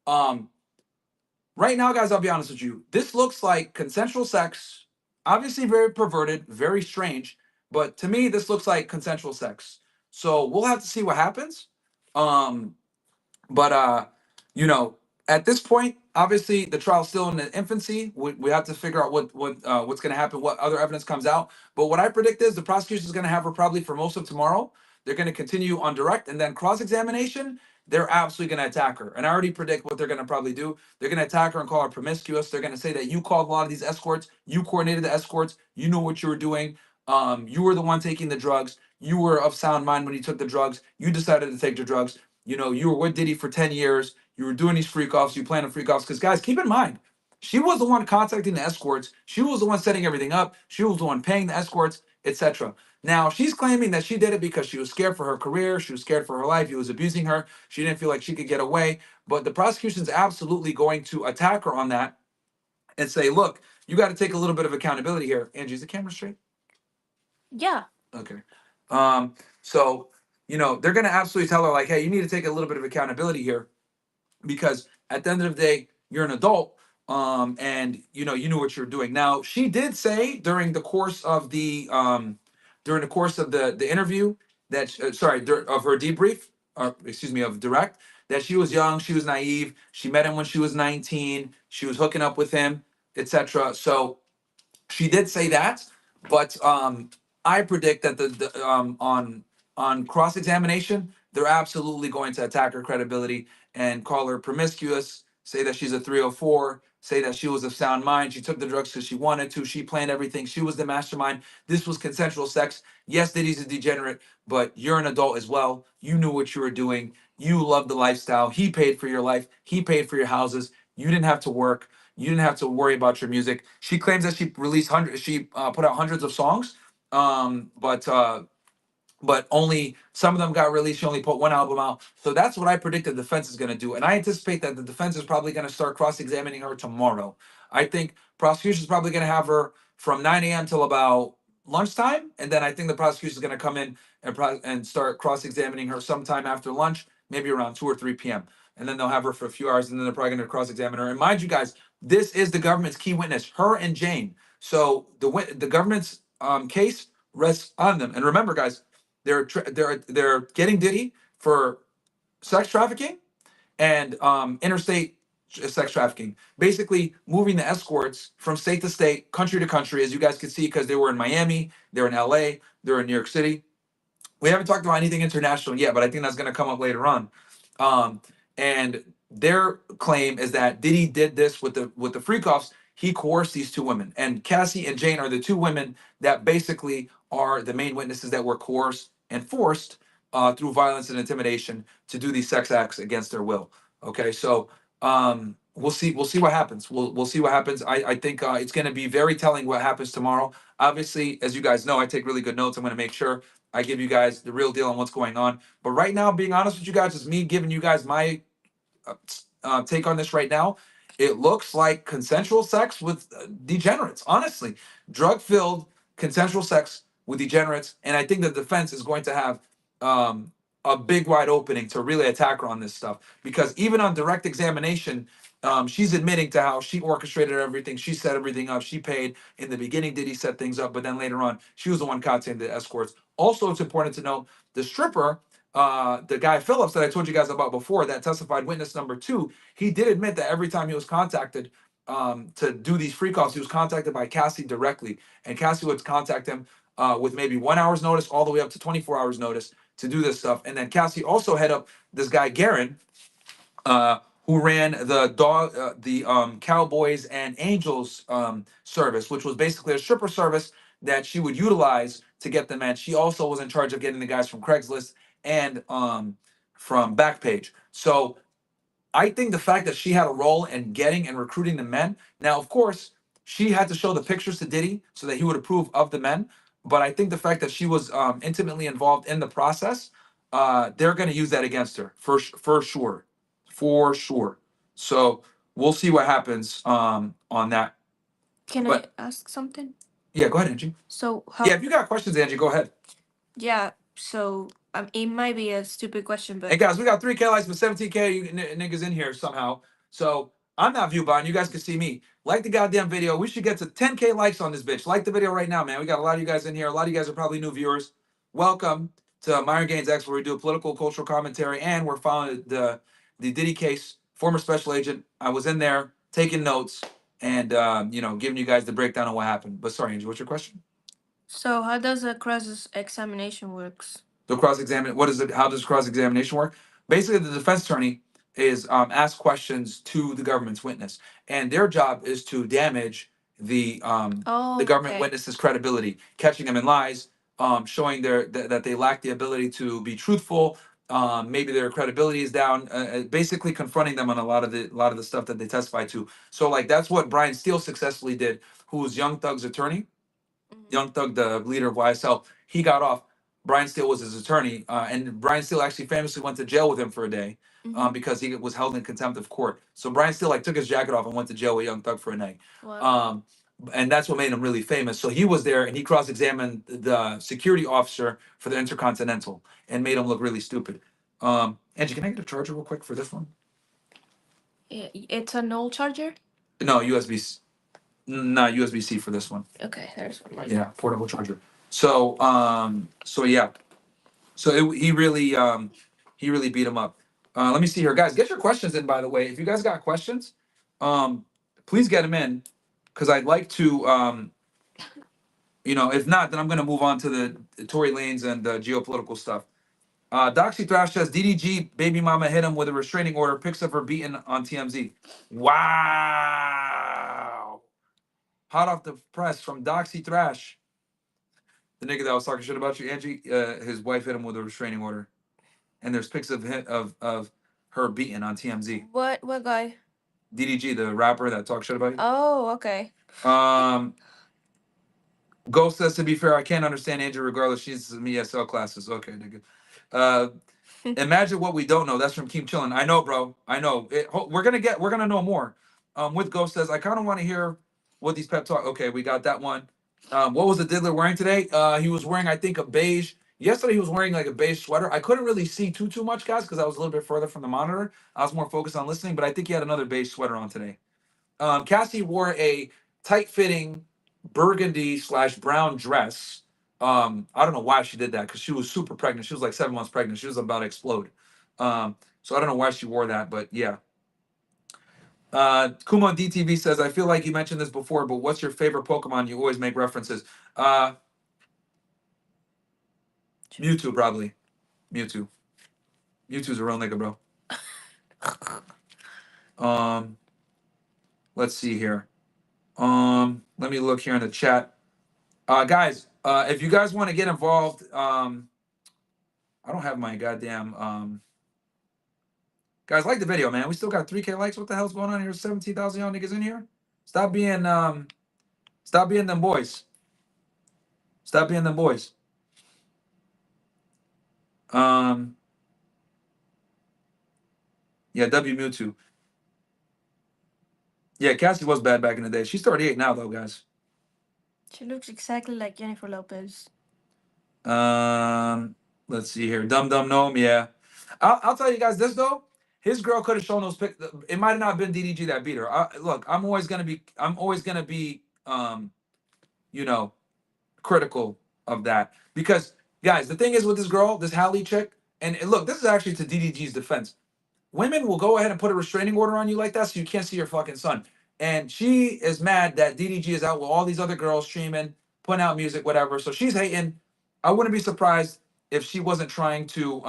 Right now, guys, I'll be honest with you. This looks like consensual sex. Obviously very perverted, very strange. But to me, this looks like consensual sex. So we'll have to see what happens. But you know, at this point, obviously the trial's still in the infancy. We have to figure out what's going to happen, what other evidence comes out. But what I predict is the prosecution is going to have her probably for most of tomorrow. They're going to continue on direct, and then cross-examination. They're absolutely going to attack her. And I already predict what they're going to probably do. They're going to attack her and call her promiscuous. They're going to say that you called a lot of these escorts. You coordinated the escorts. You know what you were doing. You were the one taking the drugs. You were of sound mind when you took the drugs. You decided to take the drugs. You know, you were with Diddy for 10 years. You were doing these freak offs. You planned freak offs. Because, guys, keep in mind, she was the one contacting the escorts. She was the one setting everything up. She was the one paying the escorts, etc. Now, she's claiming that she did it because she was scared for her career. She was scared for her life. He was abusing her. She didn't feel like she could get away. But the prosecution's absolutely going to attack her on that and say, look, you got to take a little bit of accountability here. Angie, is the camera straight? Yeah. Okay. So, you know, they're going to absolutely tell her, like, hey, you need to take a little bit of accountability here because at the end of the day, you're an adult. And you know, you knew what you're doing. Now, she did say during the course of the interview that of her debrief, of direct, that she was young, she was naive. She met him when she was 19. She was hooking up with him, etc. So she did say that, but I predict that on cross examination, they're absolutely going to attack her credibility and call her promiscuous, say that she's a 304, say that she was of sound mind. She took the drugs because she wanted to. She planned everything. She was the mastermind. This was consensual sex. Yes, Diddy's a degenerate, but you're an adult as well. You knew what you were doing. You loved the lifestyle. He paid for your life. He paid for your houses. You didn't have to work. You didn't have to worry about your music. She claims that she released hundreds. She put out hundreds of songs, but only some of them got released. She only put one album out. So that's what I predict the defense is going to do. And I anticipate that the defense is probably going to start cross-examining her tomorrow. I think prosecution is probably going to have her from 9 a.m. till about lunchtime. And then I think the prosecution is going to come in and start cross-examining her sometime after lunch, maybe around 2 or 3 p.m. And then they'll have her for a few hours, and then they're probably going to cross-examine her. And mind you guys, this is the government's key witness, her and Jane. So the government's case rests on them. And remember, guys, they're getting Diddy for sex trafficking and interstate sex trafficking. Basically, moving the escorts from state to state, country to country, as you guys can see, because they were in Miami, they're in LA, they're in New York City. We haven't talked about anything international yet, but I think that's going to come up later on. And their claim is that Diddy did this with the freak offs. He coerced these two women, and Cassie and Jane are the two women that basically are the main witnesses that were coerced and forced through violence and intimidation to do these sex acts against their will. Okay, so we'll see. We'll see what happens. We'll see what happens. I think it's going to be very telling what happens tomorrow. Obviously, as you guys know, I take really good notes. I'm going to make sure I give you guys the real deal on what's going on. But right now, being honest with you guys, it's me giving you guys my take on this right now. It looks like consensual sex with degenerates. Honestly, drug-filled consensual sex with degenerates, and I think the defense is going to have a big wide opening to really attack her on this stuff, because even on direct examination, she's admitting to how she orchestrated everything. She set everything up. She paid in the beginning. Diddy set things up, but then later on, she was the one contacting the escorts. Also, it's important to note the stripper, the guy Phillips that I told you guys about before, that testified witness number 2, he did admit that every time he was contacted to do these free calls, he was contacted by Cassie directly, and Cassie would contact him with maybe 1 hour's notice all the way up to 24 hours notice to do this stuff. And then Cassie also had up this guy Garen, who ran the Cowboys and Angels service, which was basically a stripper service that she would utilize to get the men. She also was in charge of getting the guys from Craigslist and from Backpage. So I think the fact that she had a role in getting and recruiting the men. Now, of course, she had to show the pictures to Diddy so that he would approve of the men. But I think the fact that she was intimately involved in the process, they're going to use that against her for sure, for sure. So we'll see what happens on that. Can But I ask something? yeah, go ahead, Angie. So how? Yeah, if you got questions, Angie, go ahead. Yeah. So it might be a stupid question, Hey but guys, we got 3K likes with 17K niggas in here somehow. So I'm not view buying. You guys can see me. Like the goddamn video. We should get to 10K likes on this bitch. Like the video right now, man. We got a lot of you guys in here. A lot of you guys are probably new viewers. Welcome to Myron Gaines X, where we do political, cultural commentary, and we're following the Diddy case. Former special agent. I was in there taking notes and giving you guys the breakdown of what happened. But sorry, Angie, what's your question? so how does a cross examination works? The cross-examine. What is it? How does cross-examination work? Basically, the defense attorney is asked questions to the government's witness, and their job is to damage the Oh, government okay. witness's credibility, catching them in lies, showing that they lack the ability to be truthful. Maybe their credibility is down. Basically, confronting them on a lot of the stuff that they testify to. So, like, that's what Brian Steele successfully did, who's Young Thug's attorney. Young Thug, the leader of YSL, he got off. Brian Steele was his attorney, and Brian Steele actually famously went to jail with him for a day because he was held in contempt of court. So Brian Steele like took his jacket off and went to jail with Young Thug for a night. Wow. And that's what made him really famous. So he was there and he cross-examined the security officer for the Intercontinental and made him look really stupid. Angie, can I get a charger real quick for this one? It's an old charger. No, USB. Not USB-C for this one. Okay, there's one. Right. Yeah, portable charger. So yeah. So he really beat him up. Let me see here, guys. Get your questions in, by the way. If you guys got questions, please get them in, because I'd like to, if not, then I'm gonna move on to the Tory Lanes and the geopolitical stuff. Doxy Thrash says DDG baby mama hit him with a restraining order. Pics of her beaten on TMZ. Wow. Hot off the press from Doxy Thrash. The nigga that was talking shit about you, Angie, his wife hit him with a restraining order, and there's pics of her beaten on TMZ. What guy? DDG, the rapper that talks shit about you. Oh, okay. Ghost says, to be fair, I can't understand Angie regardless. She's in ESL classes. Okay, nigga. Imagine what we don't know. That's from Keem Chillin. I know, bro. I know. We're gonna know more. With Ghost says, I kind of want to hear what these pep talk. Okay, we got that one. What was the diddler wearing today? He was wearing, I think, a beige. Yesterday he was wearing like a beige sweater. I couldn't really see too much, guys, because I was a little bit further from the monitor. I was more focused on listening, but I think he had another beige sweater on today. Cassie wore a tight-fitting burgundy/brown dress. I don't know why she did that, because she was super pregnant. She was like 7 months pregnant. She was about to explode. So I don't know why she wore that, but yeah. Kumon DTV says, I feel like you mentioned this before, but what's your favorite Pokemon? You always make references. Mewtwo, probably. Mewtwo. Mewtwo's a real nigga, bro. Um, let's see here. Let me look here in the chat. Guys, if you guys want to get involved, I don't have my goddamn guys, like the video, man. We still got 3K likes. What the hell's going on here? 17,000 y'all niggas in here. Stop being them boys. Stop being them boys. Yeah, W Mewtwo. Yeah, Cassie was bad back in the day. She's 38 now though, guys. She looks exactly like Jennifer Lopez. Let's see here. Dum Dum Gnome, yeah. I'll tell you guys this though. His girl could have shown those pics. It might have not been DDG that beat her. Look, I'm always gonna be you know, critical of that. Because guys, the thing is with this girl, this Halle chick, and look, this is actually to DDG's defense. Women will go ahead and put a restraining order on you like that so you can't see your fucking son. And she is mad that DDG is out with all these other girls streaming, putting out music, whatever. So she's hating. I wouldn't be surprised if she wasn't trying to,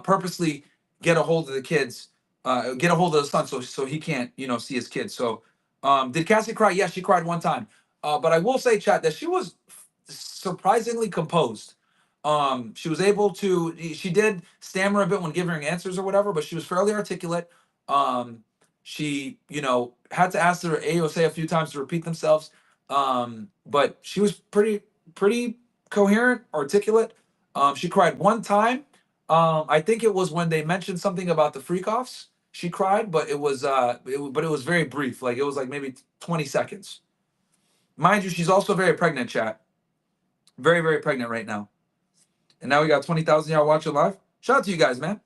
purposely get a hold of the kids, get a hold of the son, so he can't, see his kids. So, did Cassie cry? Yes, she cried one time. But I will say, chat, that she was surprisingly composed. She was able to. She did stammer a bit when giving answers or whatever, but she was fairly articulate. She, had to ask her AOSA a few times to repeat themselves. But she was pretty coherent, articulate. She cried one time. I think it was when they mentioned something about the freak offs. She cried, but it was very brief. Like it was like maybe 20 seconds. Mind you, she's also very pregnant, chat. Very, very pregnant right now. And now we got 20,000 y'all watching live. Shout out to you guys, man.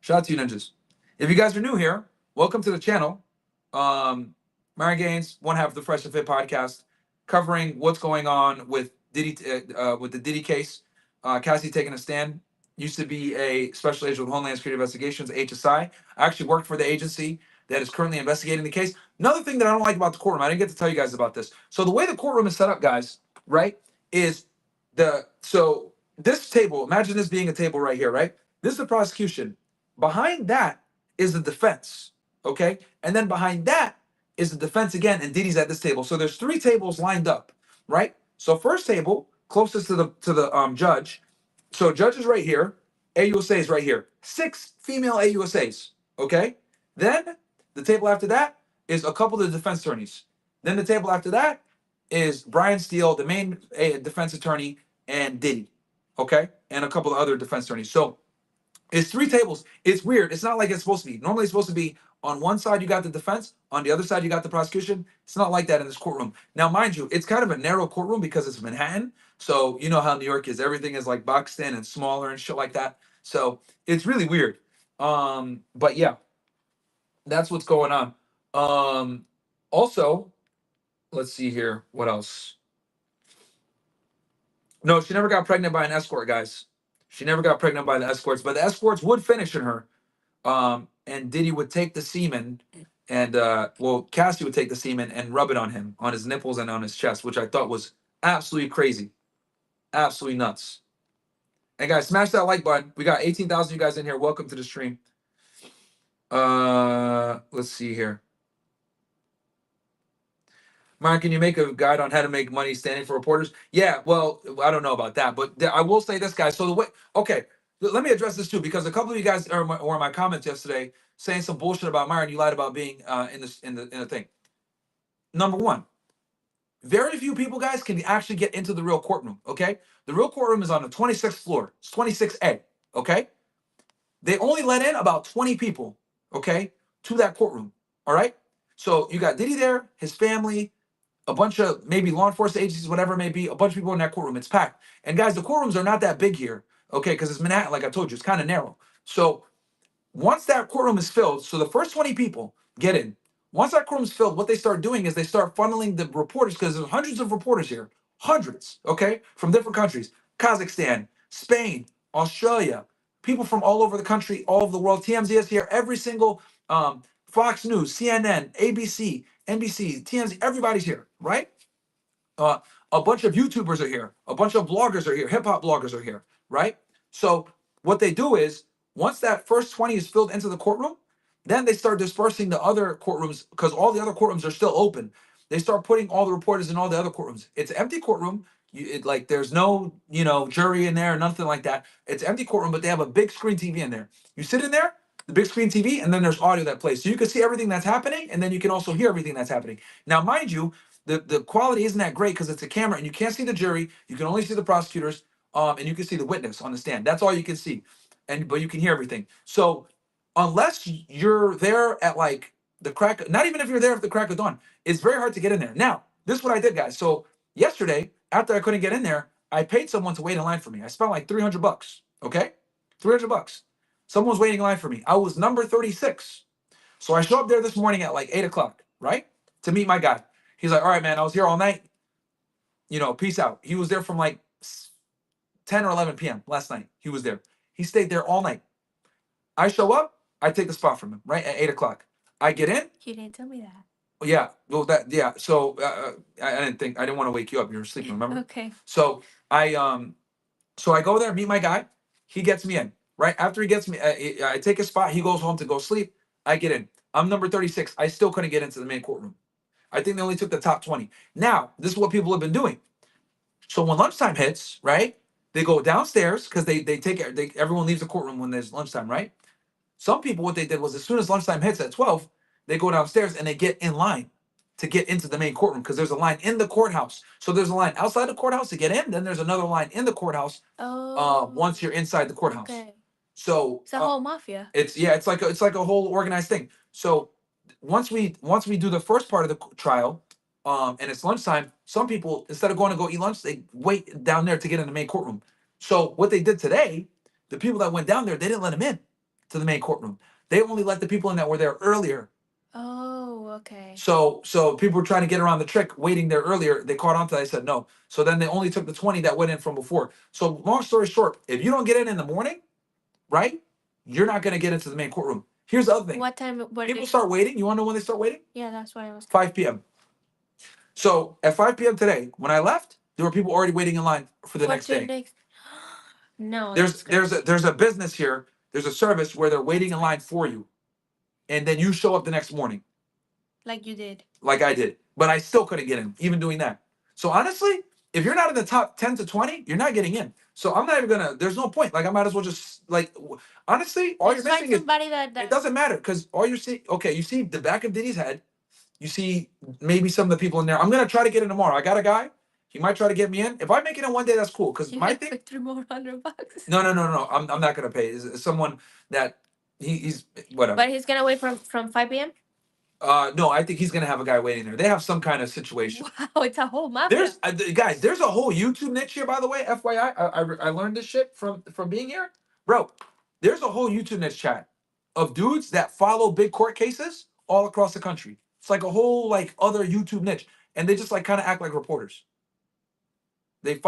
Shout out to you ninjas. If you guys are new here, welcome to the channel. Myron Gaines, one half of the Fresh and Fit podcast, covering what's going on with Diddy, with the Diddy case. Cassie taking a stand. Used to be a special agent with Homeland Security Investigations, HSI. I actually worked for the agency that is currently investigating the case. Another thing that I don't like about the courtroom, I didn't get to tell you guys about this. So the way the courtroom is set up, guys, right, is so this table, imagine this being a table right here, right? This is the prosecution. Behind that is the defense, okay? And then behind that is the defense again, and Diddy's at this table. So there's 3 tables lined up, right? So first table, closest to the judge. So judge is right here, AUSA is right here. 6 female AUSAs, okay? Then the table after that is a couple of the defense attorneys. Then the table after that is Brian Steele, the main defense attorney, and Diddy, okay? And a couple of other defense attorneys. So it's 3 tables. It's weird. It's not like it's supposed to be. Normally it's supposed to be on one side you got the defense, on the other side you got the prosecution. It's not like that in this courtroom. Now, mind you, it's kind of a narrow courtroom because it's Manhattan. So you know how New York is. Everything is like boxed in and smaller and shit like that. So it's really weird. But yeah, that's what's going on. Also, let's see here. What else? No, she never got pregnant by an escort, guys. She never got pregnant by the escorts, but the escorts would finish in her. And Diddy would take the semen and Cassie would take the semen and rub it on him, on his nipples and on his chest, which I thought was absolutely crazy. Absolutely nuts. And guys, smash that like button. We got 18,000 you guys in here. Welcome to the stream. Let's see here. Mark, can you make a guide on how to make money standing for reporters? Yeah, well, I don't know about that, but I will say this, guys. So the way, okay, let me address this too, because a couple of you guys were in my comments yesterday saying some bullshit about Myron. You lied about being in the thing. Number one, very few people, guys, can actually get into the real courtroom. Okay, the real courtroom is on the 26th floor. It's 26A. Okay, they only let in about 20 people. Okay, to that courtroom. All right, so you got Diddy there, his family, a bunch of maybe law enforcement agencies, whatever it may be, a bunch of people in that courtroom. It's packed. And guys, the courtrooms are not that big here, okay? Because it's Manhattan, like I told you, it's kind of narrow. So once that courtroom is filled, so the first 20 people get in. Once that courtroom is filled, what they start doing is they start funneling the reporters, because there's hundreds of reporters here, hundreds, okay, from different countries, Kazakhstan, Spain, Australia, people from all over the country, all over the world. TMZ is here. Every single Fox News, CNN, ABC, NBC, TMZ, everybody's here, right? A bunch of YouTubers are here. A bunch of bloggers are here. Hip hop bloggers are here, right? So what they do is once that first 20 is filled into the courtroom, Then they start dispersing the other courtrooms because all the other courtrooms are still open. They start putting all the reporters in all the other courtrooms. It's an empty courtroom. Like there's no jury in there, nothing like that. It's an empty courtroom, but they have a big screen TV in there. You sit in there, the big screen TV, and then there's audio that plays, so you can see everything that's happening, and then you can also hear everything that's happening. Now, mind you, the quality isn't that great because it's a camera, and you can't see the jury. You can only see the prosecutors, and you can see the witness on the stand. That's all you can see, but you can hear everything. So unless you're there at like the crack, not even if you're there at the crack of dawn, it's very hard to get in there. Now, this is what I did, guys. So yesterday, after I couldn't get in there, I paid someone to wait in line for me. I spent like $300. Okay, $300. Someone was waiting in line for me. I was number 36. So I show up there this morning at like 8 o'clock, right, to meet my guy. He's like, "All right, man, I was here all night. Peace out." He was there from like 10 or 11 p.m. last night. He was there. He stayed there all night. I show up. I take the spot from him right at 8 o'clock. I get in. You didn't tell me that. Yeah. Well, yeah. So I didn't want to wake you up. You were sleeping, remember? Okay. So I go there, meet my guy. He gets me in. Right after he gets me, I take a spot. He goes home to go sleep. I get in. I'm number 36. I still couldn't get into the main courtroom. I think they only took the top 20. Now, this is what people have been doing. So when lunchtime hits, right, they go downstairs because everyone leaves the courtroom when there's lunchtime, right? Some people, what they did was as soon as lunchtime hits at 12, they go downstairs and they get in line to get into the main courtroom because there's a line in the courthouse. So there's a line outside the courthouse to get in. Then there's another line in the courthouse. Once you're inside the courthouse. Okay. So it's a whole mafia. It's like a whole organized thing. So once we do the first part of the trial, and it's lunchtime, some people, instead of going to go eat lunch, they wait down there to get in the main courtroom. So what they did today, the people that went down there, they didn't let them in to the main courtroom. They only let the people in that were there earlier. Oh, okay. So people were trying to get around the trick, waiting there earlier. They caught on to that. I said no. So then they only took the 20 that went in from before. So long story short, if you don't get in the morning, right, you're not going to get into the main courtroom. Here's the other thing. What time? People start waiting. You want to know when they start waiting? Yeah, that's what I was. 5 p.m. So at 5 p.m. today, when I left, there were people already waiting in line for the next day. No. There's a business here. There's a service where they're waiting in line for you, and then you show up the next morning. Like you did. Like I did, but I still couldn't get in, even doing that. So honestly, if you're not in the top 10 to 20, you're not getting in. So I'm not even gonna. There's no point. Like I might as well just honestly, all you're missing is it doesn't matter because all you see. Okay, you see the back of Diddy's head. You see maybe some of the people in there. I'm gonna try to get in tomorrow. I got a guy. He might try to get me in. If I make it in one day, that's cool. Because my thing. $3 more $100. No. I'm not gonna pay. It's someone that he's whatever. But he's gonna wait from 5 p.m. No, I think he's gonna have a guy waiting there. They have some kind of situation. Wow, it's a whole mafia. Guys, there's a whole YouTube niche here, by the way. FYI, I learned this shit from being here, bro. There's a whole YouTube niche chat of dudes that follow big court cases all across the country. It's like a whole other YouTube niche, and they just kind of act like reporters. They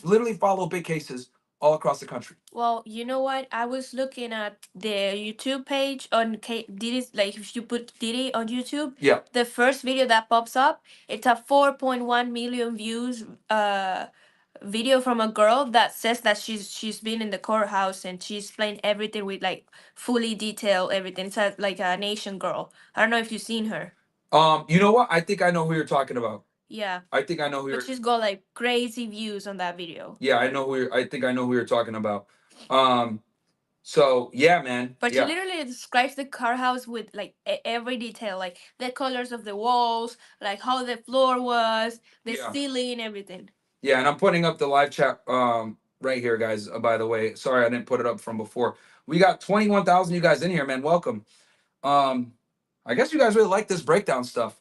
literally follow big cases all across the country. Well, you know what? I was looking at the YouTube page on Diddy's, like if you put Diddy on YouTube, yeah, the first video that pops up, it's a 4.1 million views video from a girl that says that she's been in the courthouse and she's explained everything with fully detailed everything. It's like a Nation girl. I don't know if you've seen her. You know what? I think I know who you're talking about. Yeah. I think I know who. But she's got crazy views on that video. Yeah, I know I think I know who you're talking about. So yeah, man. But she literally describes the courthouse with every detail, like the colors of the walls, like how the floor was, the ceiling, everything. Yeah, and I'm putting up the live chat right here, guys. By the way, sorry I didn't put it up from before. We got 21,000 you guys in here, man. Welcome. I guess you guys really like this breakdown stuff.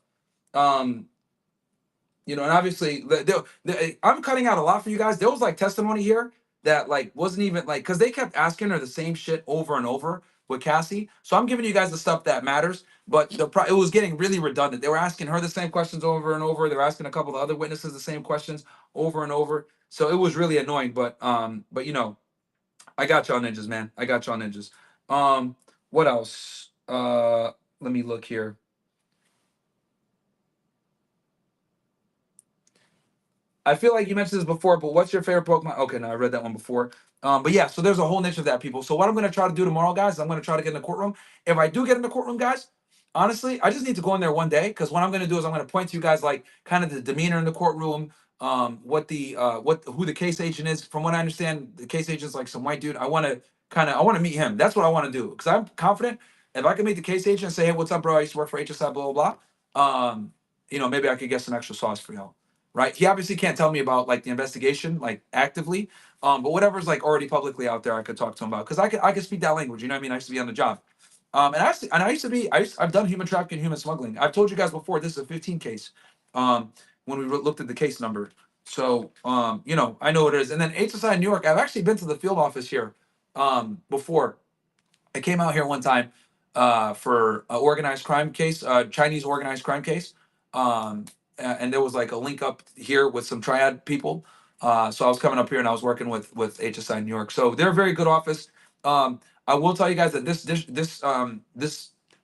And obviously, I'm cutting out a lot for you guys. There was testimony here that wasn't even because they kept asking her the same shit over and over with Cassie. So I'm giving you guys the stuff that matters. But it was getting really redundant. They were asking her the same questions over and over. They were asking a couple of other witnesses the same questions over and over. So it was really annoying. But I got y'all ninjas, man. I got y'all ninjas. What else? Let me look here. I feel like you mentioned this before, but what's your favorite Pokemon? Okay, no, I read that one before. But yeah, so there's a whole niche of that, people. So what I'm gonna try to do tomorrow, guys, is I'm gonna try to get in the courtroom. If I do get in the courtroom, guys, honestly, I just need to go in there one day, because what I'm gonna do is I'm gonna point to you guys like kind of the demeanor in the courtroom, what who the case agent is. From what I understand, the case agent is like some white dude. I want to meet him. That's what I want to do, because I'm confident if I can meet the case agent and say, hey, what's up, bro? I used to work for HSI, blah blah blah. Maybe I could get some extra sauce for y'all, right? He obviously can't tell me about like the investigation, like actively. But whatever's like already publicly out there, I could talk to him about, because I could speak that language. You know what I mean? I used to be on the job. I've done human trafficking, human smuggling. I've told you guys before. This is a 15 case. When we looked at the case number, so I know what it is. And then HSI in New York, I've actually been to the field office here before. I came out here one time for an organized crime case, Chinese organized crime case, and there was like a link up here with some triad people. So I was coming up here and I was working with HSI New York. So they're a very good office. I will tell you guys that this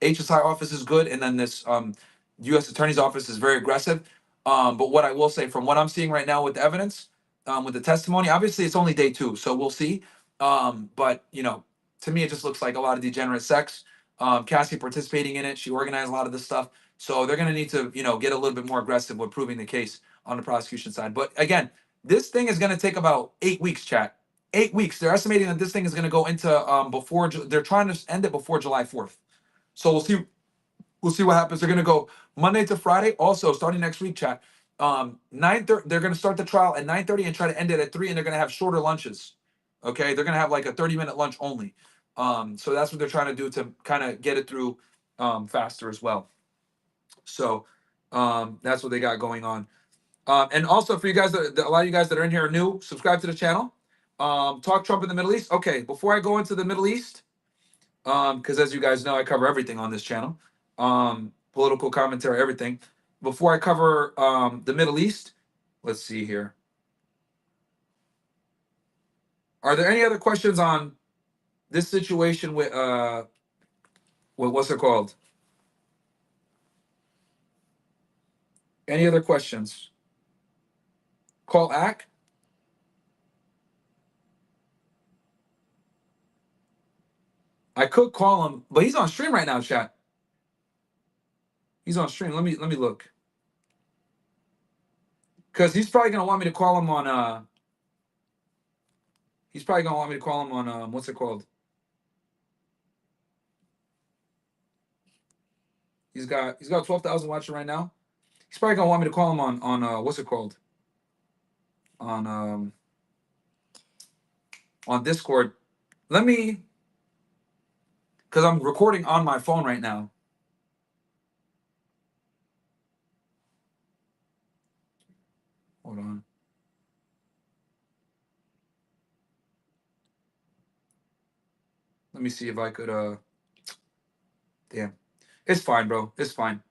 HSI office is good, and then this U.S. Attorney's office is very aggressive. But what I will say, from what I'm seeing right now with the evidence, with the testimony, obviously it's only day 2, so we'll see. But to me, it just looks like a lot of degenerate sex. Cassie participating in it, she organized a lot of this stuff. So they're gonna need to, get a little bit more aggressive with proving the case on the prosecution side. But again, this thing is gonna take about 8 weeks, chat. 8 weeks. They're estimating that this thing is gonna go into they're trying to end it before July 4th. So we'll see. We'll see what happens. They're gonna go Monday to Friday. Also, starting next week, chat. 9:30. They're gonna start the trial at 9:30 and try to end it at 3. And they're gonna have shorter lunches. Okay, they're gonna have like a 30-minute lunch only. So that's what they're trying to do to kind of get it through faster as well. So that's what they got going on. And also for you guys, a lot of you guys that are in here are new, subscribe to the channel. Talk Trump in the Middle East. Okay, before I go into the Middle East, because as you guys know, I cover everything on this channel, political commentary, everything. Before I cover the Middle East, let's see here. Are there any other questions on this situation with what's it called? Any other questions? Call Ack. I could call him, but he's on stream right now, chat. He's on stream. Let me look. Cause he's probably gonna want me to call him on he's probably gonna want me to call him on what's it called? He's got 12,000 watching right now. He's probably gonna want me to call him on what's it called? On Discord. Let me, because I'm recording on my phone right now. Hold on. Let me see if I could damn. It's fine, bro. It's fine.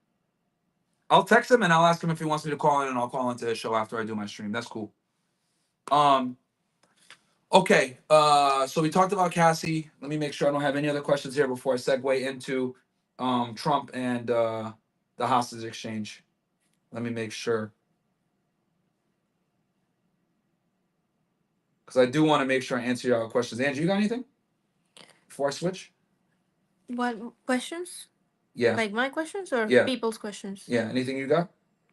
I'll text him and I'll ask him if he wants me to call in, and I'll call into his show after I do my stream. That's cool. Okay. So we talked about Cassie. Let me make sure I don't have any other questions here before I segue into Trump and the hostage exchange. Let me make sure. Because I do want to make sure I answer your questions. Angie, you got anything before I switch? What questions? Yeah. Like my questions or Yeah. people's questions? Yeah. Anything you got?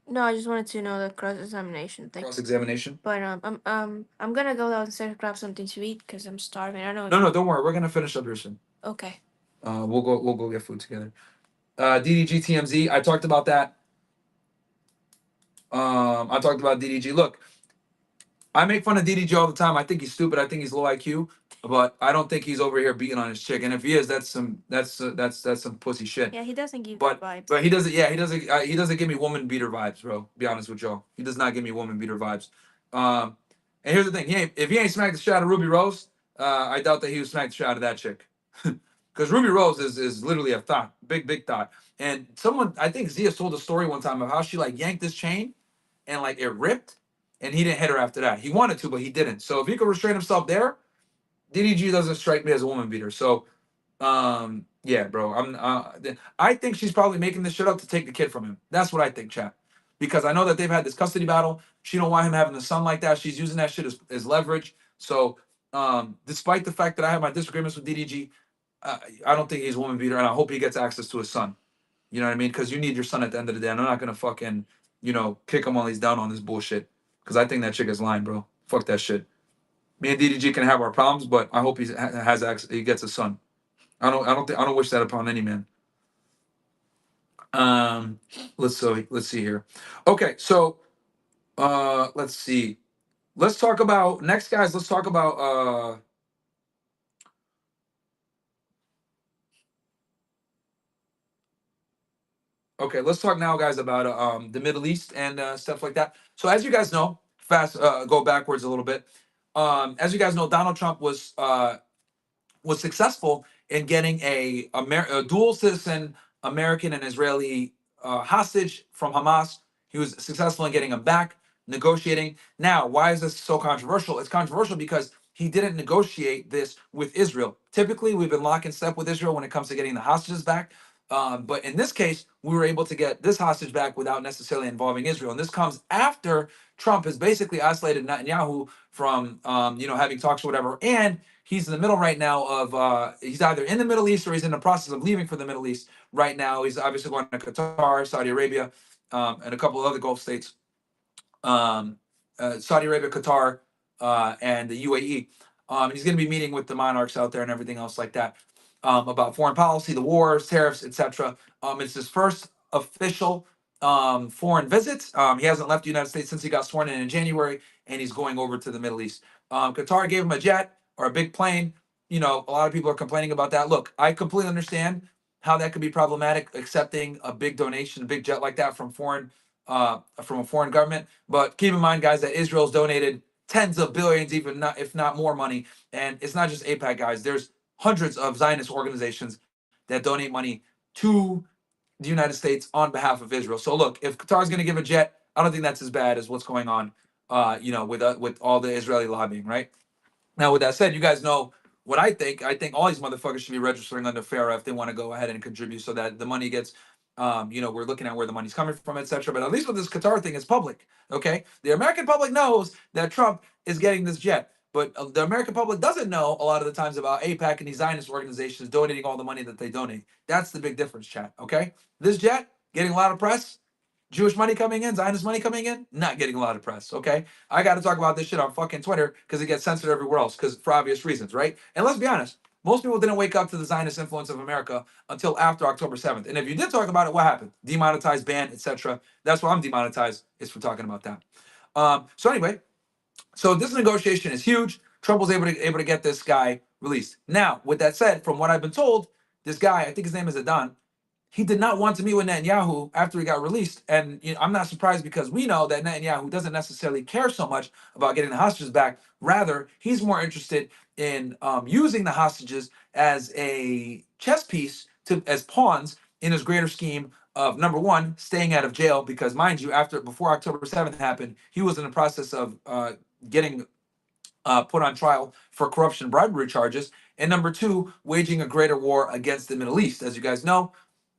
No, I just wanted to know the cross-examination thing. Cross-examination? But I'm gonna go downstairs grab something to eat because I'm starving. I know. No, don't worry. We're gonna finish up here soon. Okay. We'll go get food together. DDG TMZ. I talked about that. I talked about DDG. Look, I make fun of DDG all the time. I think he's stupid. I think he's low IQ, but I don't think he's over here beating on his chick. And if he is, that's some pussy shit. Yeah, he doesn't give But vibes. but he doesn't. Yeah, he doesn't give me woman beater vibes, bro. Be honest with y'all. He does not give me woman beater vibes. And here's the thing. If he ain't smacked the shit out of Ruby Rose, I doubt that he would smack the shit out of that chick. Because Ruby Rose is literally a thought, big thought. And someone, I think Zia told a story one time of how she like yanked this chain and like it ripped, and he didn't hit her after that. He wanted to, but he didn't. So if he could restrain himself there, DDG doesn't strike me as a woman beater. So yeah, bro. I think she's probably making this shit up to take the kid from him. That's what I think, chat. Because I know that they've had this custody battle. She don't want him having a son like that. She's using that shit as leverage. So Despite the fact that I have my disagreements with DDG, I don't think he's a woman beater, and I hope he gets access to his son. You know what I mean? Because you need your son at the end of the day. And I'm not gonna fucking, kick him while he's down on this bullshit. Because I think that chick is lying, bro. Fuck that shit. Me and DDG can have our problems, but I hope has access. He gets a son. I don't wish that upon any man. Um, let's see here. Okay, so let's see. Let's talk about next, guys. Let's talk about okay, let's talk now, guys, about the Middle East and stuff like that. So, as you guys know, fast go backwards a little bit. As you guys know, Donald Trump was successful in getting a dual citizen American and Israeli hostage from Hamas. He was successful in getting him back, negotiating. Now, why is this so controversial? It's controversial because he didn't negotiate this with Israel. Typically, we've been lock and step with Israel when it comes to getting the hostages back. But in this case, we were able to get this hostage back without necessarily involving Israel. And this comes after Trump has basically isolated Netanyahu from, having talks or whatever. And he's in the middle right now of he's either in the Middle East or he's in the process of leaving for the Middle East right now. He's obviously going to Qatar, Saudi Arabia, and a couple of other Gulf states, Saudi Arabia, Qatar, and the UAE. He's going to be meeting with the monarchs out there and everything else like that, about foreign policy, the wars, tariffs, etc. It's his first official foreign visit. He hasn't left the United States since he got sworn in January, and he's going over to the Middle East. Qatar gave him a jet or a big plane. A lot of people are complaining about that. Look, I completely understand how that could be problematic, accepting a big donation, a big jet like that from a foreign government. But keep in mind, guys, that Israel's donated tens of billions, even not, if not more money. And it's not just APAC, guys. There's hundreds of Zionist organizations that donate money to the United States on behalf of Israel. So look, if Qatar's going to give a jet, I don't think that's as bad as what's going on, with all the Israeli lobbying, right? Now, with that said, you guys know what I think. I think all these motherfuckers should be registering under FARA if they want to go ahead and contribute, so that the money gets, we're looking at where the money's coming from, etc. But at least with this Qatar thing, it's public. Okay, the American public knows that Trump is getting this jet, but the American public doesn't know a lot of the times about APAC and these Zionist organizations donating all the money that they donate. That's the big difference, chat. Okay, this jet getting a lot of press. Jewish money coming in, Zionist money coming in, not getting a lot of press. Okay, I got to talk about this shit on fucking Twitter because it gets censored everywhere else, because for obvious reasons, right? And let's be honest, most people didn't wake up to the Zionist influence of America until after October 7th. And if you did talk about it, what happened? Demonetized, banned, etc. That's why I'm demonetized, is for talking about that. So anyway, so this negotiation is huge. Trump was able to get this guy released. Now, with that said, from what I've been told, this guy, I think his name is Adnan, he did not want to meet with Netanyahu after he got released. And I'm not surprised, because we know that Netanyahu doesn't necessarily care so much about getting the hostages back. Rather, he's more interested in using the hostages as a chess piece, as pawns in his greater scheme of, number one, staying out of jail. Because mind you, before October 7th happened, he was in the process of getting put on trial for corruption bribery charges. And number two, waging a greater war against the Middle East. As you guys know,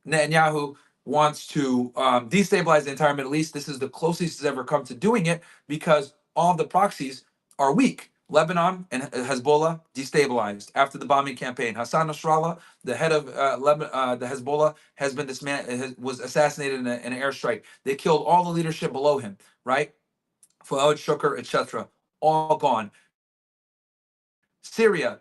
Netanyahu wants to destabilize the entire Middle East. This is the closest he's ever come to doing it, because all of the proxies are weak. Lebanon and Hezbollah destabilized after the bombing campaign. Hassan Nasrallah, the head of the Hezbollah, has been was assassinated in an airstrike. They killed all the leadership below him, right? Fuad Shukr, etc. All gone. Syria,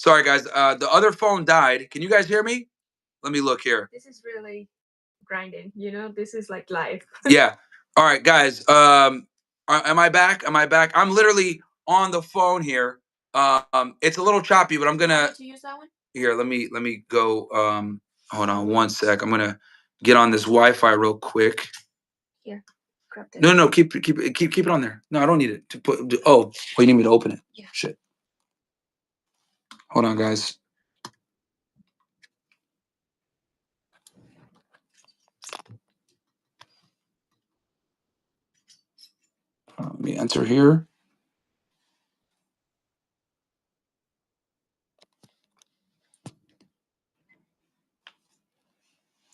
Sorry, guys. The other phone died. Can you guys hear me? Let me look here. This is really grinding. You know, this is like live. Yeah. All right, guys. Am I back? Am I back? I'm literally on the phone here. It's a little choppy, but I'm gonna To use that one? here. Let me go. Hold on one sec. I'm gonna get on this Wi-Fi real quick. Here, grab this. No, keep it on there. No, I don't need it to put. Oh, you need me to open it? Yeah. Shit. Hold on, guys. Let me enter here.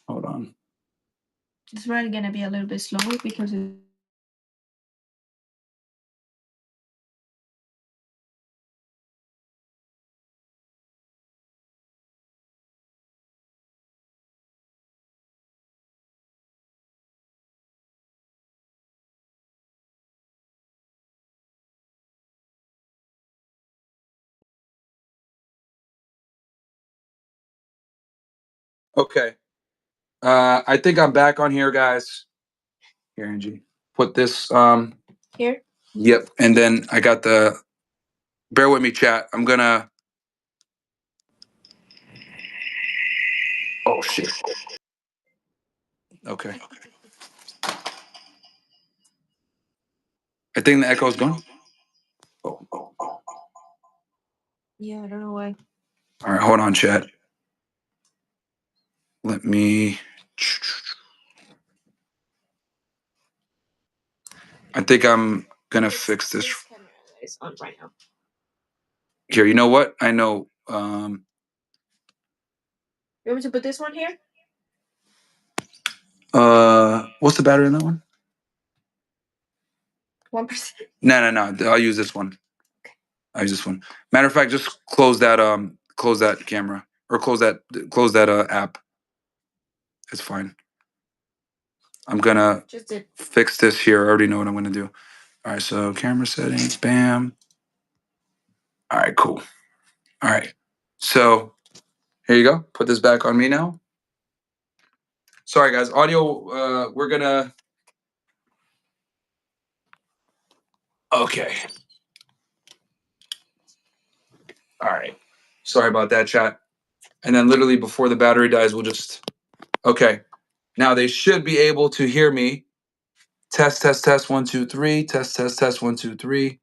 Hold on. It's really gonna be a little bit slow because it. Okay. I think I'm back on here, guys. Here, Angie. Put this. Here. Yep. And then I got the. Bear with me, chat. I'm gonna. Oh shit. Okay. I think the echo's gone. Oh. Yeah, I don't know why. All right, hold on, chat. Let me. I think I'm gonna fix this. This camera is on right now. Here, you know what? I know. You want me to put this one here? What's the battery in that one? 1%. No. I'll use this one. I use this one. Matter of fact, just close that camera or close that app. It's fine. I'm gonna Just did. fix this here. I already know what I'm gonna do. All right, so camera settings, bam. All right, cool. All right, so here you go. Put this back on me now. Sorry, guys. Audio. We're gonna. Okay. All right. Sorry about that, chat. And then literally before the battery dies, we'll just. Okay. Now they should be able to hear me. Test, 1, 2, 3. Test, 1, 2, 3.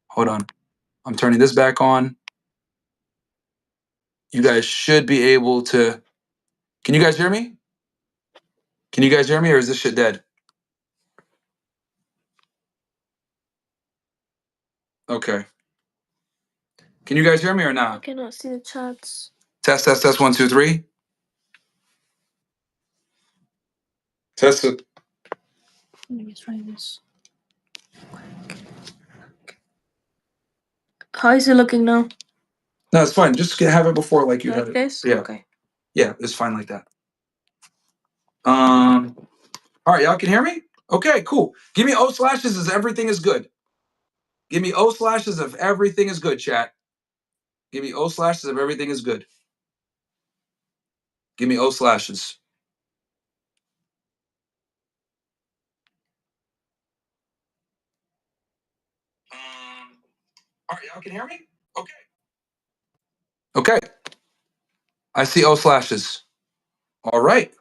Hold on. I'm turning this back on. You guys should be able to. Can you guys hear me? Can you guys hear me, or is this shit dead? Okay. Can you guys hear me or I not? cannot see the chats. Test, 1, 2, 3. Test it. Let me try this. How is it looking now? No, it's fine. Just have it before, like you Like had it. this? Yeah. Okay. Yeah, it's fine like that. All right, y'all can hear me? Okay, cool. Give me O slashes as everything is good. Give me O slashes if everything is good, chat. Give me O slashes if everything is good. Give me O slashes. All right, y'all can hear me? Okay. Okay. I see O slashes. All right.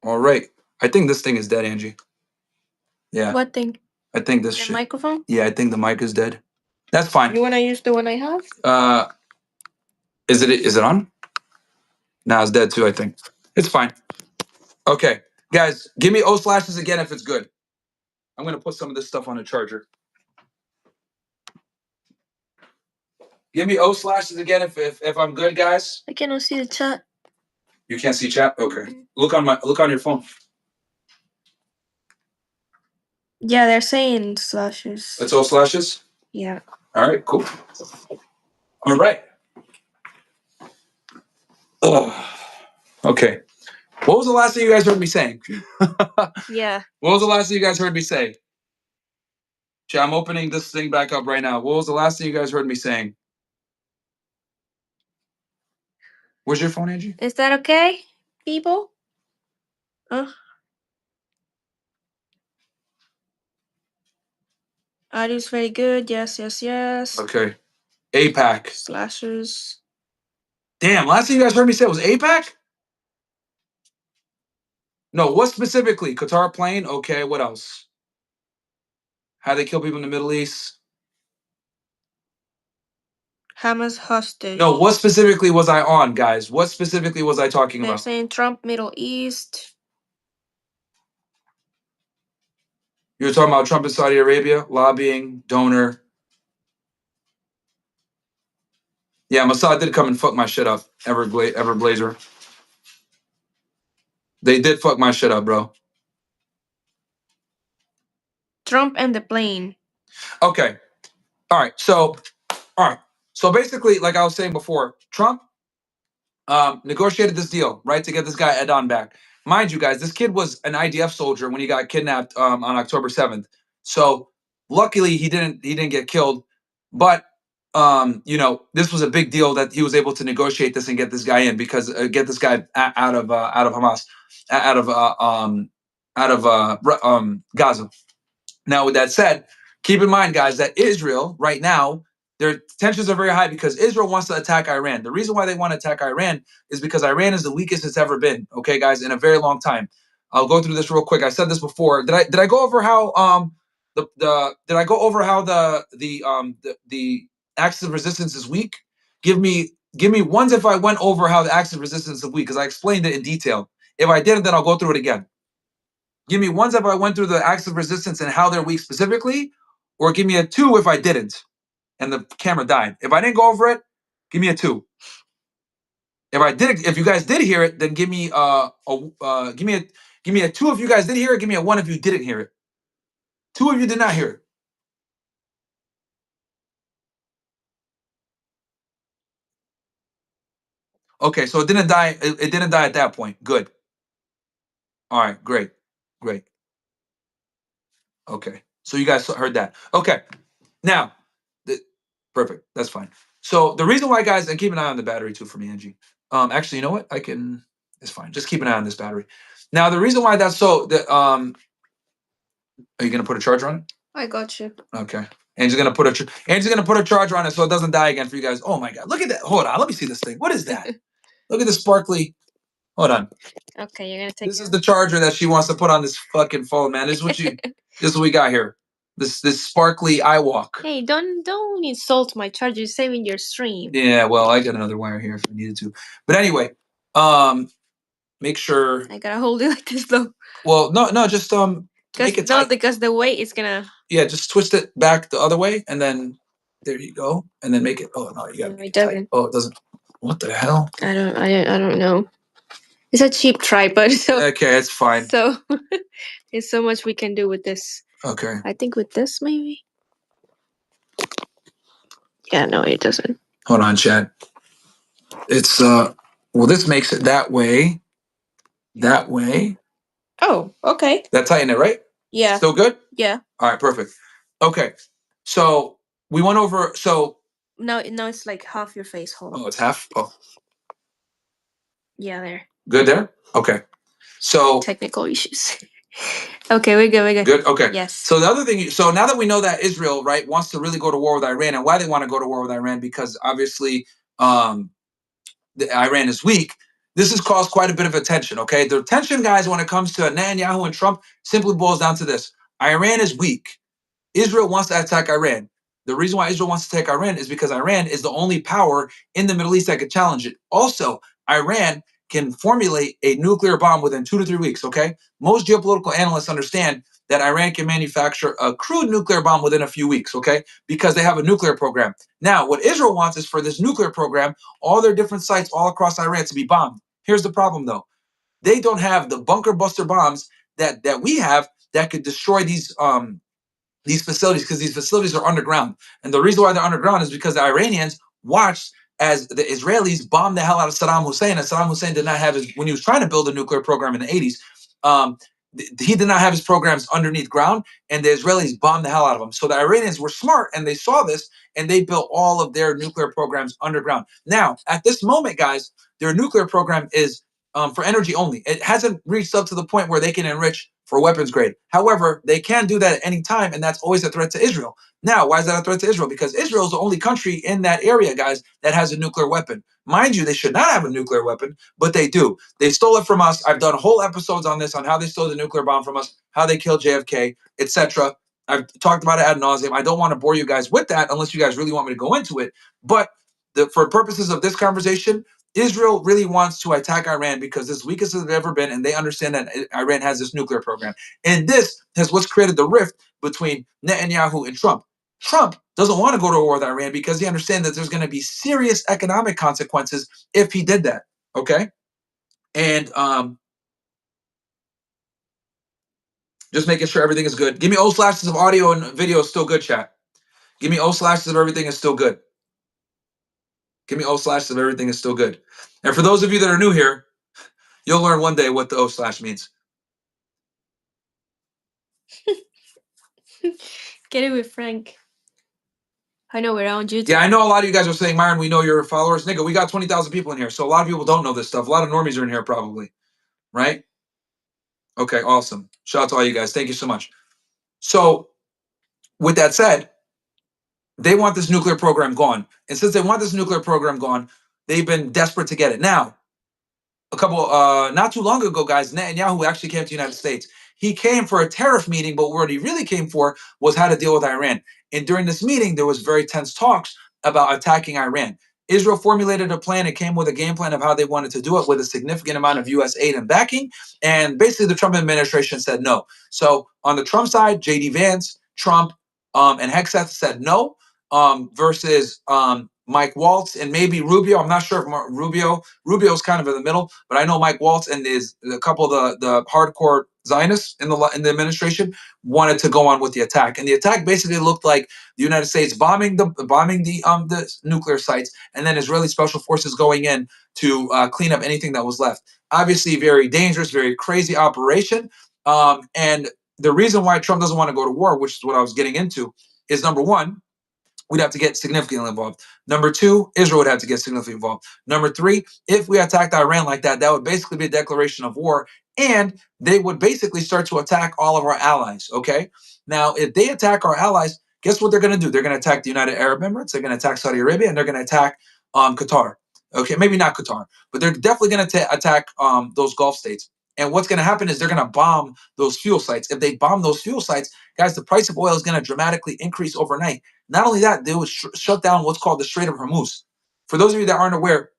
All right. I think this thing is dead, Angie. Yeah. What thing? I think this The shit. microphone? Yeah, I think the mic is dead. That's fine. You wanna use the one I have? Is it on? Nah, it's dead too, I think. It's fine. Okay. Guys, give me O slashes again if it's good. I'm gonna put some of this stuff on a charger. Give me O slashes again if I'm good, guys. I cannot see the chat. You can't see chat? Okay. Look on your phone. Yeah, they're saying slashes. It's O slashes? Yeah. All right, cool. All right. Ugh. Okay. What was the last thing you guys heard me saying? Yeah. What was the last thing you guys heard me say? Chat, I'm opening this thing back up right now. What was the last thing you guys heard me saying? Where's your phone, Angie? Is that okay, people? Audio's very good. Yes, yes, yes. Okay. APAC. Slashers. Damn, last thing you guys heard me say was APAC? No, what specifically? Qatar plane? Okay, what else? How they kill people in the Middle East? Hamas hostage. No, what specifically was I on, guys? What specifically was I talking They're about? saying Trump, Middle East. You were talking about Trump in Saudi Arabia, lobbying, donor. Yeah, Mossad did come and fuck my shit up, Everblazer. They did fuck my shit up, bro. Trump and the plane. Okay. All right. So basically, like I was saying before, Trump negotiated this deal, right, to get this guy Adon back. Mind you, guys, this kid was an IDF soldier when he got kidnapped on October 7th. So luckily he didn't get killed. But you know, this was a big deal that he was able to negotiate this and get this guy in, because get this guy out of Hamas, out of Gaza. Now, with that said, keep in mind, guys, that Israel right now, their tensions are very high because Israel wants to attack Iran. The reason why they want to attack Iran is because Iran is the weakest it's ever been, okay, guys, in a very long time. I'll go through this real quick. I said this before. Did I go over how did I go over how the axis of resistance is weak? Give me ones if I went over how the axis of resistance is weak, because I explained it in detail. If I didn't, then I'll go through it again. Give me ones if I went through the acts of resistance and how they're weak specifically, or give me a 2 if I didn't and the camera died. If I didn't go over it, give me a 2. If I did, if you guys did hear it, then give me give me a 2 if you guys did hear it. Give me a 1 if you didn't hear it. 2 if you did not hear it. Okay, so it didn't die. It didn't die at that point. Good. All right, great. Okay, so you guys heard that. Okay, now, perfect. That's fine. So the reason why, guys, and keep an eye on the battery too for me, Angie. Actually, you know what? I can. It's fine. Just keep an eye on this battery. Now, the reason why that's so that are you gonna put a charger on it? I got you. Okay. Angie's gonna put a charger on it so it doesn't die again for you guys. Oh my god, look at that! Hold on, let me see this thing. What is that? Look at the sparkly. Hold on. Okay, you're gonna take. This is the charger that she wants to put on this fucking phone, man. This is what you. This is what we got here. This sparkly iWalk. Hey, don't insult my charger. You're saving your stream. Yeah, well, I got another wire here if I needed to. But anyway, make sure. I gotta hold it like this though. Well, no, just make it tight. Because the weight is gonna. Yeah, just twist it back the other way, and then there you go, and then make it. Oh no, you got to make it tight. Oh, it doesn't. What the hell? I don't know. It's a cheap tripod, so okay, it's fine. So there's so much we can do with this. Okay. I think with this maybe. Yeah, no, it doesn't. Hold on, Chad. It's well, this makes it that way. That way. Oh, okay. That tighten it, right? Yeah. Still good? Yeah. All right, perfect. Okay, so we went over. So no, it's like half your face. Hold on. Oh, it's half. Oh. Yeah, there. Good there. Okay. So technical issues. Okay, we're good. Good. Okay. Yes. So the other thing. So now that we know that Israel, right, wants to really go to war with Iran, and why they want to go to war with Iran, because obviously, Iran is weak. This has caused quite a bit of attention. Okay, the tension, guys, when it comes to Netanyahu and Trump, simply boils down to this: Iran is weak. Israel wants to attack Iran. The reason why Israel wants to attack Iran is because Iran is the only power in the Middle East that could challenge it. Also, Iran can formulate a nuclear bomb within 2 to 3 weeks, okay? Most geopolitical analysts understand that Iran can manufacture a crude nuclear bomb within a few weeks, okay? Because they have a nuclear program. Now, what Israel wants is for this nuclear program, all their different sites all across Iran to be bombed. Here's the problem, though. They don't have the bunker buster bombs that we have that could destroy these facilities, because these facilities are underground. And the reason why they're underground is because the Iranians watched as the Israelis bombed the hell out of Saddam Hussein, and Saddam Hussein did not have his, when he was trying to build a nuclear program in the 80s, he did not have his programs underneath ground, and the Israelis bombed the hell out of them. So the Iranians were smart, and they saw this, and they built all of their nuclear programs underground. Now, at this moment, guys, their nuclear program is for energy only. It hasn't reached up to the point where they can enrich for weapons grade. However, they can do that at any time, and that's always a threat to Israel. Now, why is that a threat to Israel? Because Israel is the only country in that area, guys, that has a nuclear weapon. Mind you, they should not have a nuclear weapon, but they do. They stole it from us. I've done whole episodes on this, on how they stole the nuclear bomb from us, how they killed JFK, etc. I've talked about it ad nauseum. I don't want to bore you guys with that unless you guys really want me to go into it. But for purposes of this conversation, Israel really wants to attack Iran because it's weakest it's ever been, and they understand that Iran has this nuclear program. And this has what's created the rift between Netanyahu and Trump. Trump doesn't want to go to war with Iran because he understands that there's going to be serious economic consequences if he did that. Okay? And just making sure everything is good. Give me O slashes of audio and video is still good, chat. Give me O slashes of everything is still good. Give me O slashes of everything is still good. And for those of you that are new here, you'll learn one day what the O slash means. Get it with Frank. I know we're on YouTube. Yeah, I know a lot of you guys are saying, Myron, we know your followers. Nigga, we got 20,000 people in here. So a lot of people don't know this stuff. A lot of normies are in here probably. Right? Okay, awesome. Shout out to all you guys. Thank you so much. So with that said, they want this nuclear program gone. And since they want this nuclear program gone, they've been desperate to get it. Now, not too long ago, guys, Netanyahu actually came to the United States. He came for a tariff meeting, but what he really came for was how to deal with Iran. And during this meeting, there was very tense talks about attacking Iran. Israel formulated a plan. It came with a game plan of how they wanted to do it with a significant amount of U.S. aid and backing. And basically, the Trump administration said no. So on the Trump side, J.D. Vance, Trump, and Hegseth said no, versus Mike Waltz and maybe Rubio. I'm not sure if Rubio's kind of in the middle, but I know Mike Waltz and a couple of the hardcore Zionists in the administration wanted to go on with the attack. And the attack basically looked like the United States bombing the nuclear sites, and then Israeli special forces going in to clean up anything that was left. Obviously, very dangerous, very crazy operation. And the reason why Trump doesn't want to go to war, which is what I was getting into, is number one, we'd have to get significantly involved. Number two, Israel would have to get significantly involved. Number three, if we attacked Iran like that, that would basically be a declaration of war, and they would basically start to attack all of our allies, okay? Now, if they attack our allies, guess what they're going to do? They're going to attack the United Arab Emirates, they're going to attack Saudi Arabia, and they're going to attack Qatar. Okay, maybe not Qatar, but they're definitely going to attack those Gulf states. And what's going to happen is they're going to bomb those fuel sites. If they bomb those fuel sites, guys, the price of oil is going to dramatically increase overnight. Not only that, they would shut down what's called the Strait of Hormuz. For those of you that aren't aware,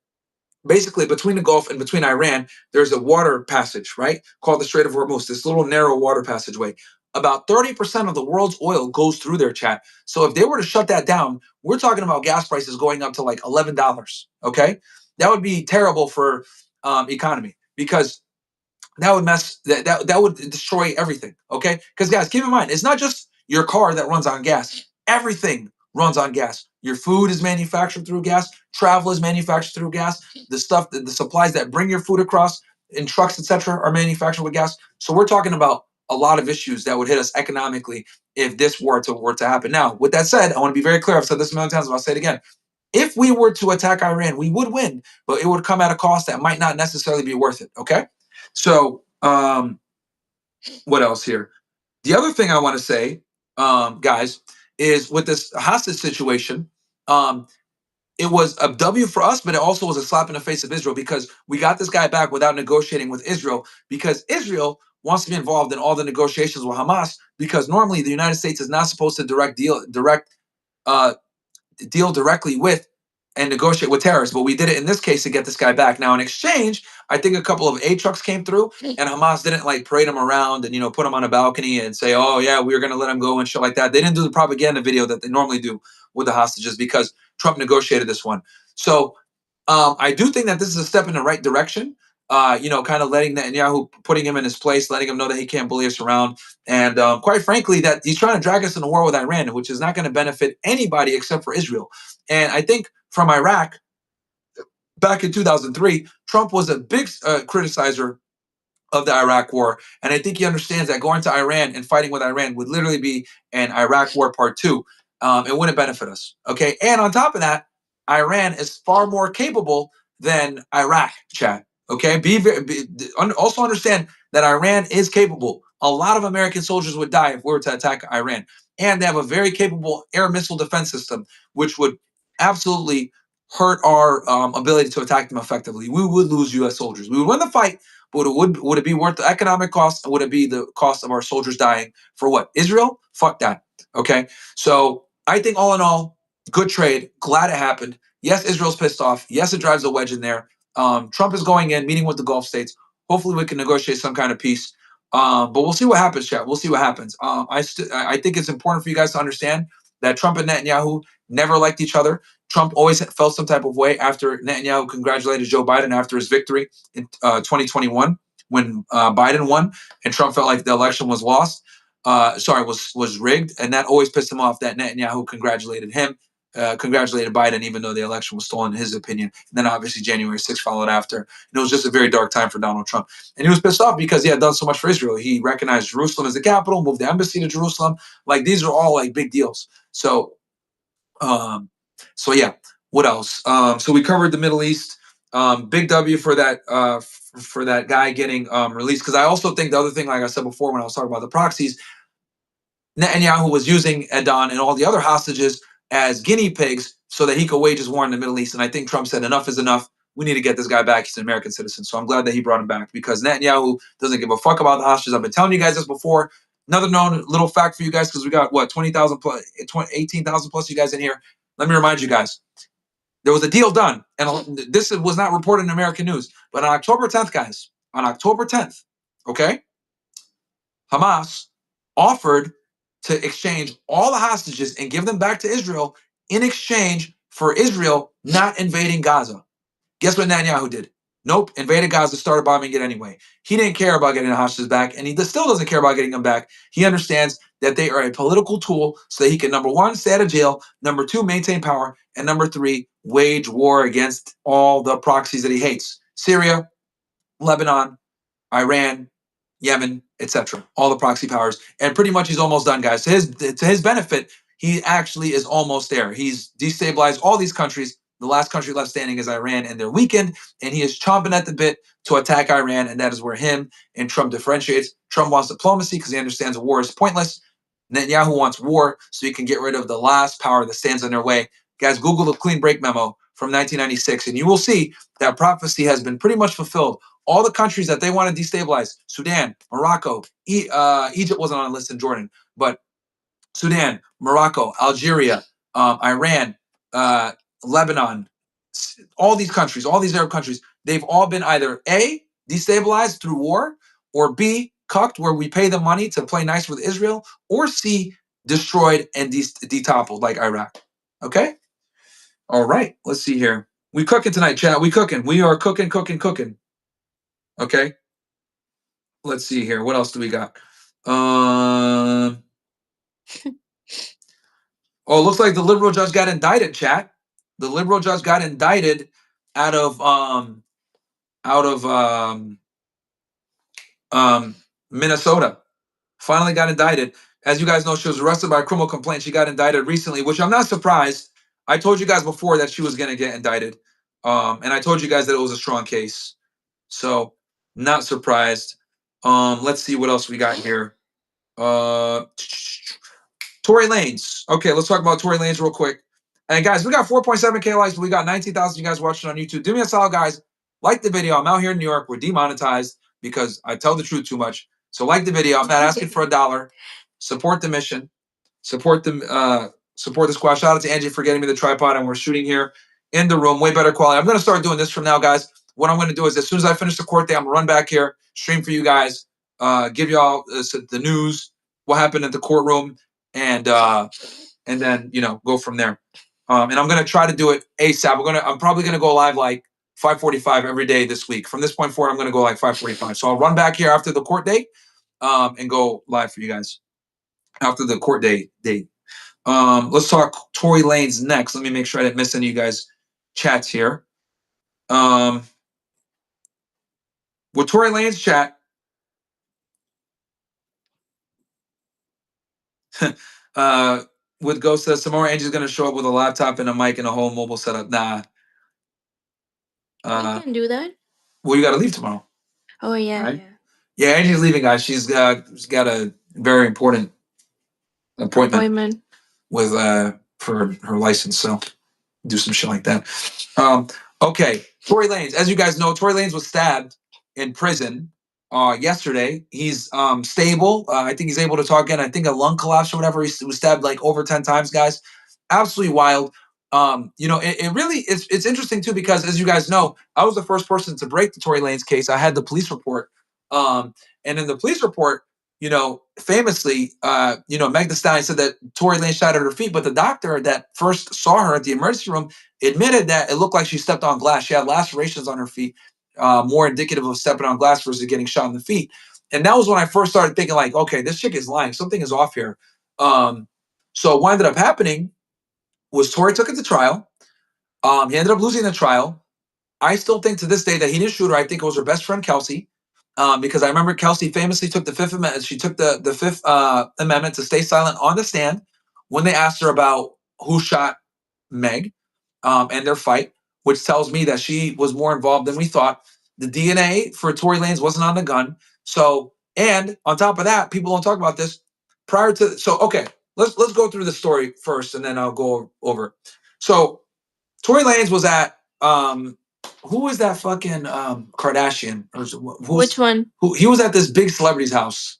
basically between the Gulf and between Iran, there's a water passage, right, called the Strait of Hormuz, this little narrow water passageway. About 30% of the world's oil goes through their chat. So if they were to shut that down, we're talking about gas prices going up to like $11, okay? That would be terrible for economy, because that would that would destroy everything, okay? Because guys, keep in mind, it's not just your car that runs on gas. Everything runs on gas. Your food is manufactured through gas. Travel is manufactured through gas. The supplies that bring your food across in trucks, etc., are manufactured with gas. So we're talking about a lot of issues that would hit us economically if this were to happen. Now, with that said, I want to be very clear. I've said this a million times, but I'll say it again. If we were to attack Iran, we would win, but it would come at a cost that might not necessarily be worth it, okay? So what else here? The other thing I want to say, guys, is with this hostage situation, it was a W for us, but it also was a slap in the face of Israel, because we got this guy back without negotiating with Israel, because Israel wants to be involved in all the negotiations with Hamas, because normally the United States is not supposed to deal directly with and negotiate with terrorists, but we did it in this case to get this guy back. Now, in exchange, I think a couple of aid trucks came through, and Hamas didn't like parade him around and put him on a balcony and say, "Oh yeah, we're gonna let him go" and shit like that. They didn't do the propaganda video that they normally do with the hostages, because Trump negotiated this one. So I do think that this is a step in the right direction. Kind of letting Netanyahu, putting him in his place, letting him know that he can't bully us around, and quite frankly, that he's trying to drag us in a war with Iran, which is not going to benefit anybody except for Israel. And I think from Iraq, back in 2003, Trump was a big criticizer of the Iraq war. And I think he understands that going to Iran and fighting with Iran would literally be an Iraq war part two. It wouldn't benefit us. Okay. And on top of that, Iran is far more capable than Iraq, chat. Okay. Also understand that Iran is capable. A lot of American soldiers would die if we were to attack Iran. And they have a very capable air missile defense system, which would absolutely hurt our ability to attack them effectively. We would lose U.S. soldiers. We would win the fight, but would it be worth the economic cost? And would it be the cost of our soldiers dying for what? Israel? Fuck that. Okay. So I think all in all, good trade. Glad it happened. Yes, Israel's pissed off. Yes, it drives a wedge in there. Trump is going in, meeting with the Gulf states. Hopefully, we can negotiate some kind of peace. But we'll see what happens, chat. We'll see what happens. I think it's important for you guys to understand that Trump and Netanyahu never liked each other. Trump always felt some type of way after Netanyahu congratulated Joe Biden after his victory in 2021 when Biden won, and Trump felt like the election was lost. Was rigged, and that always pissed him off that Netanyahu congratulated him, congratulated Biden, even though the election was stolen in his opinion. And then obviously January 6th followed after. And it was just a very dark time for Donald Trump. And he was pissed off because he had done so much for Israel. He recognized Jerusalem as the capital, moved the embassy to Jerusalem. Like these are all like big deals. So yeah, what else? So we covered the Middle East. Big W for that guy getting released. Because I also think the other thing, like I said before when I was talking about the proxies, Netanyahu was using Adon and all the other hostages as guinea pigs so that he could wage his war in the Middle East. And I think Trump said enough is enough. We need to get this guy back. He's an American citizen. So I'm glad that he brought him back because Netanyahu doesn't give a fuck about the hostages. I've been telling you guys this before. Another known little fact for you guys, because we got what 20,000 plus, 18,000 plus you guys in here. Let me remind you guys, there was a deal done, and this was not reported in American news. But on October 10th, guys, on October 10th, okay, Hamas offered to exchange all the hostages and give them back to Israel in exchange for Israel not invading Gaza. Guess what Netanyahu did? Nope, invaded Gaza, started bombing it anyway. He didn't care about getting the hostages back, and he still doesn't care about getting them back. He understands that they are a political tool so that he can, number one, stay out of jail, number two, maintain power, and number three, wage war against all the proxies that he hates. Syria, Lebanon, Iran, Yemen, etc. All the proxy powers. And pretty much he's almost done, guys. To his benefit, he actually is almost there. He's destabilized all these countries. The last country left standing is Iran, and they're weakened, and he is chomping at the bit to attack Iran, and that is where him and Trump differentiates. Trump wants diplomacy because he understands a war is pointless. Netanyahu wants war so he can get rid of the last power that stands in their way. Guys, Google the clean break memo from 1996, and you will see that prophecy has been pretty much fulfilled. All the countries that they want to destabilize, Sudan, Morocco, Egypt wasn't on the list in Jordan, but Sudan, Morocco, Algeria, Iran, Lebanon, all these countries, all these Arab countries, they've all been either A, destabilized through war, or B, cucked where we pay them money to play nice with Israel, or C, destroyed and detoppled like Iraq. Okay? All right, let's see here. We cooking tonight, chat. We cooking. We are cooking. Okay? Let's see here. What else do we got? Oh, it looks like the liberal judge got indicted, chat. The liberal judge got indicted out of Minnesota. Finally got indicted. As you guys know, she was arrested by a criminal complaint. She got indicted recently, which I'm not surprised. I told you guys before that she was going to get indicted. And I told you guys that it was a strong case. So, not surprised. Let's see what else we got here. Tory Lanes. Okay, let's talk about Tory Lanes real quick. And guys, we got 4.7K likes, but we got 19,000 you guys watching on YouTube. Do me a solid, guys. Like the video. I'm out here in New York. We're demonetized because I tell the truth too much. So like the video. I'm not asking for $1. Support the mission. Support the squad. Shout out to Angie for getting me the tripod, and we're shooting here in the room. Way better quality. I'm going to start doing this from now, guys. What I'm going to do is as soon as I finish the court day, I'm going to run back here, stream for you guys, give y'all the news, what happened at the courtroom, and then go from there. And I'm gonna try to do it ASAP. I'm probably gonna go live like 5:45 every day this week. From this point forward, I'm gonna go like 5:45. So I'll run back here after the court date, and go live for you guys after the court date. Let's talk Tory Lanes next. Let me make sure I didn't miss any of you guys' chats here. With Tory Lanes chat, With Ghost says tomorrow Angie's gonna show up with a laptop and a mic and a whole mobile setup. Nah. We can do that. Well, you gotta leave tomorrow. Oh yeah, right? yeah. Yeah, Angie's leaving, guys. She's got a very important appointment with for her license, so do some shit like that. Okay, Tory Lanez. As you guys know, Tory Lanez was stabbed in prison yesterday. He's stable. I think he's able to talk again. I think a lung collapse or whatever. He was stabbed like over 10 times, guys. Absolutely wild. It really it's interesting too, because as you guys know, I was the first person to break the Tory Lanez case. I had the police report. And in the police report, famously, Meg Thee Stallion said that Tory Lanez shot at her feet, but the doctor that first saw her at the emergency room admitted that it looked like she stepped on glass. She had lacerations on her feet, more indicative of stepping on glass versus getting shot in the feet. And that was when I first started thinking, like, okay, this chick is lying. Something is off here. So what ended up happening was Tory took it to trial. He ended up losing the trial. I still think to this day that he didn't shoot her. I think it was her best friend, Kelsey. Because I remember Kelsey famously took the Fifth Amendment. She took the Fifth Amendment to stay silent on the stand when they asked her about who shot Meg and their fight, which tells me that she was more involved than we thought. The DNA for Tory Lanez wasn't on the gun. So, and on top of that, people don't talk about this. Okay, let's go through the story first, and then I'll go over. So, Tory Lanez was at who was that fucking Kardashian? Which one? He was at this big celebrity's house.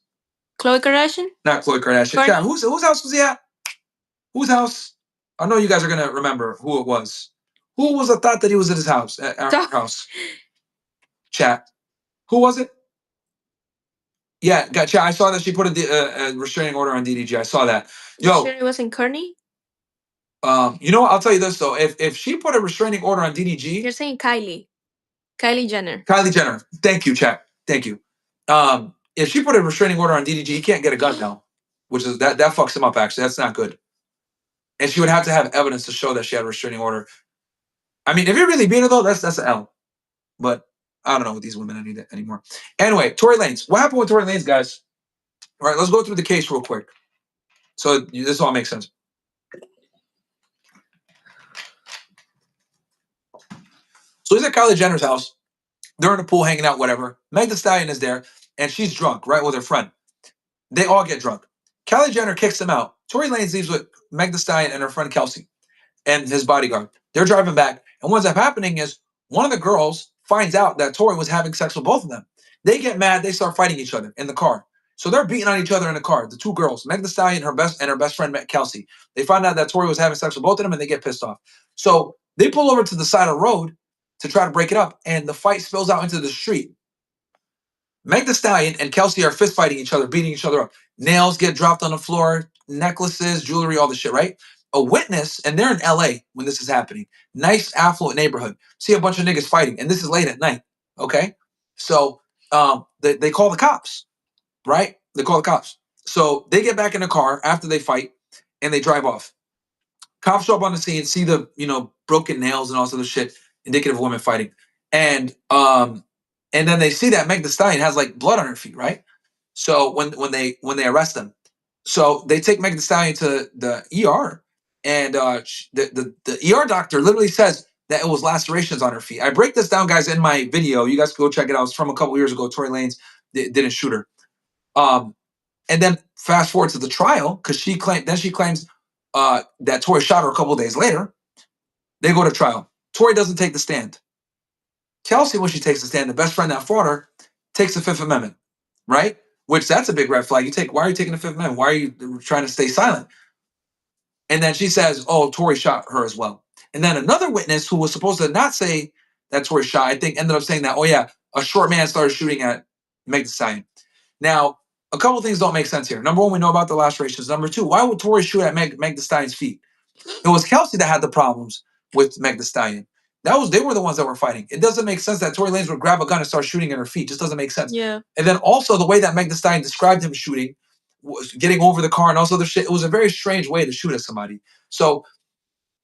Khloe Kardashian? Not Khloe Kardashian. Yeah, whose house was he at? Whose house? I know you guys are gonna remember who it was. Who was the thought that he was at his house? At our house. Chat. Who was it? Yeah, gotcha. I saw that she put a restraining order on DDG. I saw that. Yo, sure it wasn't Kourtney? I'll tell you this though. If she put a restraining order on DDG, you're saying Kylie Jenner. Kylie Jenner. Thank you, chat. Thank you. If she put a restraining order on DDG, he can't get a gun now, which is that fucks him up. Actually, that's not good. And she would have to have evidence to show that she had a restraining order. I mean, if you're really being her though, that's an L. But I don't know with these women anymore. Anyway, Tory Lanez. What happened with Tory Lanez, guys? All right, let's go through the case real quick, so this all makes sense. So he's at Kylie Jenner's house. They're in the pool hanging out, whatever. Meg Thee Stallion is there, and she's drunk, right, with her friend. They all get drunk. Kylie Jenner kicks them out. Tory Lanez leaves with Meg Thee Stallion and her friend Kelsey and his bodyguard. They're driving back, and what ends up happening is one of the girls finds out that Tory was having sex with both of them. They get mad. They start fighting each other in the car. So they're beating on each other in the car. The two girls, Meg Thee Stallion and her best friend Kelsey. They find out that Tory was having sex with both of them, and they get pissed off. So they pull over to the side of the road to try to break it up, and the fight spills out into the street. Meg Thee Stallion and Kelsey are fist fighting each other, beating each other up. Nails get dropped on the floor, necklaces, jewelry, all the shit, right? A witness, and they're in LA when this is happening. Nice, affluent neighborhood. See a bunch of niggas fighting, and this is late at night, okay? So they call the cops, right? They call the cops. So they get back in the car after they fight, and they drive off. Cops show up on the scene, see the broken nails and all this other shit, indicative of women fighting, and then they see that Meg Thee Stallion has like blood on her feet, right? So when they arrest them, so they take Meg Thee Stallion to the ER, and the ER doctor literally says that it was lacerations on her feet. I break this down, guys, in my video. You guys can go check it out. It's from a couple years ago. Tory Lanez didn't shoot her. And then fast forward to the trial, because she claims that Tory shot her a couple of days later. They go to trial. Tory doesn't take the stand. Kelsey, when she takes the stand, the best friend that fought her, takes the Fifth Amendment, right? Which that's a big red flag. Why are you taking the Fifth Amendment? Why are you trying to stay silent? And then she says, oh, Tory shot her as well. And then another witness who was supposed to not say that Tory shot, I think ended up saying that, oh yeah, a short man started shooting at Meg Thee Stallion. Now, a couple things don't make sense here. Number one, we know about the lacerations. Number two, why would Tory shoot at Meg Thee Stallion's feet? It was Kelsey that had the problems with Meg Thee Stallion. They were the ones that were fighting. It doesn't make sense that Tory Lanez would grab a gun and start shooting at her feet. It just doesn't make sense. Yeah. And then also the way that Meg Thee Stallion described him shooting, was getting over the car and all this other shit. It was a very strange way to shoot at somebody. So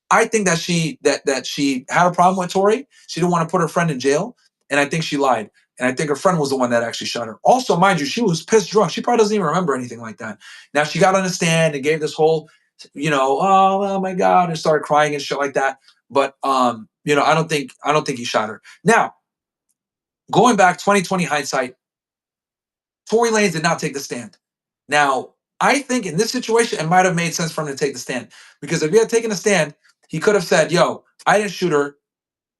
I think that she had a problem with Tory. She didn't want to put her friend in jail, and I think she lied. And I think her friend was the one that actually shot her. Also, mind you, she was pissed drunk. She probably doesn't even remember anything like that. Now she got on the stand and gave this whole, oh my God, and started crying and shit like that. But I don't think he shot her. Now, going back 2020 hindsight, Tory Lanes did not take the stand. Now, I think in this situation, it might have made sense for him to take the stand. Because if he had taken a stand, he could have said, yo, I didn't shoot her.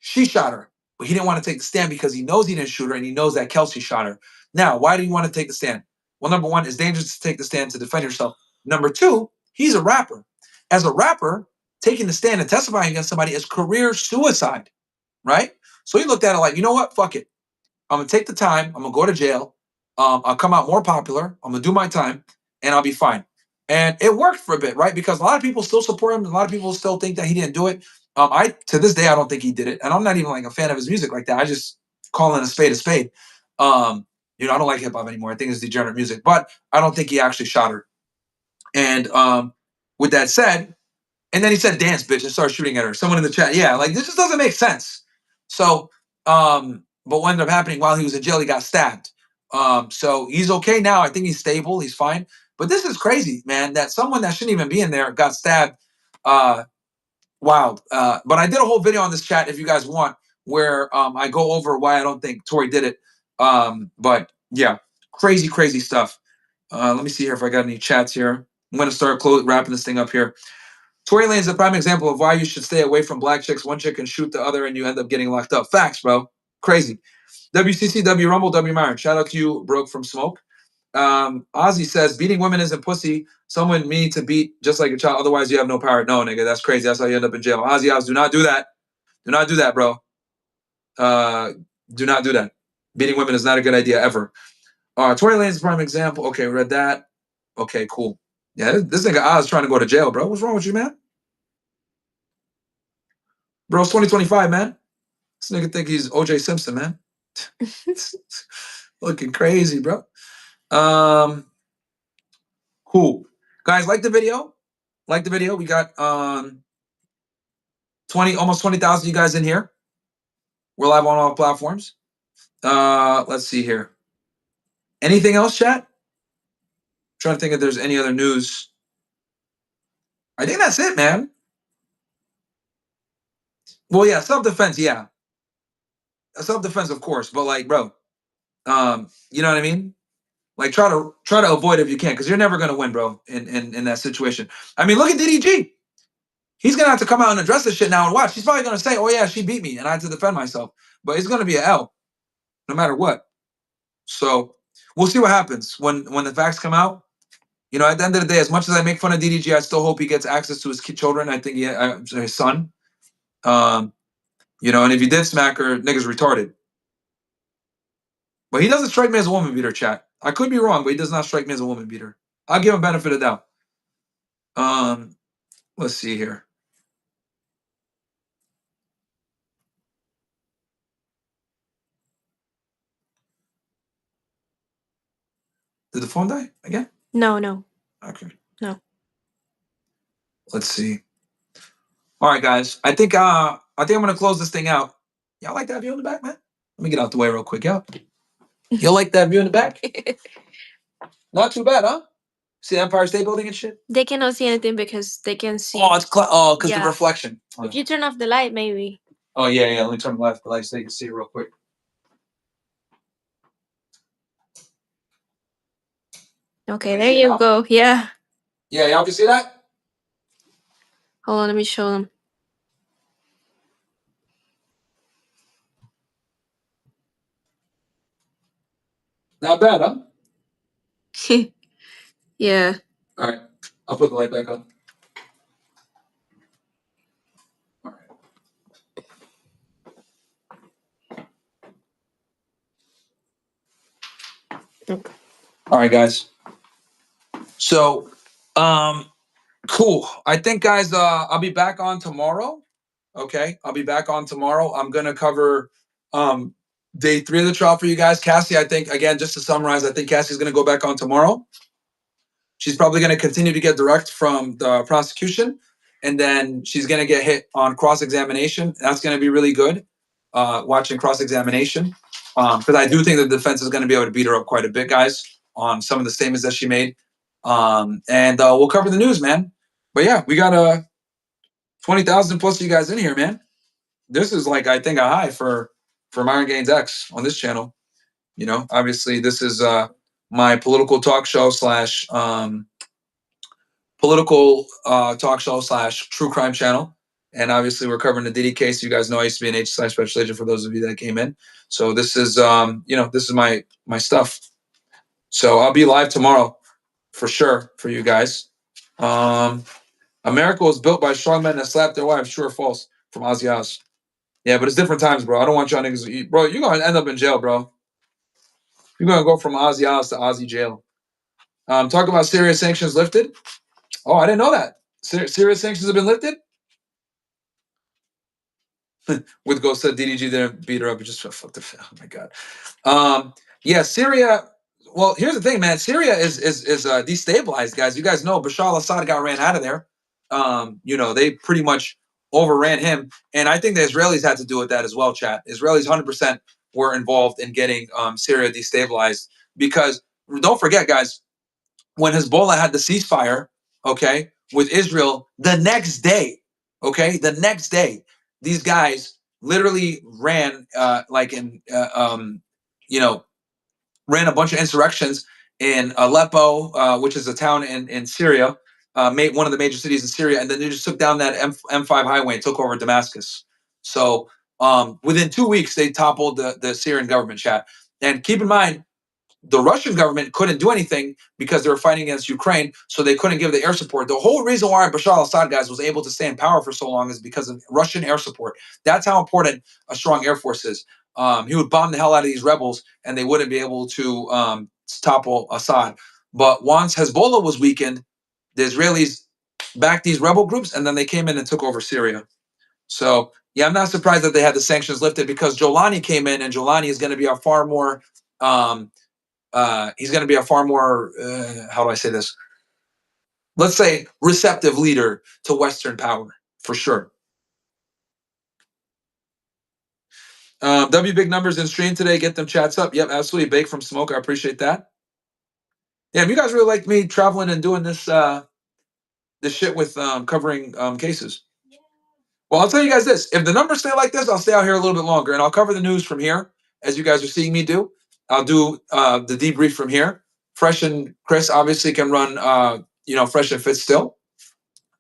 She shot her. But he didn't want to take the stand because he knows he didn't shoot her and he knows that Kelsey shot her. Now, why do you want to take the stand? Well, number one, it's dangerous to take the stand to defend yourself. Number two, he's a rapper. As a rapper, taking the stand and testifying against somebody is career suicide, right? So he looked at it like, you know what? Fuck it. I'm going to take the time. I'm going to go to jail. I'll come out more popular. I'm going to do my time and I'll be fine. And it worked for a bit, right? Because a lot of people still support him. A lot of people still think that he didn't do it. To this day, I don't think he did it. And I'm not even like a fan of his music like that. I just call it a spade a spade. I don't like hip hop anymore. I think it's degenerate music, but I don't think he actually shot her. And with that said, and then he said, dance, bitch, and started shooting at her. Someone in the chat, yeah, like this just doesn't make sense. So, but what ended up happening while he was in jail, he got stabbed. So he's okay now. I think he's stable. He's fine. But this is crazy, man, that someone that shouldn't even be in there got stabbed. Wild. But I did a whole video on this chat if you guys want, where I go over why I don't think Tory did it. But yeah, crazy stuff. Let me see here if I got any chats here. I'm going to start wrapping this thing up here. Tory Lane is a prime example of why you should stay away from black chicks. One chick can shoot the other and you end up getting locked up. Facts, bro. Crazy. WCC, W Rumble, W Myron. Shout out to you, Broke from Smoke. Ozzy says, beating women isn't pussy. Someone mean to beat just like a child. Otherwise, you have no power. No, nigga, that's crazy. That's how you end up in jail. Ozzy, do not do that. Do not do that, bro. Do not do that. Beating women is not a good idea ever. Tory Lane's prime example. Okay, read that. Okay, cool. Yeah, this nigga Oz trying to go to jail, bro. What's wrong with you, man? Bro, it's 2025, man. This nigga think he's OJ Simpson, man. Looking crazy, bro. Cool. Guys, like the video. Like the video. We got almost 20,000 you guys in here. We're live on all platforms. Let's see here. Anything else, chat? I'm trying to think if there's any other news. I think that's it, man. Well, yeah, self-defense, yeah. Self-defense, of course, but like, bro, you know what I mean? Like, try to avoid it if you can, because you're never gonna win, bro, in that situation. I mean, look at DDG. He's gonna have to come out and address this shit now and watch. He's probably gonna say, "Oh yeah, she beat me, and I had to defend myself." But it's gonna be an L, no matter what. So we'll see what happens when the facts come out. You know, at the end of the day, as much as I make fun of DDG, I still hope he gets access to his children. I think his son. And if he did smack her, niggas retarded. But he doesn't strike me as a woman beater, chat. I could be wrong, but he does not strike me as a woman beater. I'll give him benefit of doubt. Let's see here. Did the phone die again? No. Okay. No. Let's see. All right, guys. I think I'm gonna close this thing out. Y'all like that view in the back, man? Let me get out the way real quick, y'all. Y'all like that view in the back? Not too bad, huh? See the Empire State Building and shit? They cannot see anything because they can see. Oh, it's because the reflection. If you turn off the light, maybe. Oh, yeah. Let me turn the light so you can see it real quick. Okay, there you go. Yeah. Yeah, y'all can see that? Hold on, let me show them. Not bad, huh? Yeah. All right. I'll put the light back on. All right. Okay. All right, guys. So, cool. I think, guys, I'll be back on tomorrow. Okay, I'll be back on tomorrow. I'm gonna cover day 3 of the trial for you guys. Cassie, I think, again, just to summarize, I think Cassie's gonna go back on tomorrow. She's probably gonna continue to get direct from the prosecution, and then she's gonna get hit on cross-examination. That's gonna be really good. Watching cross-examination. because I do think the defense is going to be able to beat her up quite a bit, guys, on some of the statements that she made. And we'll cover the news, man. But yeah, we got 20,000 plus of you guys in here, man. This is like, I think, a high for Myron Gaines X on this channel. You know, obviously this is my political talk show slash true crime channel. And obviously we're covering the Diddy case. You guys know I used to be an HSI special agent for those of you that came in. So this is, this is my stuff. So I'll be live tomorrow for sure for you guys. America was built by strong men that slapped their wives. True or false? From Ozzy Oz. Yeah, but it's different times, bro. I don't want y'all niggas to eat. Bro, you're going to end up in jail, bro. You're going to go from Ozzy Oz to Ozzy jail. Talk about Syria sanctions lifted. Oh, I didn't know that. Syria sanctions have been lifted? With Ghost said DDG didn't beat her up. It just fucked the. Oh my god. Yeah, Syria. Well, here's the thing, man. Syria is destabilized, guys. You guys know Bashar al-Assad got ran out of there. They pretty much overran him, and I think the Israelis had to do with that as well. Chat. Israelis 100% were involved in getting Syria destabilized because don't forget, guys, when Hezbollah had the ceasefire, okay, with Israel the next day, these guys literally ran ran a bunch of insurrections in Aleppo, which is a town in Syria, made one of the major cities in Syria, and then they just took down that M5 highway and took over Damascus. So within 2 weeks, they toppled the Syrian government, chat. And keep in mind, the Russian government couldn't do anything because they were fighting against Ukraine, so they couldn't give the air support. The whole reason why Bashar al-Assad, guys, was able to stay in power for so long is because of Russian air support. That's how important a strong air force is. He would bomb the hell out of these rebels, and they wouldn't be able to topple Assad. But once Hezbollah was weakened, the Israelis backed these rebel groups, and then they came in and took over Syria. So, yeah, I'm not surprised that they had the sanctions lifted because Jolani came in, and Jolani is going to be a far more he's going to be a far more, how do I say this? Let's say receptive leader to Western power, for sure. W big numbers in stream today. Get them chats up. Yep, absolutely. Bake from smoke. I appreciate that. Damn, you guys really like me traveling and doing this this shit with covering cases. Yeah. Well, I'll tell you guys this. If the numbers stay like this, I'll stay out here a little bit longer, and I'll cover the news from here, as you guys are seeing me do. I'll do the debrief from here. Fresh and Chris obviously can run, Fresh and Fit still,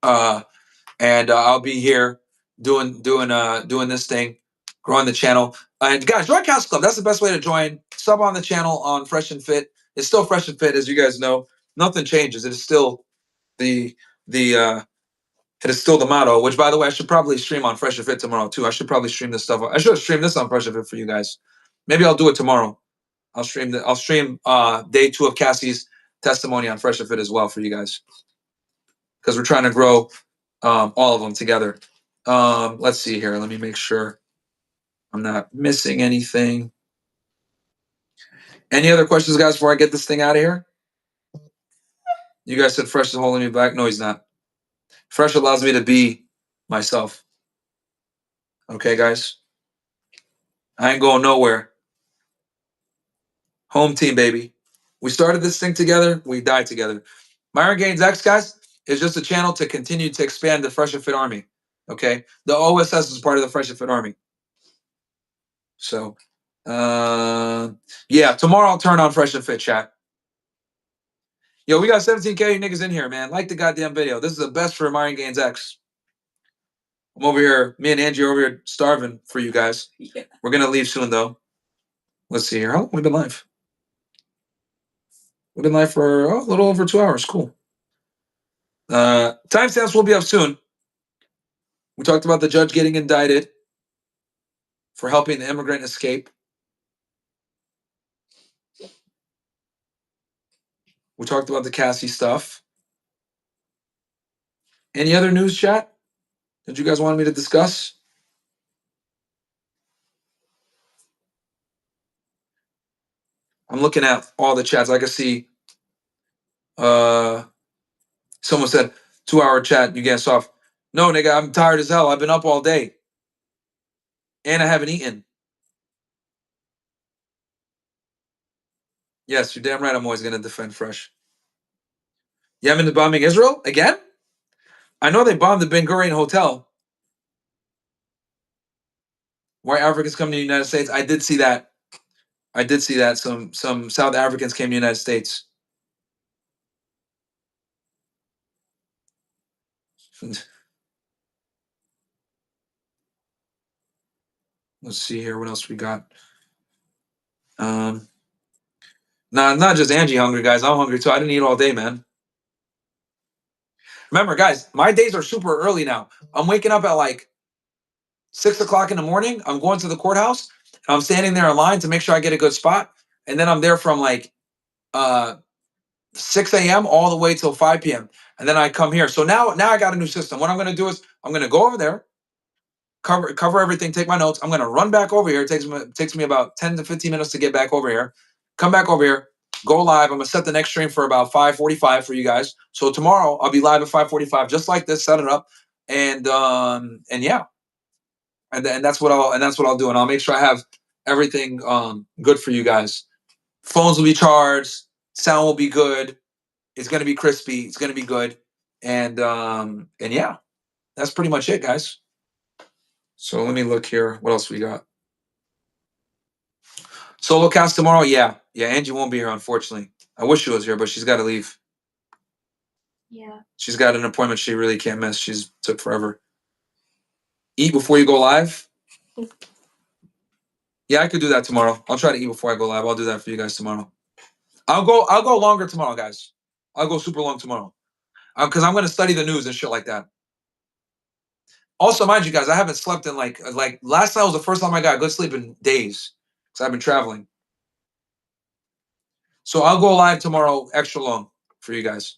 and I'll be here doing this thing, growing the channel. And guys, join Castle Club. That's the best way to join. Sub on the channel on Fresh and Fit. It's still Fresh and Fit, as you guys know. Nothing changes. It is still the motto. Which, by the way, I should probably stream on Fresh and Fit tomorrow too. I should probably stream this stuff. I should have streamed this on Fresh and Fit for you guys. Maybe I'll do it tomorrow. I'll stream day 2 of Cassie's testimony on Fresh and Fit as well for you guys, because we're trying to grow all of them together. Let's see here. Let me make sure I'm not missing anything. Any other questions, guys, before I get this thing out of here? You guys said Fresh is holding me back. No, he's not. Fresh allows me to be myself. Okay, guys? I ain't going nowhere. Home team, baby. We started this thing together. We died together. Myron Gaines X, guys, is just a channel to continue to expand the Fresh and Fit Army. Okay? The OSS is part of the Fresh and Fit Army. So, yeah, tomorrow I'll turn on Fresh and Fit, chat. Yo, we got 17K niggas in here, man. Like the goddamn video. This is the best for Myron Gaines X. I'm over here. Me and Angie are over here starving for you guys. Yeah. We're going to leave soon, though. Let's see here. How long have we been live? We've been live for a little over 2 hours. Cool. Timestamps will be up soon. We talked about the judge getting indicted for helping the immigrant escape. We talked about the Cassie stuff. Any other news, chat, that you guys wanted me to discuss? I'm looking at all the chats. I can see someone said 2-hour chat, you get soft. No, nigga, I'm tired as hell. I've been up all day. And I haven't eaten. Yes, you're damn right. I'm always gonna defend fresh. Yemen is bombing Israel again? I know they bombed the Ben Gurion Hotel. Why Africans come to the United States? I did see that. I did see that. Some South Africans came to the United States. Let's see here. What else we got? Nah, not just Angie hungry, guys. I'm hungry too. I didn't eat all day, man. Remember, guys, my days are super early now. I'm waking up at like 6 o'clock in the morning. I'm going to the courthouse. And I'm standing there in line to make sure I get a good spot. And then I'm there from like uh 6 a.m. all the way till 5 p.m. And then I come here. So now I got a new system. What I'm gonna do is I'm gonna go over there, cover everything, take my notes. I'm gonna run back over here. It takes me about 10 to 15 minutes to get back over here. Come back over here, go live. I'm gonna set the next stream for about 5:45 for you guys. So tomorrow I'll be live at 5:45, just like this, set it up. And yeah. And that's what I'll do. And I'll make sure I have everything good for you guys. Phones will be charged, sound will be good, it's gonna be crispy, it's gonna be good. And yeah, that's pretty much it, guys. So let me look here. What else we got? Solo cast tomorrow? Yeah. Yeah, Angie won't be here, unfortunately. I wish she was here, but she's gotta leave. Yeah. She's got an appointment she really can't miss. She's took forever. Eat before you go live? Yeah, I could do that tomorrow. I'll try to eat before I go live. I'll do that for you guys tomorrow. I'll go longer tomorrow, guys. I'll go super long tomorrow. Because I'm gonna study the news and shit like that. Also, mind you guys, I haven't slept in like last night was the first time I got good sleep in days. Because I've been traveling. So I'll go live tomorrow extra long for you guys.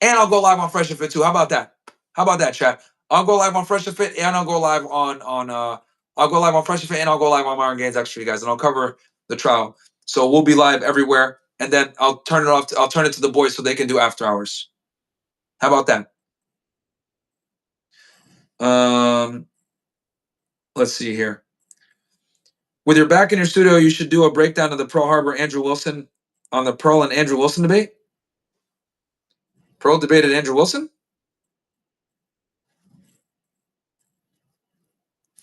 And I'll go live on Fresh and Fit too. How about that? How about that, chat? I'll go live on Fresh and Fit, and I'll go live on I'll go live on Fresh and Fit, and I'll go live on Myron Gaines Extra, you guys, and I'll cover the trial. So we'll be live everywhere, and then I'll turn it off. I'll turn it to the boys so they can do after hours. How about that? Let's see here. With your back in your studio, you should do a breakdown of the Pearl Harbor Andrew Wilson on the Pearl and Andrew Wilson debate. Pearl debated Andrew Wilson.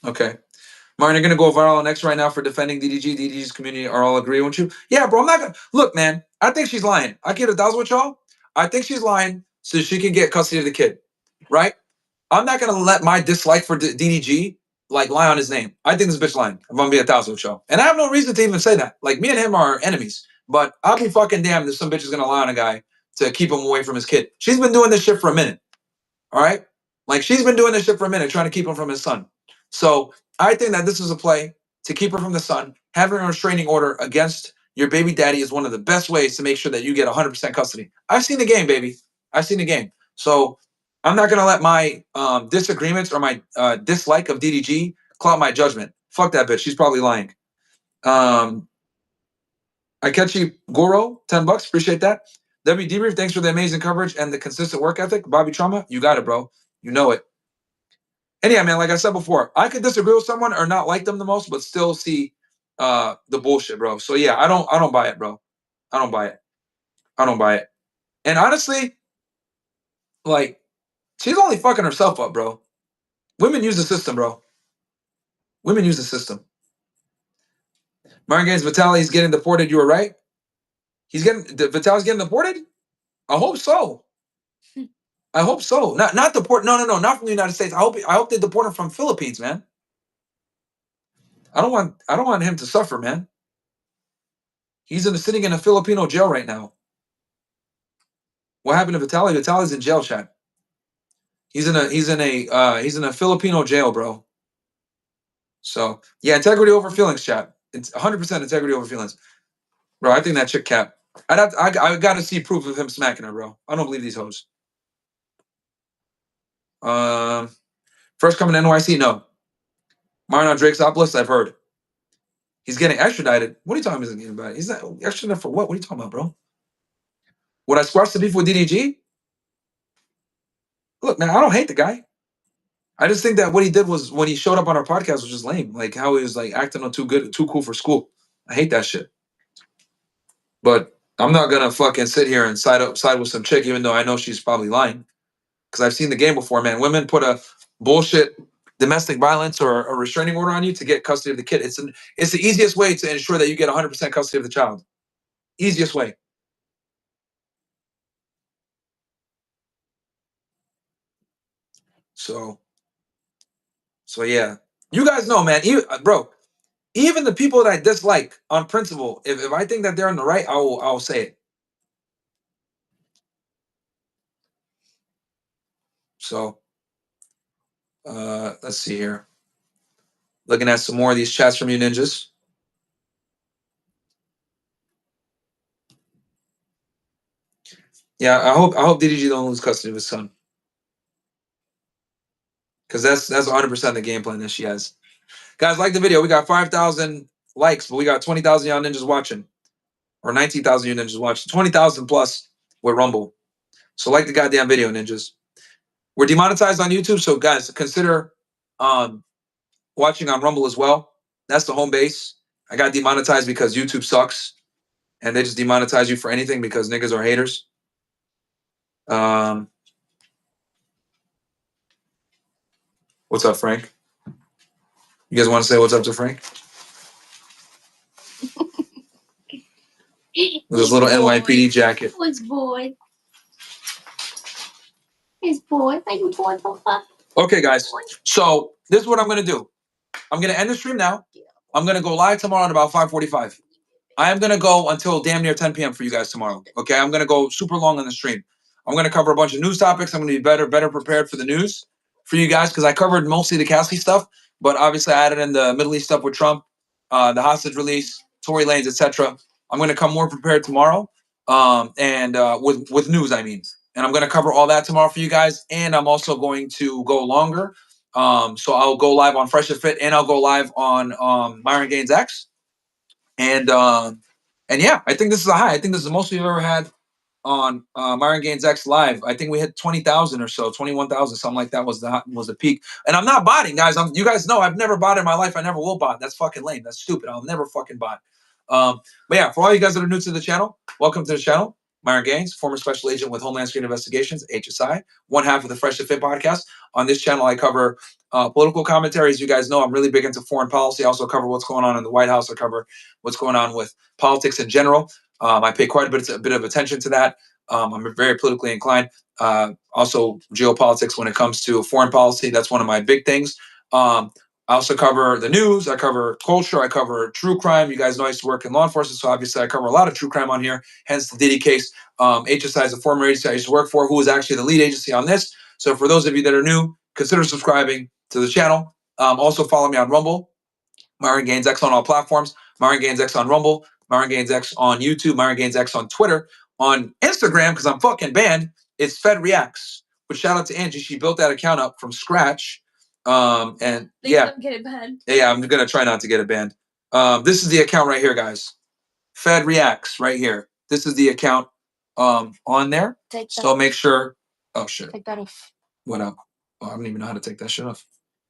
Okay. Myron, you're gonna go viral on X right now for defending DDG. DDG's community are all agreeing with you. Yeah, bro. I'm not gonna look, man. I think she's lying. I kid 1,000 with y'all. I think she's lying so she can get custody of the kid, right? I'm not gonna let my dislike for DDG like lie on his name. I think this bitch lying. I'm gonna be 1,000 with y'all, and I have no reason to even say that. Like me and him are enemies, but I'll be fucking damned if some bitch is gonna lie on a guy to keep him away from his kid. She's been doing this shit for a minute. All right, like she's been doing this shit for a minute, trying to keep him from his son. So I think that this is a play to keep her from the son. Having a restraining order against your baby daddy is one of the best ways to make sure that you get 100% custody. I've seen the game, baby. I've seen the game. So I'm not gonna let my disagreements or my dislike of DDG cloud my judgment. Fuck that bitch. She's probably lying. I catch you, Goro, $10. Appreciate that. W Debrief, thanks for the amazing coverage and the consistent work ethic. Bobby Trauma, you got it, bro. You know it. And yeah, man, like I said before, I could disagree with someone or not like them the most, but still see the bullshit, bro. So yeah, I don't buy it, bro. I don't buy it. I don't buy it. And honestly, like, she's only fucking herself up, bro. Women use the system, bro. Women use the system. Myron Gaines, Vitaly's getting deported. You were right. Vitaly's getting deported? I hope so. I hope so. Not deport. No, not from the United States. I hope they deport him from Philippines, man. I don't want him to suffer, man. He's sitting in a Filipino jail right now. What happened to Vitaly? Vitaly's in jail, chat. He's in a Filipino jail, bro. So yeah, integrity over feelings, chat. It's 100% integrity over feelings, bro. I think that chick cap. I got to see proof of him smacking her, bro. I don't believe these hoes. First coming to NYC, no. Myron on Drake's op list, I've heard. He's getting extradited. What are you talking about? He's not extradited for what? What are you talking about, bro? Would I squash the beef with DDG? Look, man, I don't hate the guy. I just think that what he did was when he showed up on our podcast was just lame. Like how he was like acting on too cool for school. I hate that shit. But I'm not gonna fucking sit here and side with some chick, even though I know she's probably lying. Because I've seen the game before, man. Women put a bullshit domestic violence or a restraining order on you to get custody of the kid. It's the easiest way to ensure that you get 100% custody of the child. Easiest way. So yeah, you guys know, man. Bro, even the people that I dislike on principle, if I think that they're on the right, I'll say it. So let's see here. Looking at some more of these chats from you ninjas. Yeah, I hope DDG don't lose custody of his son. Because that's 100% the game plan that she has. Guys, like the video. We got 5,000 likes, but we got 20,000 y'all ninjas watching. Or 19,000 you ninjas watching. 20,000 plus with Rumble. So like the goddamn video, ninjas. We're demonetized on YouTube, so guys, consider watching on Rumble as well. That's the home base. I got demonetized because YouTube sucks. And they just demonetize you for anything because niggas are haters. What's up, Frank? You guys want to say what's up to Frank? With his little NYPD jacket. What's boy? His boy. Are you boy, Papa? Okay, guys. So this is what I'm gonna do. I'm gonna end the stream now. I'm gonna go live tomorrow at about 5:45. I am gonna go until damn near 10 p.m. for you guys tomorrow. Okay, I'm gonna go super long on the stream. I'm gonna cover a bunch of news topics. I'm gonna be better prepared for the news for you guys because I covered mostly the Cassie stuff, but obviously I added in the Middle East stuff with Trump, the hostage release, Tory Lanes, etc. I'm gonna come more prepared tomorrow, and with news, I mean, and I'm gonna cover all that tomorrow for you guys. And I'm also going to go longer. So I'll go live on Fresh and Fit, and I'll go live on Myron Gaines X. And yeah, I think this is a high. I think this is the most we've ever had on Myron Gaines X live. I think we hit 20,000 or so, 21,000, something like that was the peak. And I'm not botting, guys. You guys know I've never bought in my life. I never will bot. That's fucking lame. That's stupid. I'll never fucking bot. But yeah, for all you guys that are new to the channel, welcome to the channel. Myron Gaines, former special agent with Homeland Security Investigations, HSI, one half of the Fresh and Fit podcast. On this channel, I cover political commentaries. You guys know I'm really big into foreign policy. I also cover what's going on in the White House. I cover what's going on with politics in general. I pay quite a bit of attention to that. I'm very politically inclined. Also, geopolitics when it comes to foreign policy. That's one of my big things. I also cover the news. I cover culture. I cover true crime. You guys know I used to work in law enforcement, so obviously I cover a lot of true crime on here, hence the Diddy case. HSI is a former agency I used to work for, who is actually the lead agency on this. So for those of you that are new, consider subscribing to the channel. Also follow me on Rumble, Myron Gaines X on all platforms, Myron Gaines X on Rumble, Myron Gaines X on YouTube, Myron Gaines X on Twitter. On Instagram, because I'm fucking banned, it's Fed Reacts. But shout out to Angie. She built that account up from scratch. And yeah, Get it banned. Yeah, I'm gonna try not to get it banned. This is the account right here, guys. Fed Reacts right here. This is the account on there. So make sure. Oh shit. Take that off. What up? Oh, I don't even know how to take that shit off.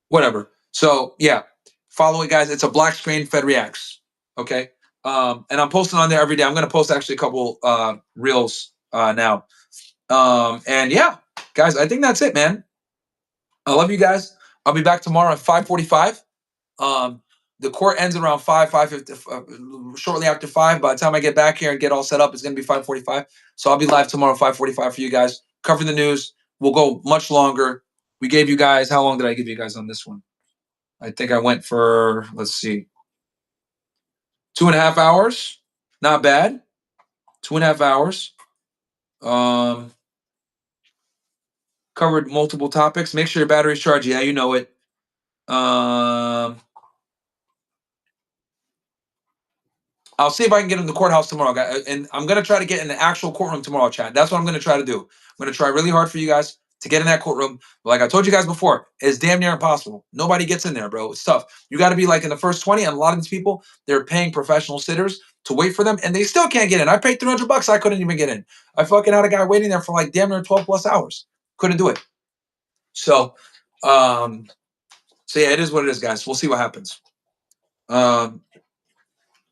Whatever. So yeah, follow it, guys. It's a black screen. Fed Reacts. Okay. And I'm posting on there every day. I'm gonna post actually a couple reels now. And yeah, guys, I think that's it, man. I love you guys. I'll be back tomorrow at 5:45. The court ends around 5:50, shortly after 5. By the time I get back here and get all set up, it's gonna be 5:45. So I'll be live tomorrow, 5:45 for you guys. Cover the news. We'll go much longer. We gave you guys, how long did I give you guys on this one? I think I went for, let's see, 2.5 hours. Not bad. 2.5 hours. Covered multiple topics. Make sure your battery's charged. Yeah, you know it. I'll see if I can get in the courthouse tomorrow, guys. And I'm going to try to get in the actual courtroom tomorrow, chat. That's what I'm going to try to do. I'm going to try really hard for you guys to get in that courtroom. But like I told you guys before, it's damn near impossible. Nobody gets in there, bro. It's tough. You got to be like in the first 20. And a lot of these people, they're paying professional sitters to wait for them. And they still can't get in. I paid $300. I couldn't even get in. I fucking had a guy waiting there for like damn near 12 plus hours. Couldn't do it. So yeah, it is what it is, guys. We'll see what happens.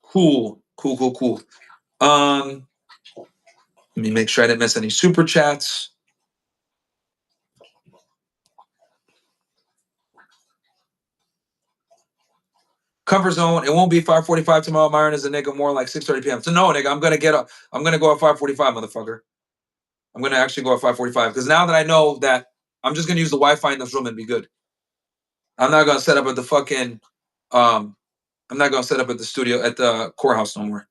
Cool. Let me make sure I didn't miss any super chats. Comfort zone. It won't be 5:45 tomorrow. Myron is a nigga more like 6:30 p.m. So no, nigga, I'm gonna get up. I'm gonna go at 5:45, motherfucker. I'm gonna actually go at 5:45 because now that I know that I'm just gonna use the Wi-Fi in this room and be good. I'm not gonna set up at the fucking. I'm not gonna set up at the studio at the courthouse no more.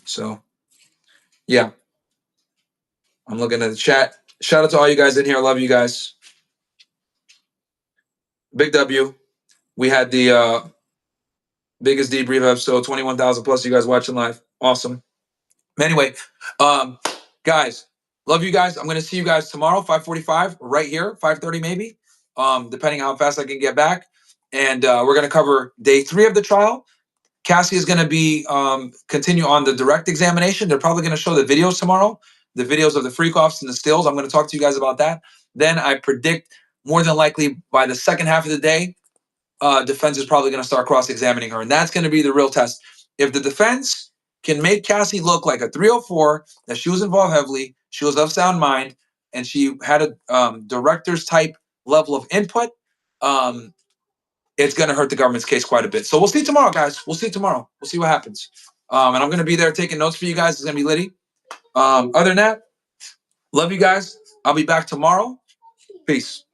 So, yeah, I'm looking at the chat. Shout out to all you guys in here. I love you guys. Big W. We had the biggest debrief episode, 21,000 plus you guys watching live. Awesome. Anyway, guys, love you guys. I'm gonna see you guys tomorrow, 5:45, right here, 5:30 maybe, depending how fast I can get back. And we're gonna cover day 3 of the trial. Cassie is gonna be continue on the direct examination. They're probably gonna show the videos tomorrow, the videos of the freak offs and the stills. I'm gonna talk to you guys about that. Then I predict more than likely by the second half of the day, defense is probably going to start cross-examining her, and that's going to be the real test. If the defense can make Cassie look like a 304, that she was involved heavily, she was of sound mind, and she had a director's type level of input, it's going to hurt the government's case quite a bit. So we'll see tomorrow, guys. We'll see tomorrow. We'll see what happens. And I'm going to be there taking notes for you guys. It's going to be litty. Other than that, love you guys. I'll be back tomorrow. Peace.